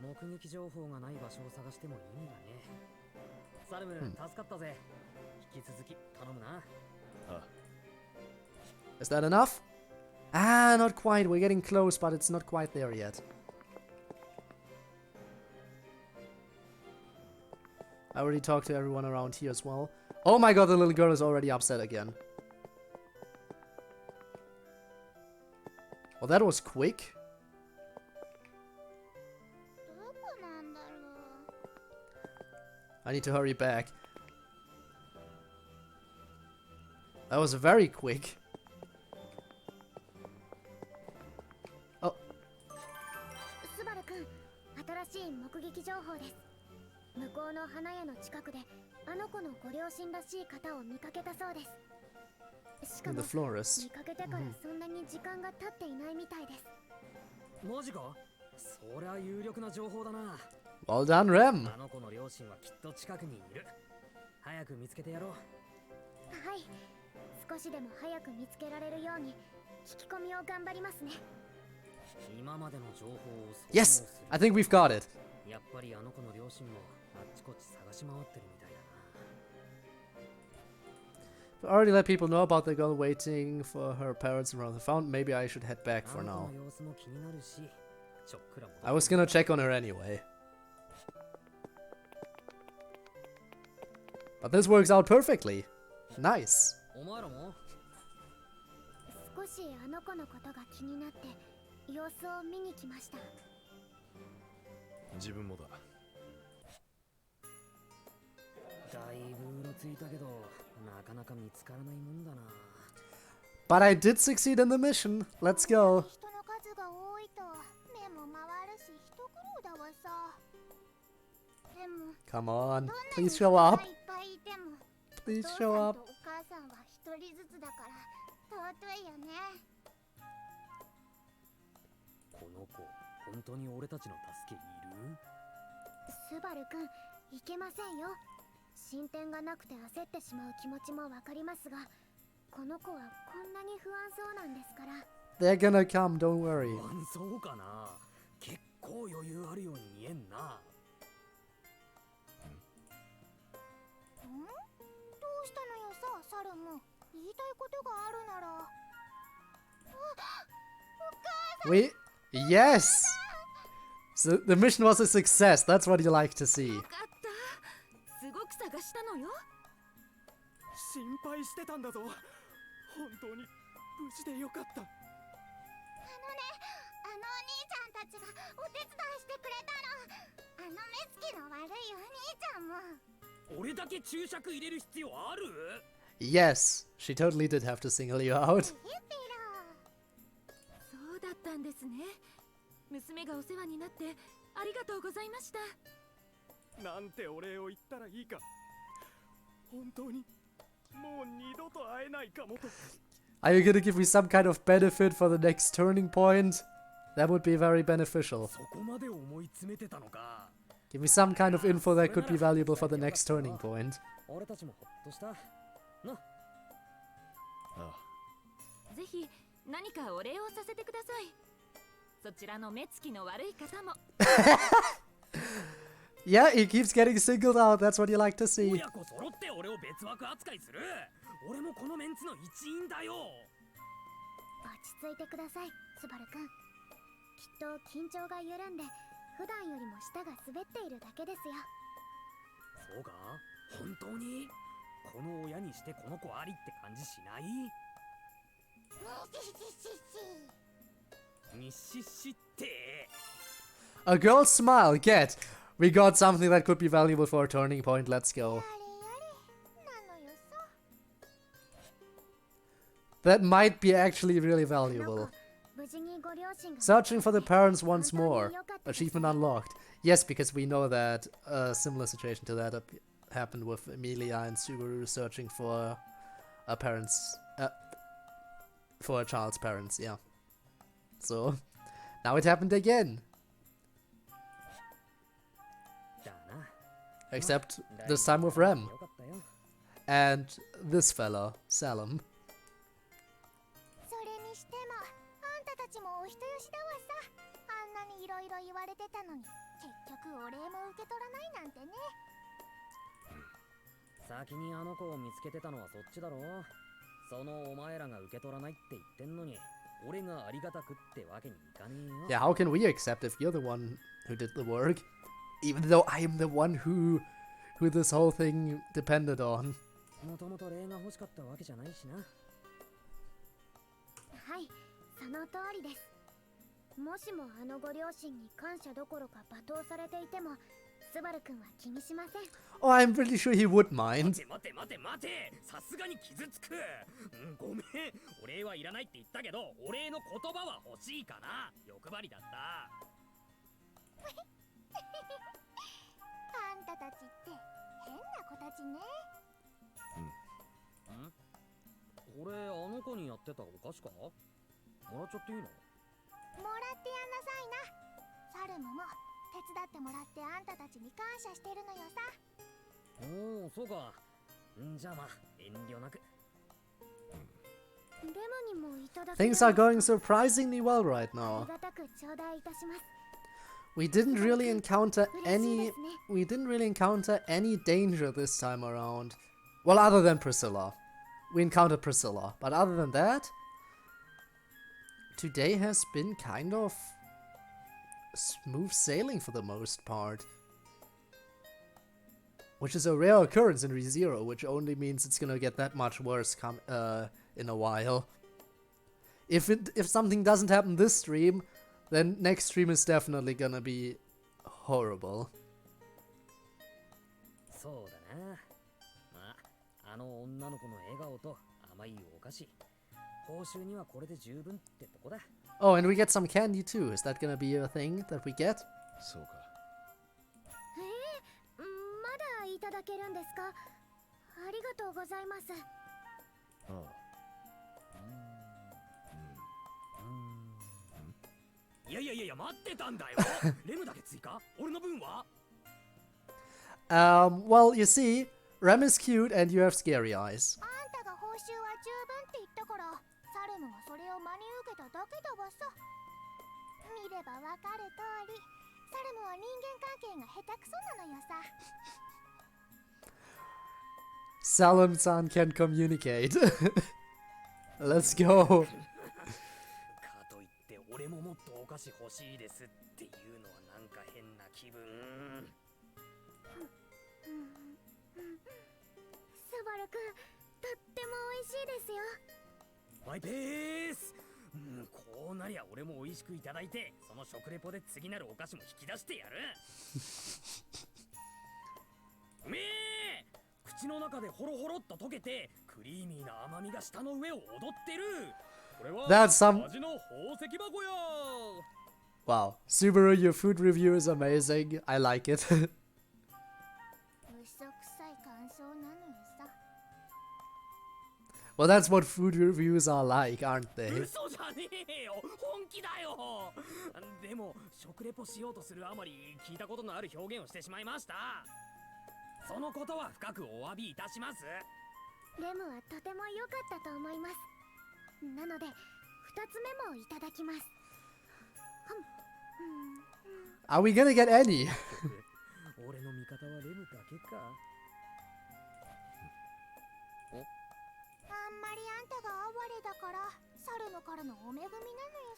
目撃情報がない場所を探しても意味がね。サルム、助かったぜ。引き続き頼むな。ああ。 Is that enough? Ah, not quite. We're getting close, but it's not quite there yet. I already talked to everyone around here as well. Oh my god, the little girl is already upset again. Well, that was quick. I need to hurry back. That was very quick. Oh. スバル君、新しい目撃情報です。向こうの花屋の近くであの子のご両親らしい方を見かけたそうです。しかも The florist. 見かけてからそんなに時間が経っていないみたいです。マジか？そりゃ有力な情報だな。 Well done, Rem. あの子の両親はきっと近くにいる。早く見つけてやろう。はい。少しでも早く見つけられるように聞き込みを頑張りますね。今までの情報を Yes, I think we've got it. やっぱりあの子の両親もあっちこっち探し回ってるみたいだな。 I already let people know about the girl waiting for her parents around the fountain. Maybe I should head back for now. I was gonna check on her anyway. But this works out perfectly. Nice. お前らも？少しあの子のことが気になって様子を見に来ました。自分もだ。だいぶうろついたけど、なかなか見つからないもんだな。 But I did succeed in the mission. Let's go. 人の数が多いと目も回るし一苦労だわさ。でも Come on, please show up. いっぱいいても Please show up. お母さんは一人ずつだから尊いよね。この子、本当に俺たちの助けいる？スバル君、いけませんよ。進展がなくて焦ってしまう気持ちもわかりますが、この子はこんなに不安そうなんですから。They're gonna come, don't worry. 不安そうかな。結構余裕あるように見えんな。どうしたのよさ、サルム。言いたいことがあるなら。We... Yes! So the mission was a success. That's what you like to see. よかった。すごく探したのよ。心配してたんだぞ。本当に無事でよかった。あのお兄ちゃんたちがお手伝いしてくれたの。あの目つきの悪いお兄ちゃんも。俺だけ注釈入れる必要ある？ Yes, she totally did have to single you out. そうだったんですね。娘がお世話になってありがとうございました。なんてお礼を言ったらいいか。本当にもう二度と会えないかもと。Are you gonna give me some kind of benefit for the next turning point? That would be very beneficial. そこまで思い詰めてたのか。Give me some kind of info that could be valuable for the next turning point. 俺たちもほっとした。な。ああ。ぜひ何かお礼をさせてください。そちらの目つきの悪い方も。Yeah, he keeps getting singled out. That's what you like to see. 親子揃って俺を別枠扱いする。俺もこのメンツの一員だよ。落ち着いてください、スバルくん。きっと緊張が緩んで普段よりも舌が滑っているだけですよ。そうか？本当に？この親にしてこの子ありって感じしない？にししって。A girl's smile. Get. We got something that could be valuable for a turning point. Let's go. That might be actually really valuable. Searching for the parents once more. Achievement unlocked. Yes, because we know that a similar situation to that happened with Emilia and Subaru searching for a parents, for a child's parents, yeah. So, now it happened again. Except this time with Rem. And this fella, Salem. それにしても、あんたたちもお人よしだわさ。あんなにいろいろ言われてたのに、結局お礼も受け取らないなんてね。先にあの子を見つけてたのはそっちだろ。そのお前らが受け取らないって言ってんのに、俺がありがたくってわけにいかねえよ。Yeah, how can we accept if you're the one who did the work? Even though I am the one who this whole thing depended on. もともと礼が欲しかったわけじゃないしな。はい、その通りです。もしもあのご両親に感謝どころか罵倒されていても、スバル君は気にしません。Oh, I'm pretty sure he would mind. 待て、さすがに傷つく。ごめん、お礼はいらないって言ったけど、お礼の言葉は欲しいかな。欲張りだった。あんたたちって変な子たちね。これあの子にやってたお菓子か？もらっちゃっていいの？もらってやんなさいな。サルムも手伝ってもらってあんたたちに感謝してるのよさ。おお、そうか。じゃあまあ遠慮なく。レムにもいただき。Things are going surprisingly well right あ now. りがたく頂戴いたします。We didn't really encounter any danger this time around. Well, other than Priscilla. We encountered Priscilla, but other than that, today has been kind of smooth sailing for the most part. Which is a rare occurrence in ReZero, which only means it's gonna get that much worse in a while. If something doesn't happen this stream, then next stream is definitely gonna be horrible. そうだな。まあ、あの女の子の笑顔と甘いお菓子。報酬にはこれで十分ってとこだ。Oh, and we get some candy too. Is that gonna be a thing that we get? そうか。まだいただけるんですか？ありがとうございます。ああ。いや待ってたんだよ。レムだけ追加？俺の分は？ Well, you see, Rem is cute and you have scary eyes. あんたが報酬は十分って言ったから、サルムがそれを真に受けただけだわさ。見ればわかる通り、サルムは人間関係が下手くそなのよさ。Salem-san can communicate. Let's go. 俺ももっとお菓子欲しいですっていうのはなんか変な気分。スバルくん、とっても美味しいですよ。マイペース。こうなりゃ俺も美味しくいただいて、その食レポで次なるお菓子も引き出してやる。うめえ。口の中でホロホロっと溶けてクリーミーな甘みが舌の上を踊ってる。これは That's some... 味の宝石箱よ。 Wow. Subaru, your food review is amazing. I like it. 嘘くさい感想なのよさ。 Well, that's what food reviews are like, aren't they? 嘘じゃねえよ、本気だよ。でも食レポしようとするあまり聞いたことのある表現をしてしまいました。そのことは深くお詫びいたします。レムはとても良かったと思います。なので2つ目もいただきます。 Are we gonna get any? 俺の味方はレムだけか。あんまりあんたが哀れだからサルムからのお恵みなのよ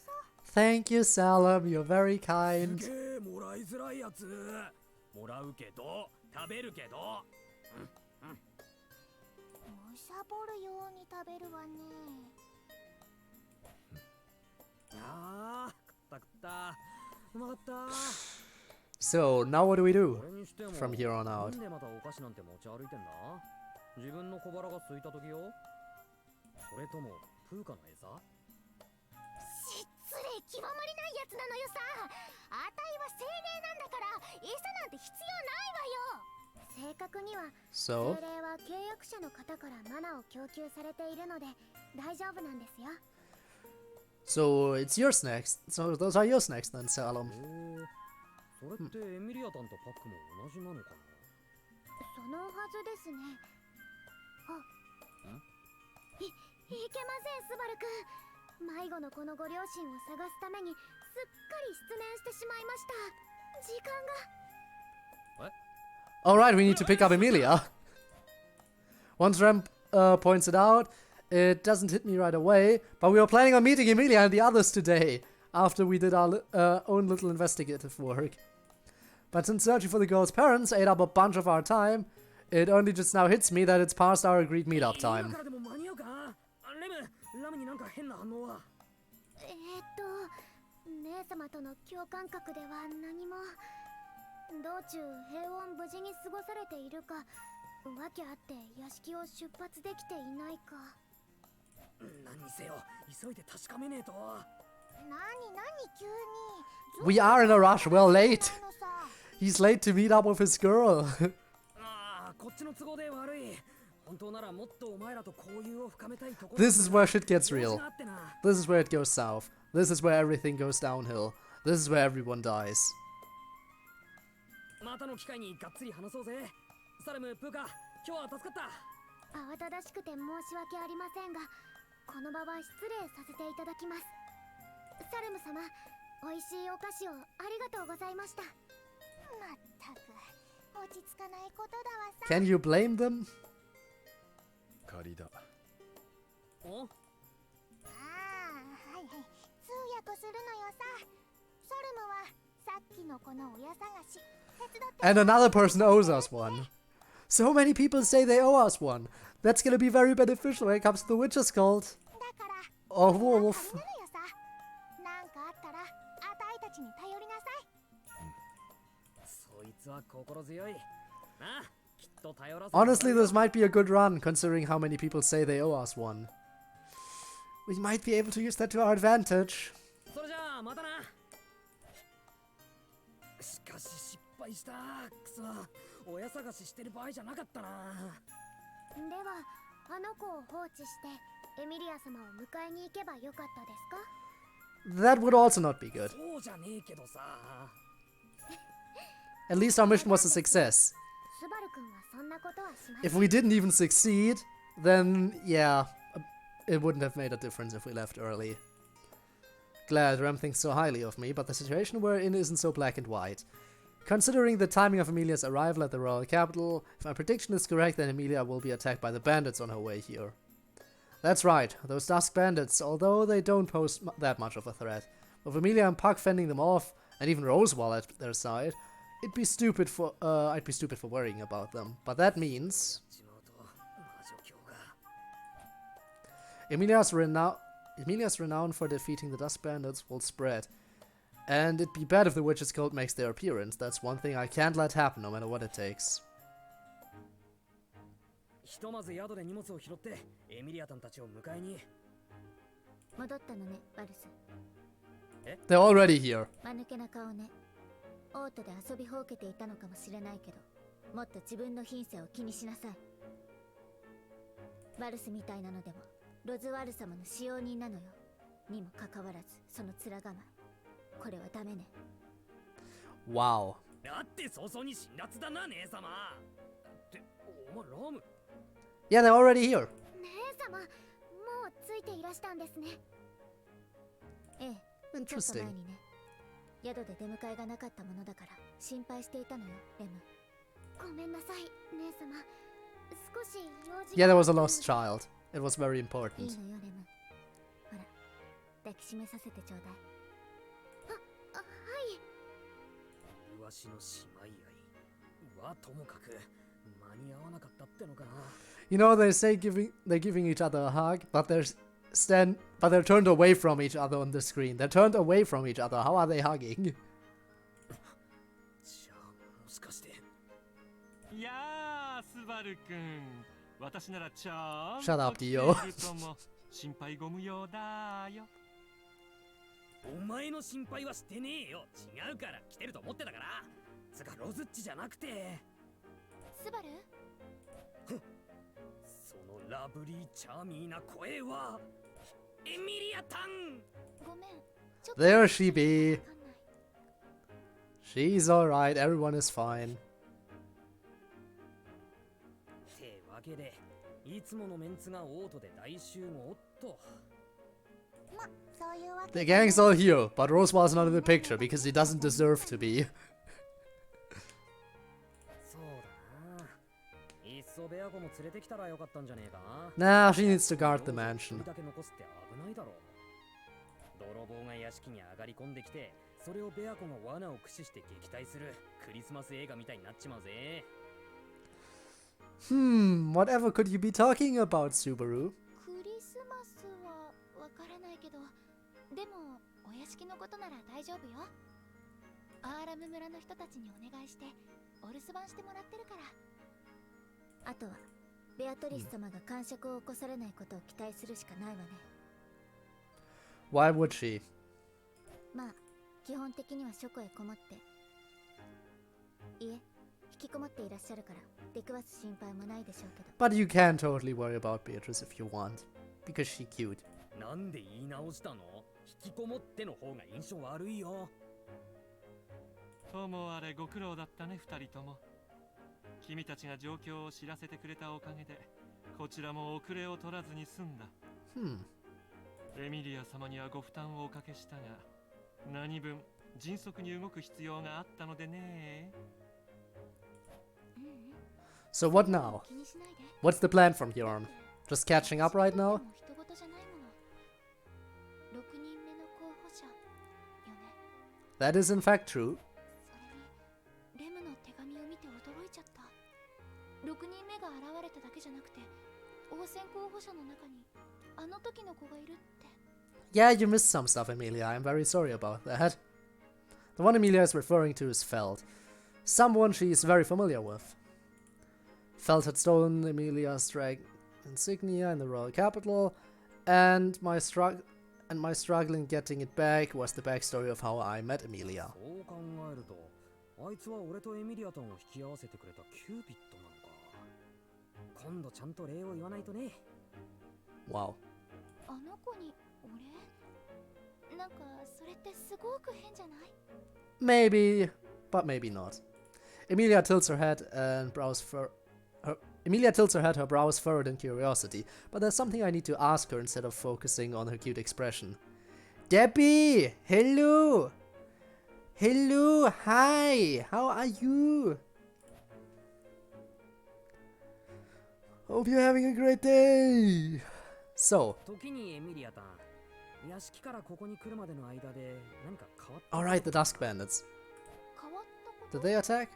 さ。 Thank you, Salam. You're very kind. すげえもらいづらいやつ。もらうけど食べるけど。むしゃぼるように食べるわね。ああ、食った食った。うまかった。 So, now what do we do from here on out? なんでまたお菓子なんて持ち歩いてんだ？自分の小腹が空いた時よ。それともプーカの餌？失礼極まりないやつなのよさ。あたいは精霊なんだから餌なんて必要ないわよ。正確には精霊は契約者の方からマナを供給されているので大丈夫なんですよ。 So, it's your snacks. So, those are your snacks then, Salam. それってエミリアタンとパックも同じなのかな？そのはずですね。あ、いけませんスバル君。迷子のこのご両親を探すためにすっかり失念してしまいました。時間が。 Alright, we need to pick up Emilia. Once Rem points it out, it doesn't hit me right away, but we were planning on meeting Emilia and the others today, after we did our own little investigative work. But since searching for the girl's parents ate up a bunch of our time, it only just now hits me that it's past our agreed meetup time. 姉様との共感覚では何も。道中平穏無事に過ごされているか、わけあって屋敷を出発できていないか。何にせよ急いで確かめねえと。急に。 We are in a rush, we're late. He's late to meet up with his girl. ああ、こっちの都合で悪い。本当ならもっとお前らと交友を深めたいところ。 This is where shit gets real. This is where it goes south. This is where everything goes downhill. This is where everyone dies. またの機会にがっつり話そうぜ。サルム、プーカ、今日は助かった。慌ただしくて申し訳ありませんが、この場は失礼させていただきます。サルム様、美味しいお菓子をありがとうございました。まったく落ち着かないことだわさ。 Can you blame them? 仮だ。お？はいはい、通訳するのよさ。サルムはさっきのこの親探し。 And another person owes us one. So many people say they owe us one. That's gonna be very beneficial when it comes to the Witch's Cult. Or Wolf. なんかあったらあたいたちに頼りなさい。そいつは心強い。なあ、きっと頼らせて。 Honestly, this might be a good run, considering how many people say they owe us one. We might be able to use that to our advantage. それじゃあまたな。しかし失敗した。くそ、親探ししてる場合じゃなかったな。では、あの子を放置してエミリア様を迎えに行けばよかったですか？ That would also not be good. そうじゃねえけどさ。 At least our mission was a success. スバル君はそんなことはしません。 If we didn't even succeed, then yeah, it wouldn't have made a difference if we left early. Glad Rem thinks so highly of me, but the situation we're in isn't so black and white. Considering the timing of Emilia's arrival at the royal capital, if my prediction is correct, then Emilia will be attacked by the bandits on her way here. That's right, those Dusk bandits, although they don't pose that much of a threat. With Emilia and Puck fending them off, and even Rosewall at their side, I'd be stupid for worrying about them. But that means Emilia's renown for defeating the Dusk Bandits will spread. And it'd be bad if the Witch's Cult makes their appearance. That's one thing I can't let happen, no matter what it takes. ひとまず宿で荷物を拾ってエミリアタンたちを迎えに。戻ったのね、バルス。They're already here. 間抜けな顔ね。オートで遊びほうけていたのかもしれないけど、もっと自分の品性を気にしなさい。バルスみたいなのでもロズワル様の使用人なのよ。にもかかわらずその面構え、これはダメね。Wow. だって早々に辛辣だな、姉様。ってお前ラム。Yeah, they're already here. 姉様、もうついていらしたんですね。ええ、ちょっと前にね。宿で出迎えがなかったものだから心配していたのよ、レム。ごめんなさい、姉様。少し用事 Yeah, there was a lost child. It was very important. いいのよ、レム。ほら、抱きしめさせてちょうだい。はい。わしの姉妹愛はともかく間に合わなかったってのかな。You know, they say they're giving each other a hug, but they're turned away from each other on the screen. They're turned away from each other. How are they hugging? じゃあもしかして。いやー、スバル君、私ならちゃん Shut up, Dio. 心配ご無用だよ。お前の心配はしてねえよ。違うから来てると思ってたから。つかロズッチじゃなくて。スバル？そのラブリーチャーミーな声はエミリアタン。ごめん。ちょっと There she be. She's alright. Everyone is fine. ってわけで、いつものメンツがオートで大集合っと。ま、そういうわけ。 The gang's all here, but Rosewell's not in the picture because he doesn't deserve to be. そうだな。いっそベアコも連れてきたらよかったんじゃねえか。Nah, she needs to guard the mansion. だけ残すって危ないだろう。泥棒が屋敷に上がり込んできて、それをベアコが罠を駆使して撃退するクリスマス映画みたいになっちまうぜ。Whatever could you be talking about, Subaru? クリスマスはわからないけど、でもお屋敷のことなら大丈夫よ。アーラム村の人たちにお願いしてお留守番してもらってるから。あとはベアトリス様が感触を起こされないことを期待するしかないわね。Why would she? まあ基本的には書庫へこもって、いえ、引きこもっていらっしゃるから出くわす心配もないでしょうけど。 But you can totally worry about Beatrice if you want, because she's cute. なんで言い直したの？引きこもっての方が印象悪いよ。ともあれご苦労だったね、二人とも。君たちが状況を知らせてくれたおかげで、こちらも遅れを取らずに済んだ。エミリア様にはご負担をおかけしたが、何分迅速に動く必要があったのでね。So what now? What's the plan from here on? Just catching up right now? That is in fact true. レムの手紙を見て驚いちゃった。6人目が現れただけじゃなくて、応戦候補者の中にあの時の子がいるって。 Yeah, you missed some stuff, Emilia. I'm very sorry about that. The one Emilia is referring to is Feld. Someone she's very familiar with. Feld had stolen Emilia's drag insignia in the royal capital, and my struggling getting it back was the backstory of how I met Emilia. そう考えると、あいつは俺とエミリアタンを引き合わせてくれたキューピッドなのか。今度ちゃんと礼を言わないとね。 Wow. あの子にお礼？なんかそれってすごく変じゃない？ Maybe, but maybe not. Emilia tilts her head and her brows furrowed in curiosity, but there's something I need to ask her instead of focusing on her cute expression. Debbie! Hello! Hello! Hi! How are you? Hope you're having a great day! So. 時にエミリアタン、屋敷からここに来るまでの間で何か変わった？ Alright, the Dusk Bandits. 変わったこと？ Did they attack?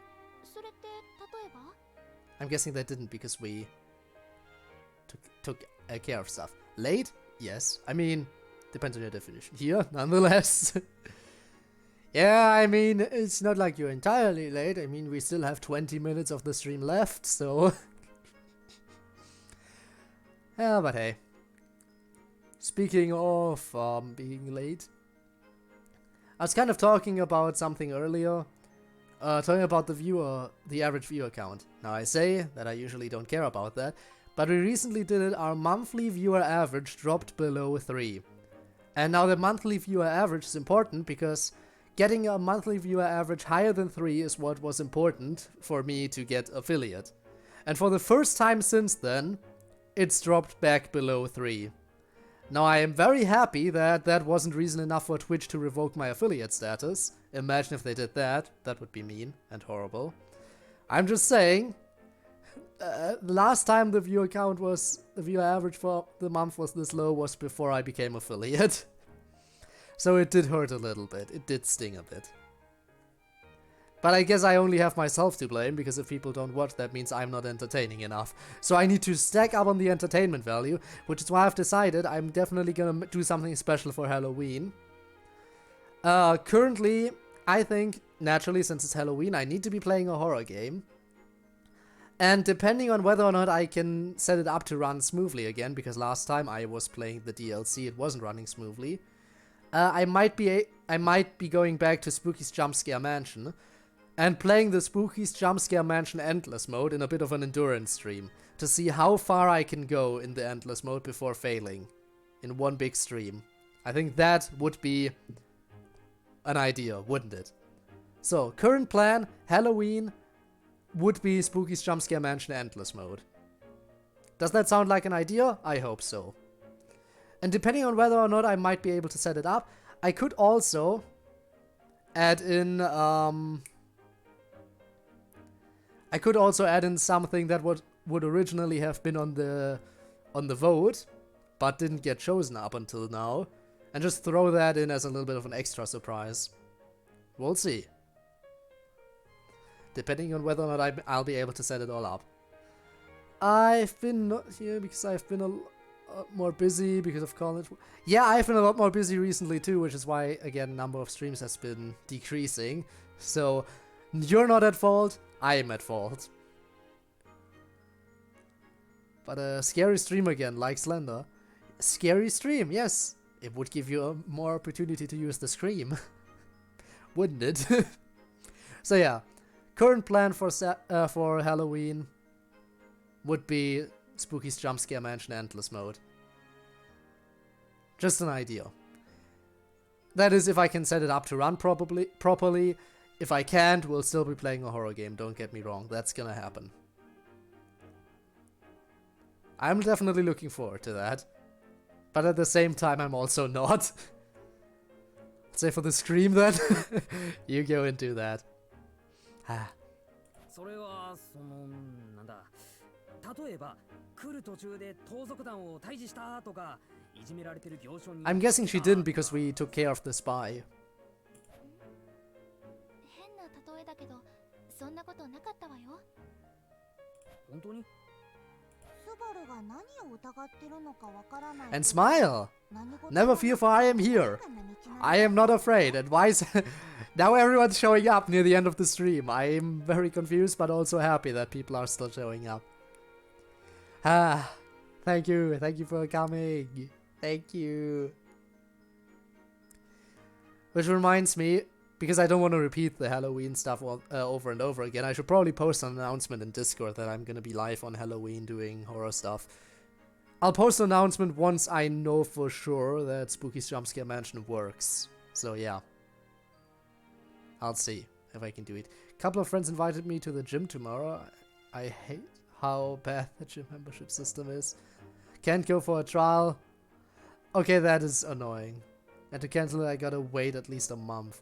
それって例えば？ I'm guessing they didn't because we took care of stuff. Late? Yes. I mean, depends on your definition. Here, nonetheless. Yeah, I mean, it's not like you're entirely late. I mean, we still have 20 minutes of the stream left, so... Yeah, but hey. Speaking of being late, I was kind of talking about something earlier. Talking about the average viewer count. Now I say that I usually don't care about that, but we recently did it. Our monthly viewer average dropped below 3. And now the monthly viewer average is important because getting a monthly viewer average higher than 3 is what was important for me to get affiliate. And for the first time since then, it's dropped back below 3. Now I am very happy that that wasn't reason enough for Twitch to revoke my affiliate status. Imagine if they did that. That would be mean and horrible. I'm just saying, last time the viewer average for the month was this low was before I became affiliate. So it did hurt a little bit. It did sting a bit. But I guess I only have myself to blame, because if people don't watch, that means I'm not entertaining enough. So I need to stack up on the entertainment value, which is why I've decided I'm definitely gonna do something special for Halloween. Currently, I think, naturally, since it's Halloween, I need to be playing a horror game. And depending on whether or not I can set it up to run smoothly again, because last time I was playing the DLC, it wasn't running smoothly, I might be going back to Spooky's Jump Scare Mansion, and playing the Spooky's Jump Scare Mansion Endless mode in a bit of an endurance stream, to see how far I can go in the Endless mode before failing, in one big stream. I think that would be an idea, wouldn't it? So, current plan, Halloween, would be Spooky's Jump Scare Mansion Endless mode. Does that sound like an idea? I hope so. And depending on whether or not I might be able to set it up, I could also add in something that would originally have been on the vote, but didn't get chosen up until now, and just throw that in as a little bit of an extra surprise. We'll see. Depending on whether or not I'll be able to set it all up. I've been not here because I've been a lot more busy because of college. Yeah, I've been a lot more busy recently too, which is why, again, number of streams has been decreasing. So, you're not at fault, I am at fault. But a scary stream again, like Slender. Scary stream, yes. It would give you more opportunity to use the scream. Wouldn't it? So yeah. Current plan for Halloween would be Spooky's Jump Scare Mansion Endless mode. Just an idea. That is if I can set it up to run properly. If I can't, we'll still be playing a horror game, don't get me wrong. That's gonna happen. I'm definitely looking forward to that. But at the same time, I'm also not. Say for the scream then? You go and do that. それはなんだ例えば来る途中で盗賊団を退治したとかいじめられてる行商に I'm guessing she didn't because we took care of the spy. 変な例えだけどそんなことなかったわよ。本当に？ And smile! Never fear, for I am here. I am not afraid. And why is now everyone's showing up near the end of the stream? I am very confused, but also happy that people are still showing up. Thank you for coming. Thank you. Which reminds me, because I don't want to repeat the Halloween stuff over and over again, I should probably post an announcement in Discord that I'm gonna be live on Halloween doing horror stuff. I'll post an announcement once I know for sure that Spooky's Jump Scare Mansion works. So yeah. I'll see if I can do it. A couple of friends invited me to the gym tomorrow. I hate how bad the gym membership system is. Can't go for a trial. Okay, that is annoying. And to cancel it, I gotta wait at least a month.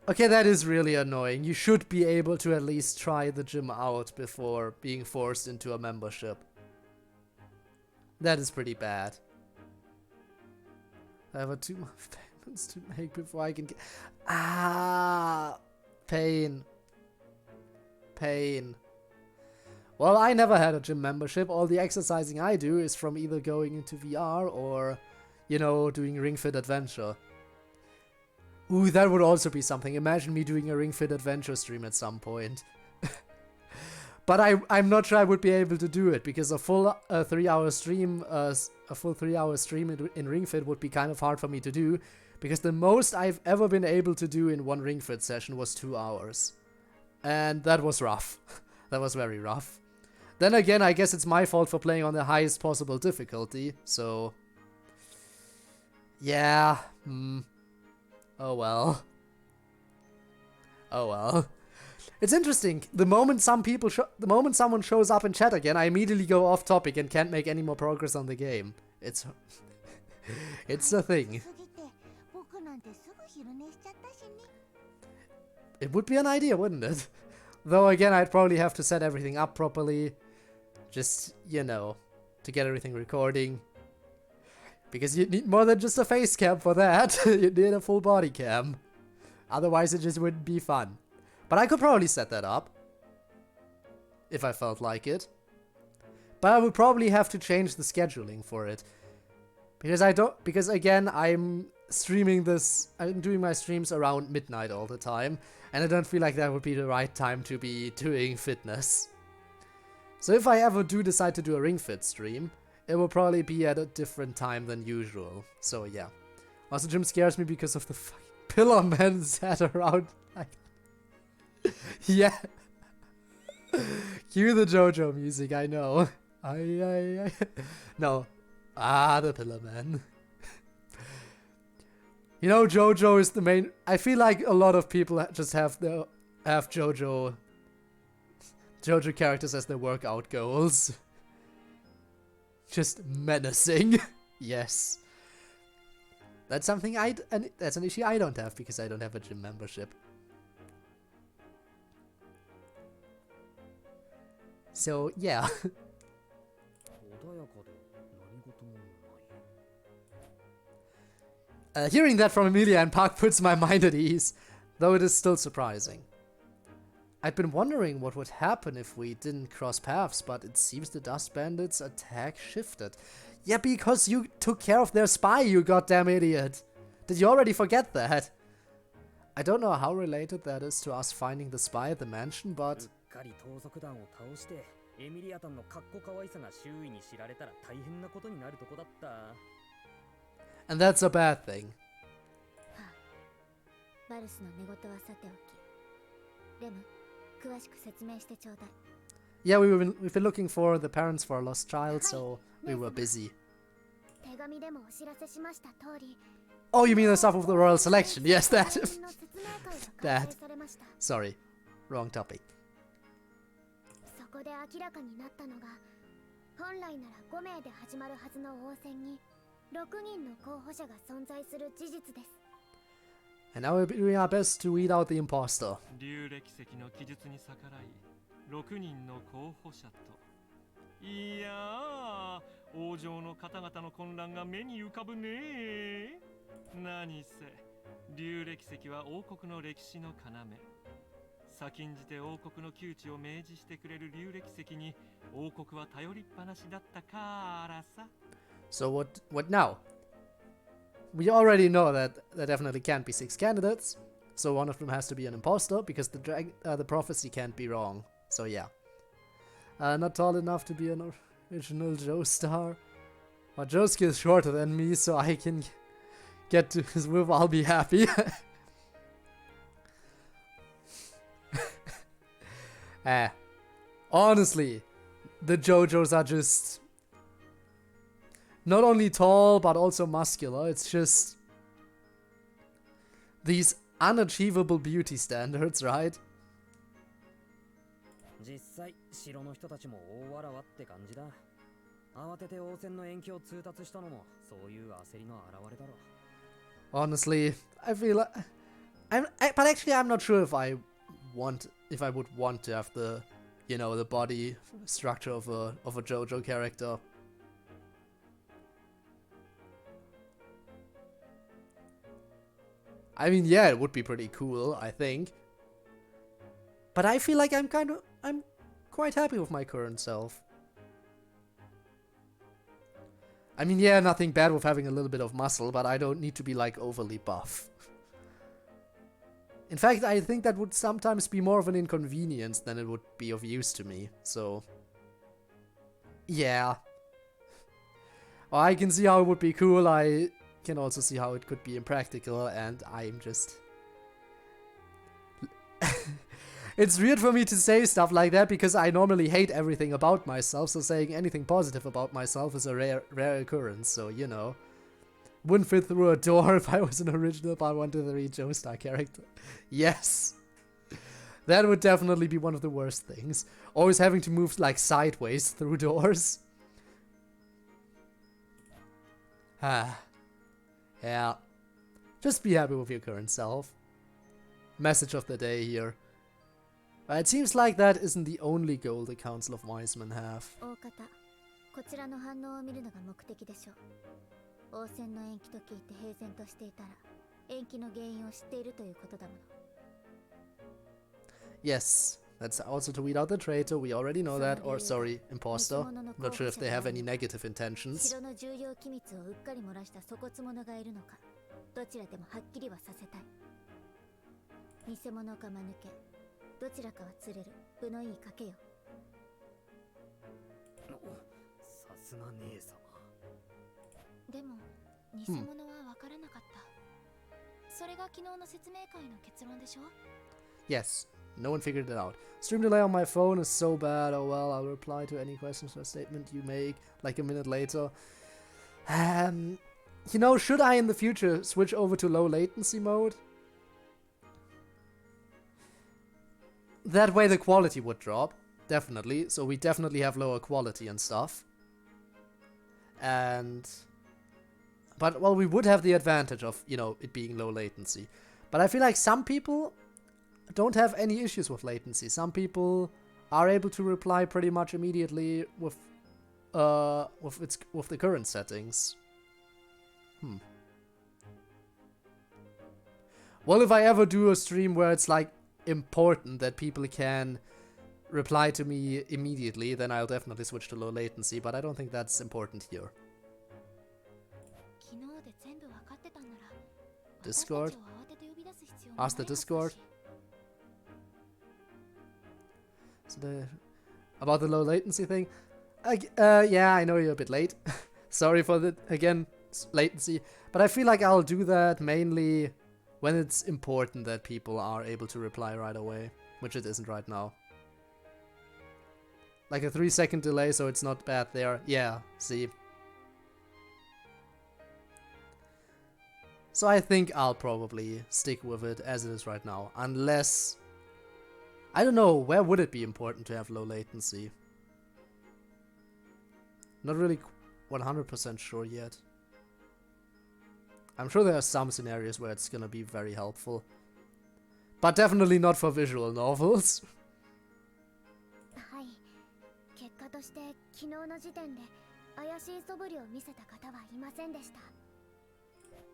Okay, that is really annoying. You should be able to at least try the gym out before being forced into a membership. That is pretty bad. I have 2 month payments to make before I can get... Pain. Pain. Well, I never had a gym membership. All the exercising I do is from either going into VR or, you know, doing Ring Fit Adventure. Ooh, that would also be something. Imagine me doing a Ring Fit Adventure stream at some point. But I'm not sure I would be able to do it because a full 3-hour stream, in Ring Fit would be kind of hard for me to do, because the most I've ever been able to do in one Ring Fit session was 2 hours, and that was rough. That was very rough. Then again, I guess it's my fault for playing on the highest possible difficulty. So yeah, oh well. Oh well. It's interesting. The moment someone shows up in chat again, I immediately go off topic and can't make any more progress on the game. It's it's a thing. It would be an idea, wouldn't it? Though again, I'd probably have to set everything up properly. Just, you know, to get everything recording. Because you need more than just a face cam for that. You need a full body cam. Otherwise it just wouldn't be fun. But I could probably set that up. If I felt like it. But I would probably have to change the scheduling for it. Because again, I'm doing my streams around midnight all the time. And I don't feel like that would be the right time to be doing fitness. So if I ever do decide to do a Ring Fit stream, it will probably be at a different time than usual. So yeah. Also, Jim scares me because of the fucking pillar man sat around like... Yeah. Cue the JoJo music, I know. No. Ah, the pillar man. You know, JoJo is the main... I feel like a lot of people just have JoJo characters as their workout goals. Just menacing. Yes. That's something that's an issue I don't have because I don't have a gym membership. So, yeah. Hearing that from Emilia and Park puts my mind at ease, though it is still surprising. I'd been wondering what would happen if we didn't cross paths, but it seems the Dust Bandits' attack shifted. Yeah, because you took care of their spy, you goddamn idiot! Did you already forget that? I don't know how related that is to us finding the spy at the mansion, but... And that's a bad thing. Yeah, we've been looking for the parents for a lost child, so we were busy. Oh, you mean the stuff of the royal selection? Yes, that. That. Sorry, wrong topic. And now we're doing our best to weed out the imposter. So what now? We already know that there definitely can't be 6 candidates, so one of them has to be an imposter, because the prophecy can't be wrong. So yeah. Not tall enough to be an original Joe star. But Joe's is shorter than me, so I can get to his move, I'll be happy. Honestly, the JoJos are just... not only tall, but also muscular. It's just... these unachievable beauty standards, right? Honestly, I feel like... but actually I'm not sure if I would want to have the, you know, the body structure of a JoJo character. I mean, yeah, it would be pretty cool, I think. But I feel like I'm quite happy with my current self. I mean, yeah, nothing bad with having a little bit of muscle, but I don't need to be, like, overly buff. In fact, I think that would sometimes be more of an inconvenience than it would be of use to me, so... yeah. Well, I can see how it would be cool, I can also see how it could be impractical, and I'm just... It's weird for me to say stuff like that, because I normally hate everything about myself, so saying anything positive about myself is a rare occurrence, so, you know. Wouldn't fit through a door if I was an original Part 1 to 3 Joestar character. Yes! That would definitely be one of the worst things. Always having to move, like, sideways through doors. Ah. Yeah. Just be happy with your current self. Message of the day here. But it seems like that isn't the only goal the Council of Wise Men have. こちらの反応を見るのが目的でしょう。応戦の延期と聞いて平然としていたら、延期の原因を知っているということだもの。Yes, that's also to weed out the traitor, we already know that, or sorry, imposter. Not sure if they have any negative intentions. 城の重要機密をうっかり漏らした粗骨者がいるのか、どちらでもはっきりはさせたい。偽物か間抜け、どちらかは釣れる、分のいい賭けよ。さすが姉様。でも偽物は分からなかった。それが昨日の説明会の結論でしょ? Yes, no one figured it out. Stream delay on my phone is so bad. Oh well, I'll reply to any questions or statement you make like a minute later. You know, should I in the future switch over to low latency mode? That way the quality would drop, definitely. So we definitely have lower quality and stuff. But, well, we would have the advantage of, you know, it being low latency. But I feel like some people don't have any issues with latency. Some people are able to reply pretty much immediately with the current settings. Well, if I ever do a stream where it's, like, important that people can reply to me immediately, then I'll definitely switch to low latency, but I don't think that's important here. Discord? Ask the Discord. So about the low latency thing. Yeah, I know you're a bit late. Sorry for the, again, latency. But I feel like I'll do that mainly when it's important that people are able to reply right away, which it isn't right now. Like a 3-second delay, so it's not bad there. Yeah, see. So I think I'll probably stick with it as it is right now, unless... I don't know, where would it be important to have low latency? Not really 100% sure yet. I'm sure there are some scenarios where it's gonna be very helpful. But definitely not for visual novels. はい。結果として昨日の時点で怪しい素振りを見せた方はいませんでした。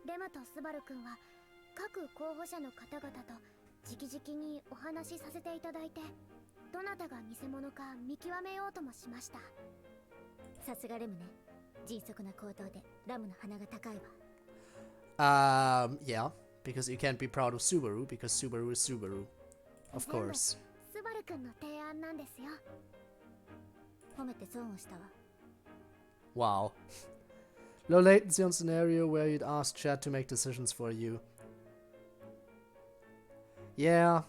レムとスバル君は各候補者の方々と直々にお話しさせていただいて、どなたが偽物か見極めようともしました。さすがレムね。迅速な行動でラムの鼻が高いわ。Yeah, because you can't be proud of Subaru, because Subaru is Subaru. Of course. スバル君の提案なんですよ。褒めて損をしたわ。Wow. Low latency on scenario where you'd ask chat to make decisions for you. Yeah.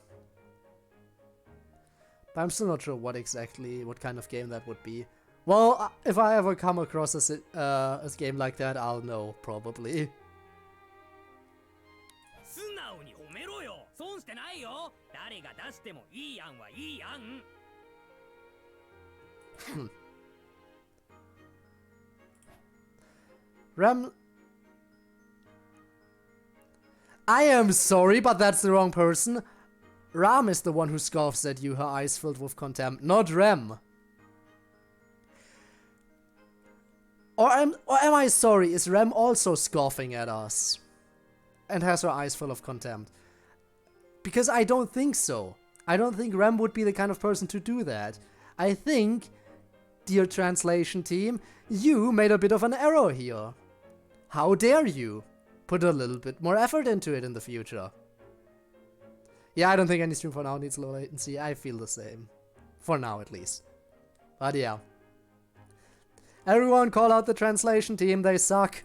But I'm still not sure what kind of game that would be. Well, if I ever come across a game like that, I'll know, probably. 素直に褒めろよ。損してないよ。誰が出してもいい案はいい案。Ram... I am sorry, but that's the wrong person. Ram is the one who scoffs at you, her eyes filled with contempt, not Rem. Or am I sorry, is Rem also scoffing at us? And has her eyes full of contempt? Because I don't think so. I don't think Rem would be the kind of person to do that. I think, dear translation team, you made a bit of an error here. How dare you? Put a little bit more effort into it in the future. Yeah, I don't think any stream for now needs low latency. I feel the same. For now, at least. But yeah. Everyone call out the translation team, they suck.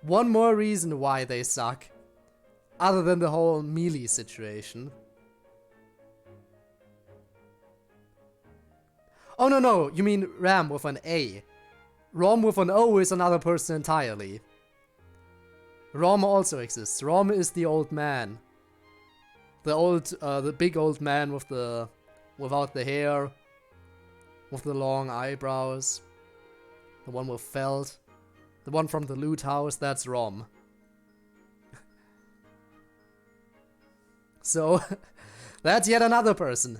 One more reason why they suck. Other than the whole melee situation. Oh no, you mean Ram with an A. Rom with an O is another person entirely. Rom also exists. Rom is the old man. The big old man without the hair. With the long eyebrows. The one with felt. The one from the loot house, that's Rom. So, that's yet another person.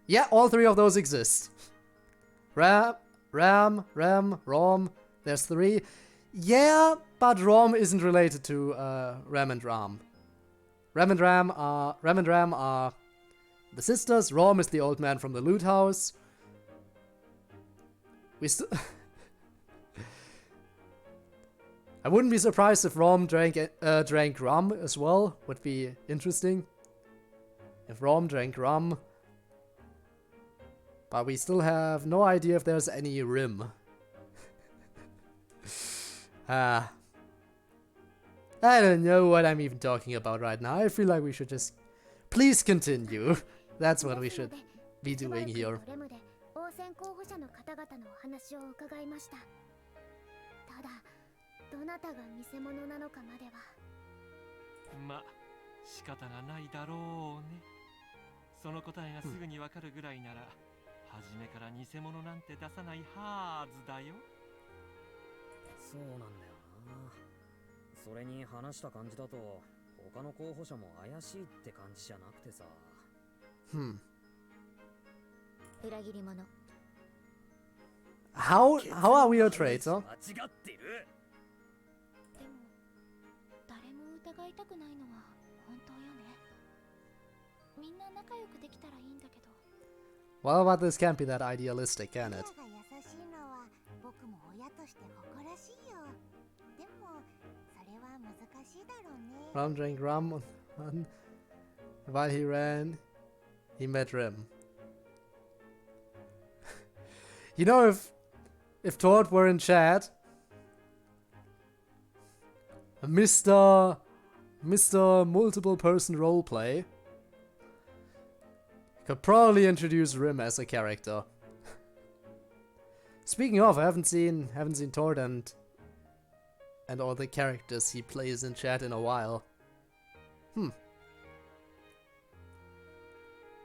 Yeah, all three of those exist. Ram, Rom, there's three. Yeah, but Rom isn't related to Ram and Ram. Ram and Ram are the sisters. Rom is the old man from the loot house. I wouldn't be surprised if Rom drank rum as well. Would be interesting. If Rom drank rum. But we still have no idea if there's any rim. I don't know what I'm even talking about right now. I feel like we should just... Please continue. That's what we should be doing here. どなたが偽物なのかまでは。ま、仕方がないだろうね。その答えがすぐにわかるぐらいなら、初めから偽物なんて出さないはずだよ。そうなんだよな。それに話した感じだと、他の候補者も怪しいって感じじゃなくてさ。裏切り者。How are we a traitor? 間違ってる。 疑いたくないのは本当よね。みんな仲良くできたらいいんだけど。Well, but this can't be that idealistic, can it? 優しいのは僕も親として誇らしいよ。でもそれは難しいだろうね。Ram drank rum while he ran. He met Rim. You know, if Todd were in chat, Mr. Multiple Person Roleplay could probably introduce Rim as a character. Speaking of, I haven't seen Tord and all the characters he plays in chat in a while.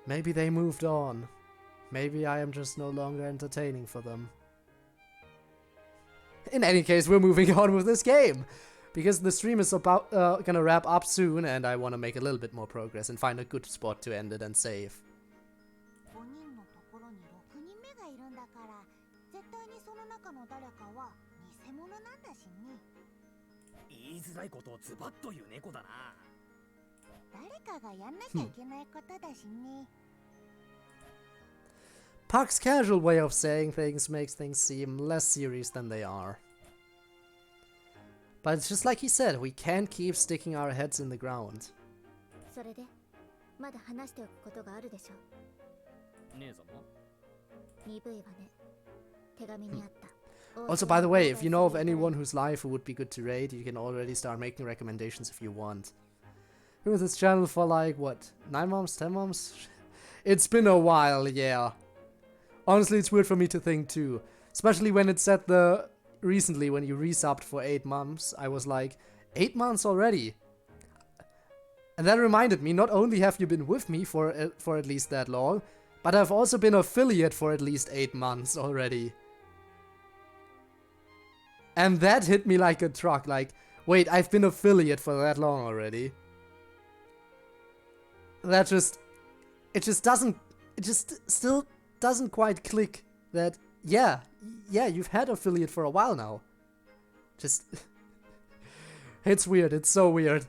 Maybe they moved on. Maybe I am just no longer entertaining for them. In any case, we're moving on with this game. Because the stream is about gonna wrap up soon, and I want to make a little bit more progress and find a good spot to end it and save. 5人のところに6人目がいるんだから、絶対にその中の誰かは偽物なんだしね。言いづらいことをズバッと言う猫だな。誰かがやんなきゃいけないことだしね。Puck's casual way of saying things makes things seem less serious than they are. But it's just like he said, we can't keep sticking our heads in the ground. それでまだ話しておくことがあるでしょう。姉さんも？鈍いわね。手紙にあった。Also, by the way, if you know of anyone whose life who would be good to raid, you can already start making recommendations if you want. Been with this channel for like, what, 9 months, 10 months? It's been a while, yeah. Honestly, it's weird for me to think too. Especially when it said recently when you resubbed for 8 months, I was like, 8 months already? And that reminded me, not only have you been with me for at least that long, but I've also been affiliate for at least 8 months already. And that hit me like a truck, like, wait, I've been affiliate for that long already. That just, it just still doesn't quite click that, yeah, you've had affiliate for a while now. Just, it's weird, it's so weird.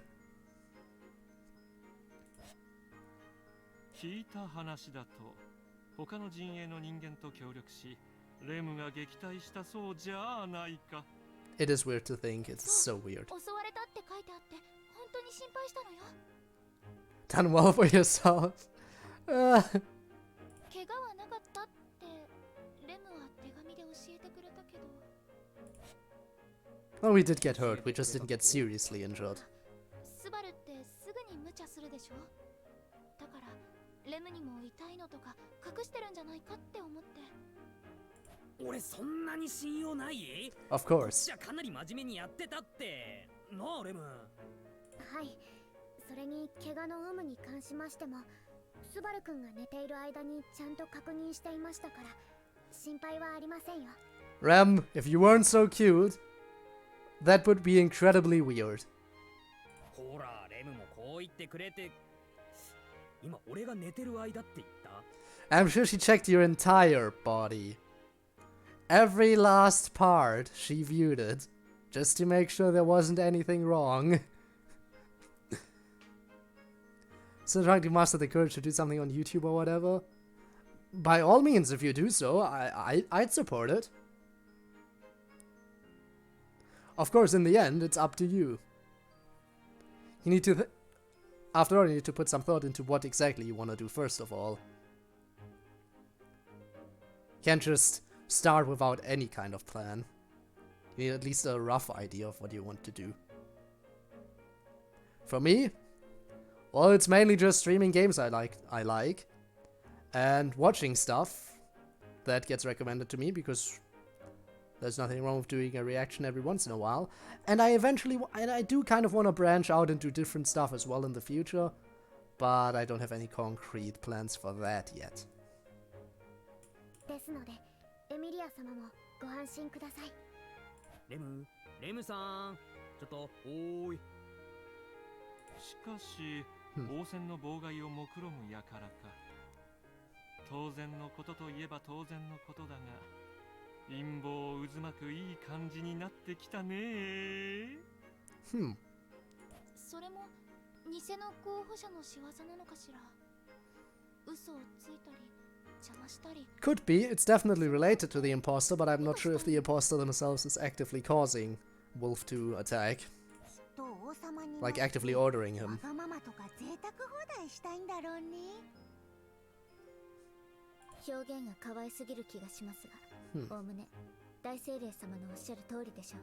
聞いた話だと、他の陣営の人間と協力し、レムが撃退したそうじゃないか。It is weird to think. It's so weird. 襲われたって書いてあって本当に心配したのよ。 Done well for yourself. 怪我はなかったってレムは手紙で教えてくれたけど。 Well, we did get hurt. We just didn't get seriously injured. スバルってすぐに無茶するでしょ。だからレムにも痛いのとか隠してるんじゃないかって思って。俺そんなに信用ない？ Of course. じゃかなり真面目にやってたってなあレム。はい。それに怪我の有無に関しましてもスバル君が寝ている間にちゃんと確認していましたから心配はありませんよ。 Rem, if you weren't so cute, that would be incredibly weird. ほらレムもこう言ってくれて。今俺が寝てる間って言った？ I'm sure she checked your entire body. Every last part she viewed it, just to make sure there wasn't anything wrong. Still trying to muster the courage to do something on YouTube or whatever? By all means, if you do so, I'd support it. Of course, in the end, it's up to you. You need to... After all, you need to put some thought into what exactly you want to do first of all. Can't just start without any kind of plan. You need at least a rough idea of what you want to do. For me, well, it's mainly just streaming games I like, and watching stuff that gets recommended to me because there's nothing wrong with doing a reaction every once in a while. And I do kind of want to branch out into different stuff as well in the future, but I don't have any concrete plans for that yet. ですので、エミリア様もご安心ください。レムさん、ちょっとおーい。しかし、応戦の妨害を目論む輩か。当然のことといえば当然のことだが、陰謀渦巻くいい感じになってきたね。それも偽の候補者の仕業なのかしら。嘘をついたり。Could be. It's definitely related to the imposter, but I'm not sure if the imposter themselves is actively causing Wolf to attack. Like actively ordering him. 表現が可愛すぎる気がしますが、おおむね大精霊様のおっしゃる通りでしょ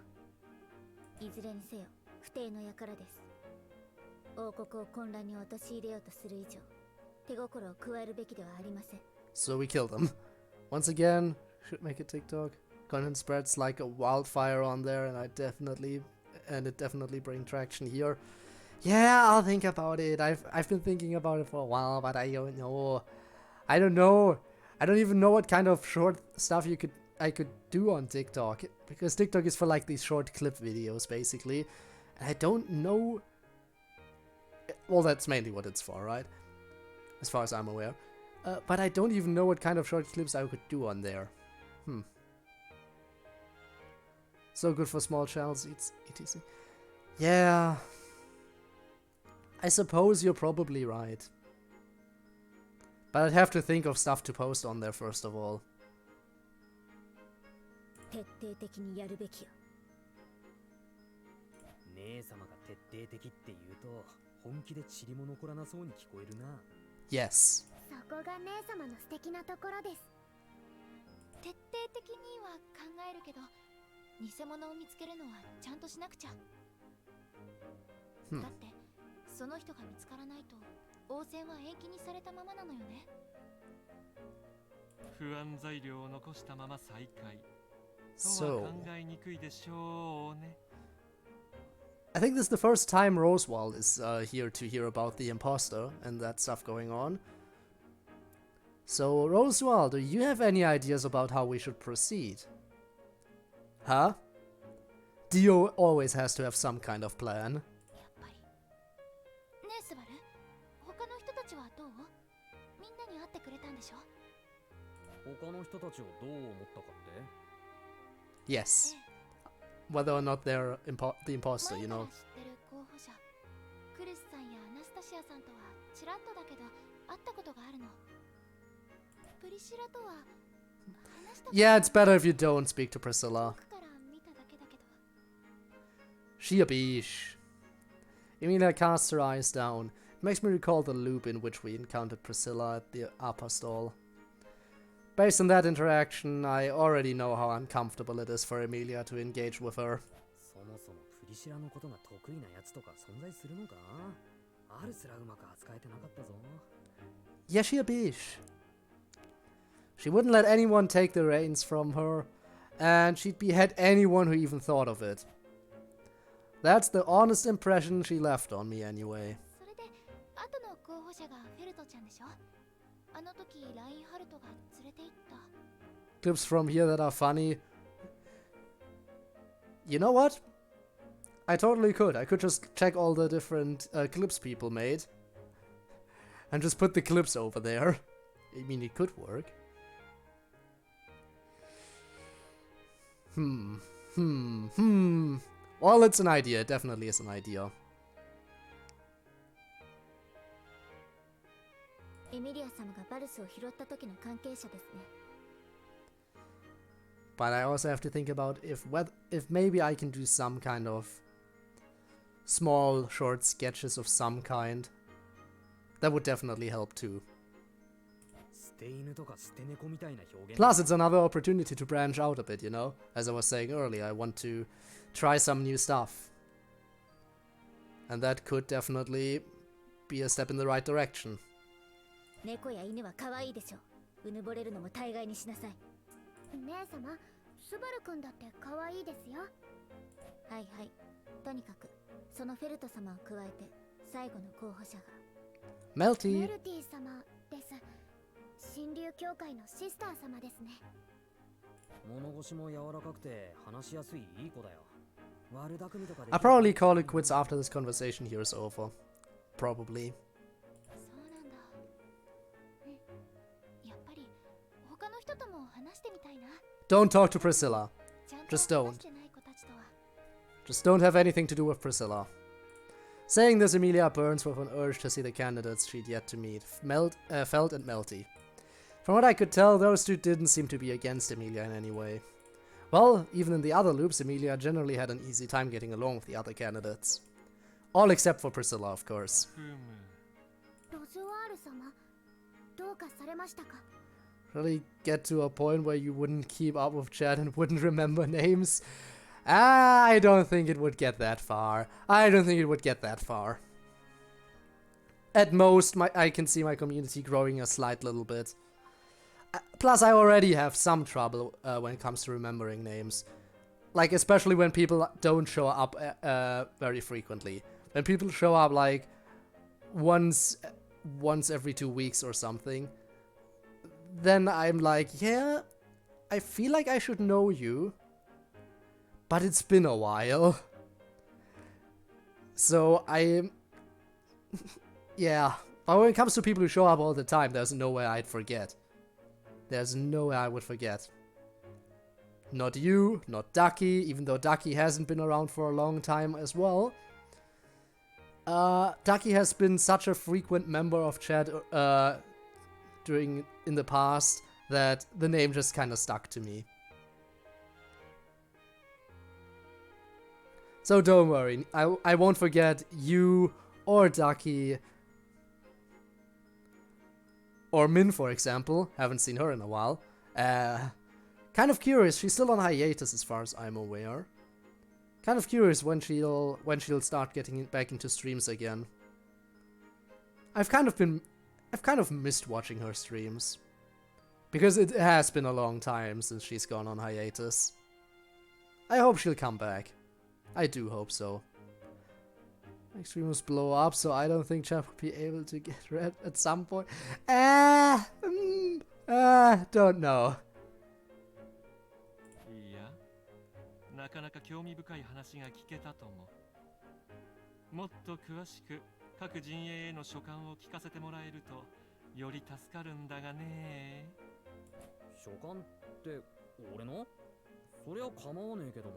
う。いずれにせよ不定の輩です。王国を混乱に陥れようとする以上、手心を加えるべきではありません。 So we kill them. Once again, should make a TikTok. Content spreads like a wildfire on there, and it definitely bring traction here. Yeah, I'll think about it. I've been thinking about it for a while, but I don't know. I don't even know what kind of short stuff I could do on TikTok, because TikTok is for like these short clip videos basically, and I don't know. Well, that's mainly what it's for, right? As far as I'm aware. But I don't even know what kind of short clips I could do on there. So good for small channels, etc. Yeah. I suppose you're probably right. But I'd have to think of stuff to post on there first of all. 徹底的にやるべきよ。姉様が徹底的って言うと本気で塵も残らなそうに聞こえるな。Yes. そこが姉様の素敵なところです。徹底的には考えるけど、偽物を見つけるのはちゃんとしなくちゃ。だってその人が見つからないと応戦は延期にされたままなのよね。不安材料を残したまま再開とは考えにくいでしょうね。I think this is the first time Roswald is here to hear about the imposter and that stuff going on. So, Roswald, do you have any ideas about how we should proceed? Huh? Dio always has to have some kind of plan. やっぱり。ねえスバル、他の人たちはどう？みんなに会ってくれたんでしょ？他の人たちをどう思ったかって？ Yes. Whether or not they're the imposter, you know. 知ってる候補者、クリスさんやアナスタシアさんとはちらっとだけど会ったことがあるの。プリシラとは話したこと。 Yeah, it's better if you don't speak to Priscilla. 僕から見ただけだけど。Sheepish. Emilia casts her eyes down. It makes me recall the loop in which we encountered Priscilla at the upper stall. Based on that interaction, I already know how uncomfortable it is for Emilia to engage with her. Yeah, she a bitch. She wouldn't let anyone take the reins from her, and she'd behead anyone who even thought of it. That's the honest impression she left on me anyway. Clips from here that are funny. You know what? I totally could. I could just check all the different clips people made. And just put the clips over there. I mean, it could work. Well, it's an idea. It definitely is an idea. But I also have to think about if maybe I can do some kind of small, short sketches of some kind. That would definitely help too. Plus, it's another opportunity to branch out a bit, you know? As I was saying earlier, I want to try some new stuff. And that could definitely be a step in the right direction. Melty. I'll probably call it quits after this conversation here is over. Probably. Don't talk to Priscilla. Just don't. Just don't have anything to do with Priscilla. Saying this, Emilia burns with an urge to see the candidates she'd yet to meet, Felt and Melty. From what I could tell, those two didn't seem to be against Emilia in any way. Well, even in the other loops, Emilia generally had an easy time getting along with the other candidates. All except for Priscilla, of course. Really get to a point where you wouldn't keep up with chat and wouldn't remember names? I don't think it would get that far. At most, I can see my community growing a slight little bit. Plus, I already have some trouble when it comes to remembering names. Like, especially when people don't show up very frequently. When people show up, like, once every 2 weeks or something, then I'm like, yeah, I feel like I should know you. But it's been a while. So yeah. But when it comes to people who show up all the time, there's no way I'd forget. There's no way I would forget. Not you, not Ducky, even though Ducky hasn't been around for a long time as well. Ducky has been such a frequent member of chat in the past that the name just kind of stuck to me. So don't worry, I won't forget you or Ducky. Or Min, for example. Haven't seen her in a while. Kind of curious, she's still on hiatus as far as I'm aware. Kind of curious when she'll start getting back into streams again. I've kind of missed watching her streams. Because it has been a long time since she's gone on hiatus. I hope she'll come back. I do hope so. My streamers blow up, so I don't think chat will be able to get red at some point. Don't know. いや、なかなか興味深い話が聞けたとも。もっと詳しく各陣営への所感を聞かせてもらえるとより助かるんだがね。所感って俺の？そりゃ構わねえけども。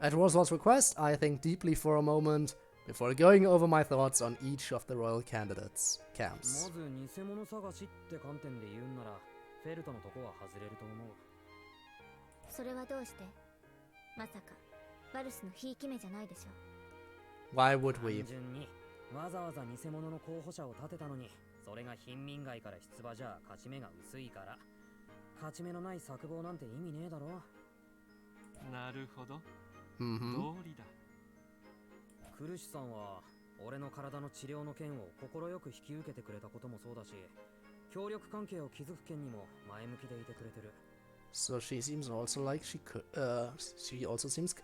At Roswell's request, I think deeply for a moment before going over my thoughts on each of the royal candidates' camps. まず偽物探しって観点で言うんならフェルトのとこは外れると思う。それはどうして？まさかバルスのひいき目じゃないでしょ。 Why would we? 単純にわざわざ偽物の候補者を立てたのに、それが貧民街から出馬じゃ勝ち目が薄いから、勝ち目のない策謀なんて意味ねえだろ。なるほど。Mm-hmm. 通りだ。クルシさんは俺の体の治療の件を快く引き受けてくれたこともそうだし、協力関係を築く件にも前向きでいてくれてる。 So she seems also like she could. She also seems.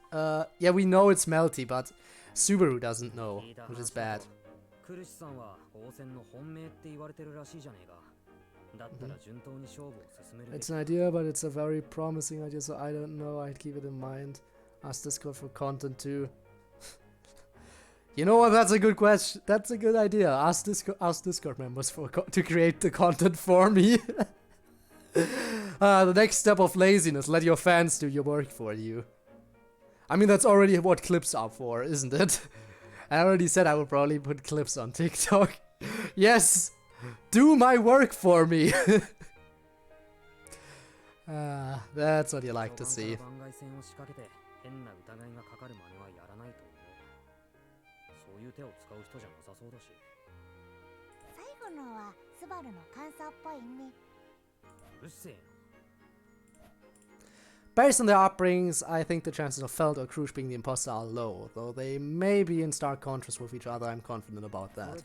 Yeah, we know it's Melty, but Subaru doesn't know, which is bad. クルシさんは王戦の本命って言われてるらしいじゃねえか。だったら順当に勝負を進めるべき。 It's an idea, but it's a very promising idea, so I don't know. I'd keep it in mind. Ask Discord for content too. You know what? That's a good question. That's a good idea. Ask Discord members to create the content for me. The next step of laziness. Let your fans do your work for you. I mean, that's already what clips are for, isn't it? I already said I would probably put clips on TikTok. Yes! Do my work for me! That's what you like to see. 最後のはスバルの感想っぽいね。うっせえ。 Based on their upbringings, I think the chances of Feld or Krush being the imposter are low, though they may be in stark contrast with each other. I'm confident about that.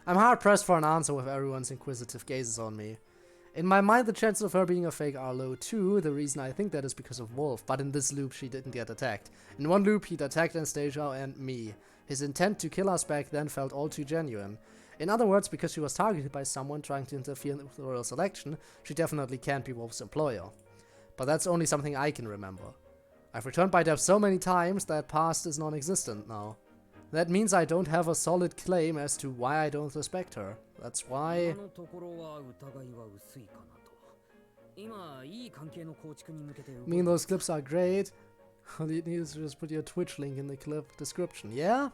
I'm hard pressed for an answer with everyone's inquisitive gazes on me. In my mind, the chances of her being a fake are low too. The reason I think that is because of Wolf, but in this loop she didn't get attacked. In one loop he'd attacked Anastasia and me. His intent to kill us back then felt all too genuine. In other words, because she was targeted by someone trying to interfere with the royal selection, she definitely can't be Wolf's employer. But that's only something I can remember. I've returned by depth so many times that past is non-existent now. That means I don't have a solid claim as to why I don't respect her. That's why... I mean, those clips are great. All you need is to just put your Twitch link in the clip description, yeah?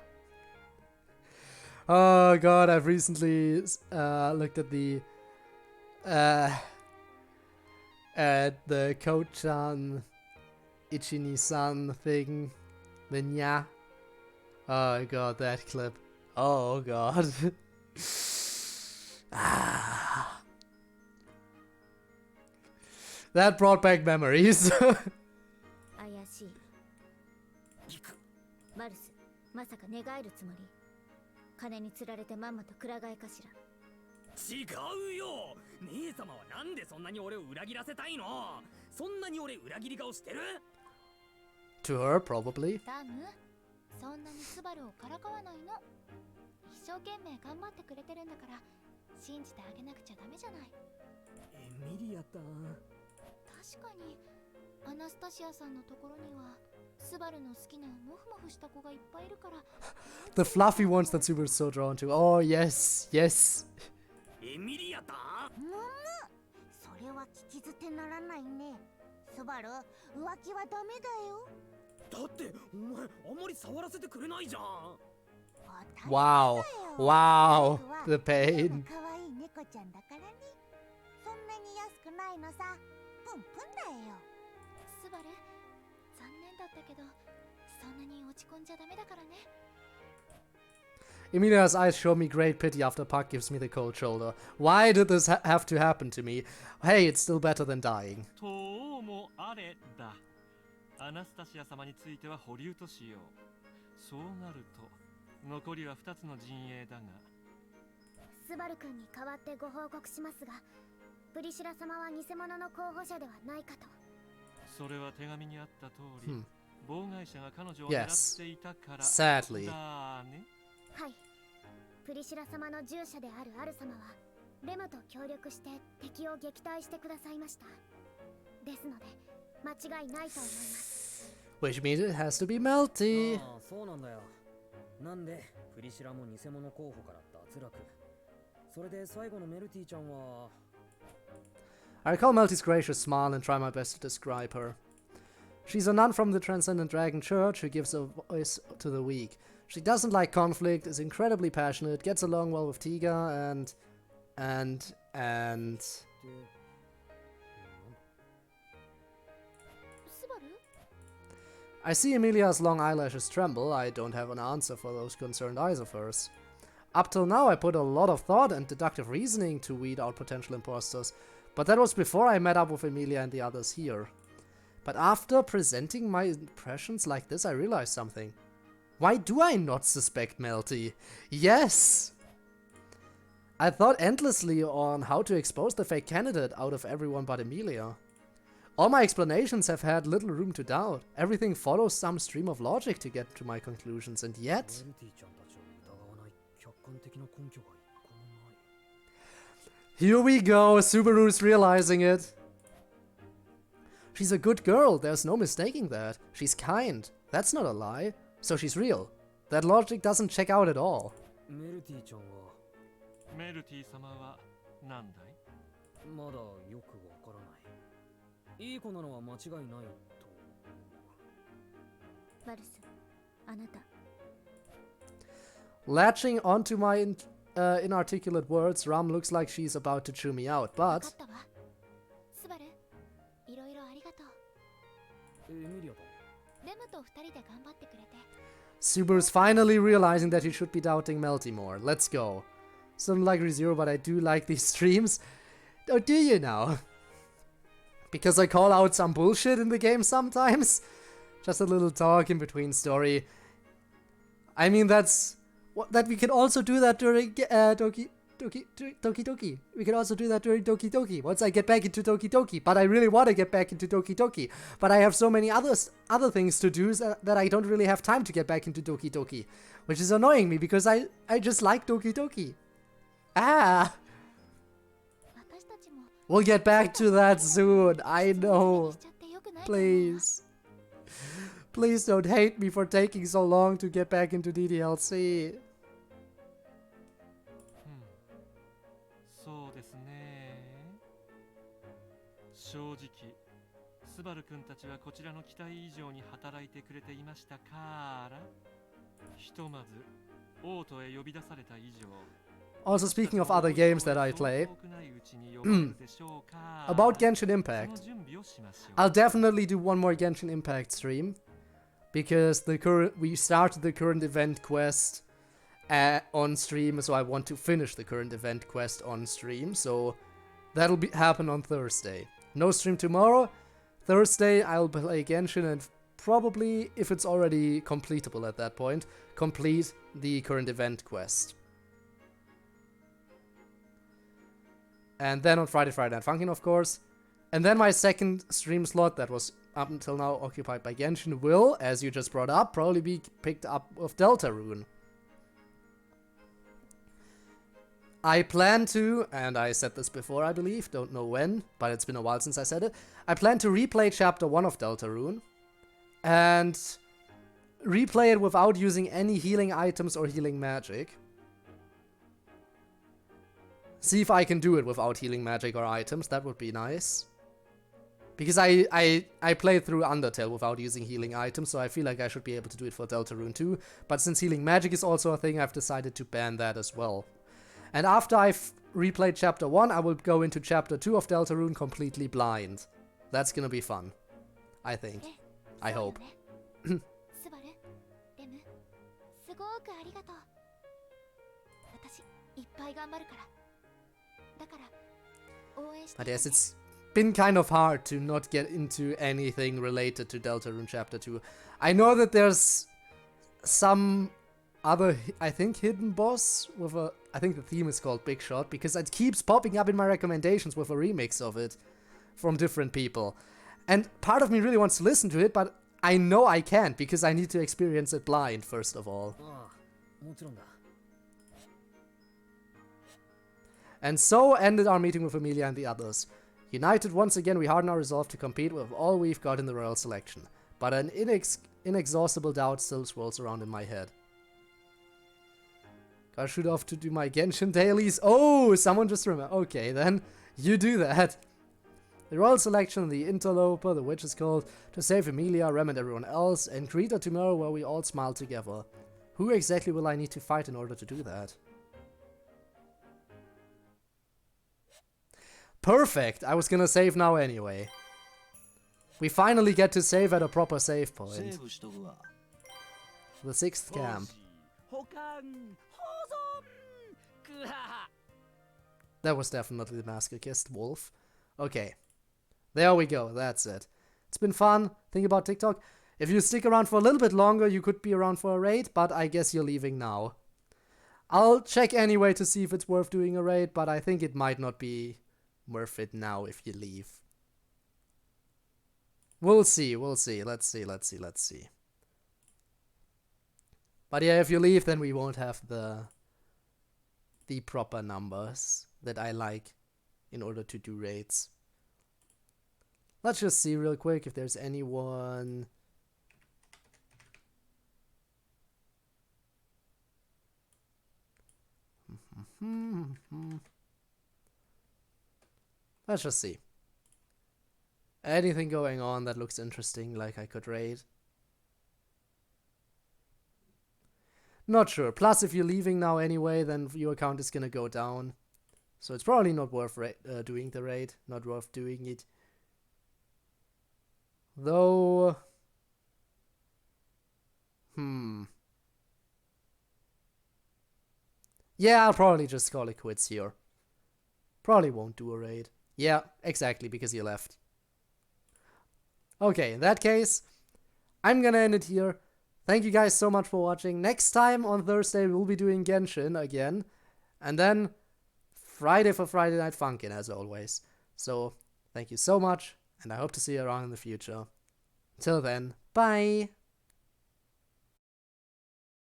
Oh god, I've recently looked at the Ko-chan Ichini-san thing. The nya. Oh god, that clip. Oh god. That brought back memories. マルス、まさか寝返るつもり？金に釣られてまんまとくら替えかしら？違うよ。姉様はなんでそんなに俺を裏切らせたいの？そんなに俺裏切り顔してる？ To her, probably. ダム、そんなにスバルをからかわないの。一生懸命頑張ってくれてるんだから信じてあげなくちゃダメじゃない。エミリアタン。確かにアナスタシアさんのところには。 The fluffy ones that Subaru is so drawn to. Oh, yes, yes. エミリアタン？それは聞き捨てならないね。スバル、浮気はダメだよ。だってお前あんまり触らせてくれないじゃん。Wow, wow, the pain. 可愛い猫ちゃんだからね。そんなに安くないのさ。プンプンだよ。スバル。 残念だったけど、そんなに落ち込んじゃダメだからね。 Emilia's eyes show me great pity after Puck gives me the cold shoulder. Why did this have to happen to me? Hey, it's still better than dying. ともあれだ。アナスタシア様については保留としよう。そうなると、残りは2つの陣営だが。スバル君に代わってご報告しますが、プリシラ様は偽物の候補者ではないかと。 それは手紙にあった通り、妨害者が彼女を狙っていたから。Sadly. だね。はい。プリシラ様の従者であるアル様は、レムと協力して敵を撃退してくださいました。ですので、間違いないと思います。Which means it has to be Melty. ああ、そうなんだよ。なんでプリシラも偽物候補から脱落。それで最後のメルティちゃんは。 I recall Melty's gracious smile and try my best to describe her. She's a nun from the Transcendent Dragon Church who gives a voice to the weak. She doesn't like conflict, is incredibly passionate, gets along well with Tiga, and And I see Emilia's long eyelashes tremble. I don't have an answer for those concerned eyes of hers. Up till now, I put a lot of thought and deductive reasoning to weed out potential imposters, but that was before I met up with Emilia and the others here. But after presenting my impressions like this, I realized something. Why do I not suspect Melty? Yes! I thought endlessly on how to expose the fake candidate out of everyone but Emilia. All my explanations have had little room to doubt. Everything follows some stream of logic to get to my conclusions, and yet... Here we go, Subaru's realizing it. She's a good girl, there's no mistaking that. She's kind, that's not a lie. So she's real. That logic doesn't check out at all. メルティ様は何だい？まだよくわからない。いい子なのは間違いないと。バルス、あなた。Latching onto my inarticulate words, Ram looks like she's about to chew me out, but... スバル、いろいろありがとう。エミリアだ。レムと二人で頑張ってくれて。Subaru's finally realizing that he should be doubting Melty more. Let's go. Don't like ReZero, but I do like these streams. Oh, do you now? Because I call out some bullshit in the game sometimes? Just a little talk in between story. I mean, that we can also do that during Doki Doki. We can also do that during Doki Doki. Once I get back into Doki Doki. But I really want to get back into Doki Doki. But I have so many other things to do that I don't really have time to get back into Doki Doki. Which is annoying me because I just like Doki Doki. Ah! We'll get back to that soon. I know. Please. Please don't hate me for taking so long to get back into DDLC. そうですね。正直、スバル君たちはこちらの期待以上に働いてくれていましたから、ひとまずオートへ呼び出された以上。 Also, speaking of other games that I play, about Genshin Impact, I'll definitely do one more Genshin Impact stream, because we started the current event quest on stream, so I want to finish the current event quest on stream, so that'll happen on Thursday. No stream tomorrow. Thursday I'll play Genshin and probably, if it's already completable at that point, complete the current event quest. And then on Friday Night Funkin', of course. And then my second stream slot that was up until now occupied by Genshin will, as you just brought up, probably be picked up with Deltarune. I plan to, and I said this before I believe, don't know when, but it's been a while since I said it. I plan to replay Chapter 1 of Deltarune. And replay it without using any healing items or healing magic. See if I can do it without healing magic or items, that would be nice. Because I played through Undertale without using healing items, so I feel like I should be able to do it for Deltarune too. But since healing magic is also a thing, I've decided to ban that as well. And after I've replayed Chapter 1, I will go into Chapter 2 of Deltarune completely blind. That's gonna be fun. I think. I hope. But yes, it's been kind of hard to not get into anything related to Deltarune Chapter 2. I know that there's some other, I think, hidden boss with a... I think the theme is called Big Shot, because it keeps popping up in my recommendations with a remix of it from different people. And part of me really wants to listen to it, but I know I can't, because I need to experience it blind, first of all. And so ended our meeting with Emilia and the others. United once again, we harden our resolve to compete with all we've got in the royal selection. But an inexhaustible doubt still swirls around in my head. Gotta shoot off to do my Genshin dailies. Oh, someone just remembered. Okay, then you do that. The royal selection, the interloper, the witch is called, to save Emilia, Rem and everyone else, and greet her tomorrow where we all smile together. Who exactly will I need to fight in order to do that? Perfect! I was gonna save now anyway. We finally get to save at a proper save point. The 6th camp. That was definitely the masochist wolf. Okay. There we go, that's it. It's been fun. Think about TikTok. If you stick around for a little bit longer, you could be around for a raid, but I guess you're leaving now. I'll check anyway to see if it's worth doing a raid, but I think it might not be worth it now if you leave. We'll see, we'll see. Let's see. But yeah, if you leave, then we won't have the proper numbers that I like in order to do raids. Let's just see real quick if there's anyone. Let's just see. Anything going on that looks interesting, like I could raid? Not sure. Plus, if you're leaving now anyway, then your account is gonna go down. So it's probably not worth doing the raid. Not worth doing it. Though... Yeah, I'll probably just call it quits here. Probably won't do a raid. Yeah, exactly, because you left. Okay, in that case, I'm gonna end it here. Thank you guys so much for watching. Next time on Thursday, we'll be doing Genshin again. And then Friday for Friday Night Funkin', as always. So, thank you so much, and I hope to see you around in the future. Till then, bye!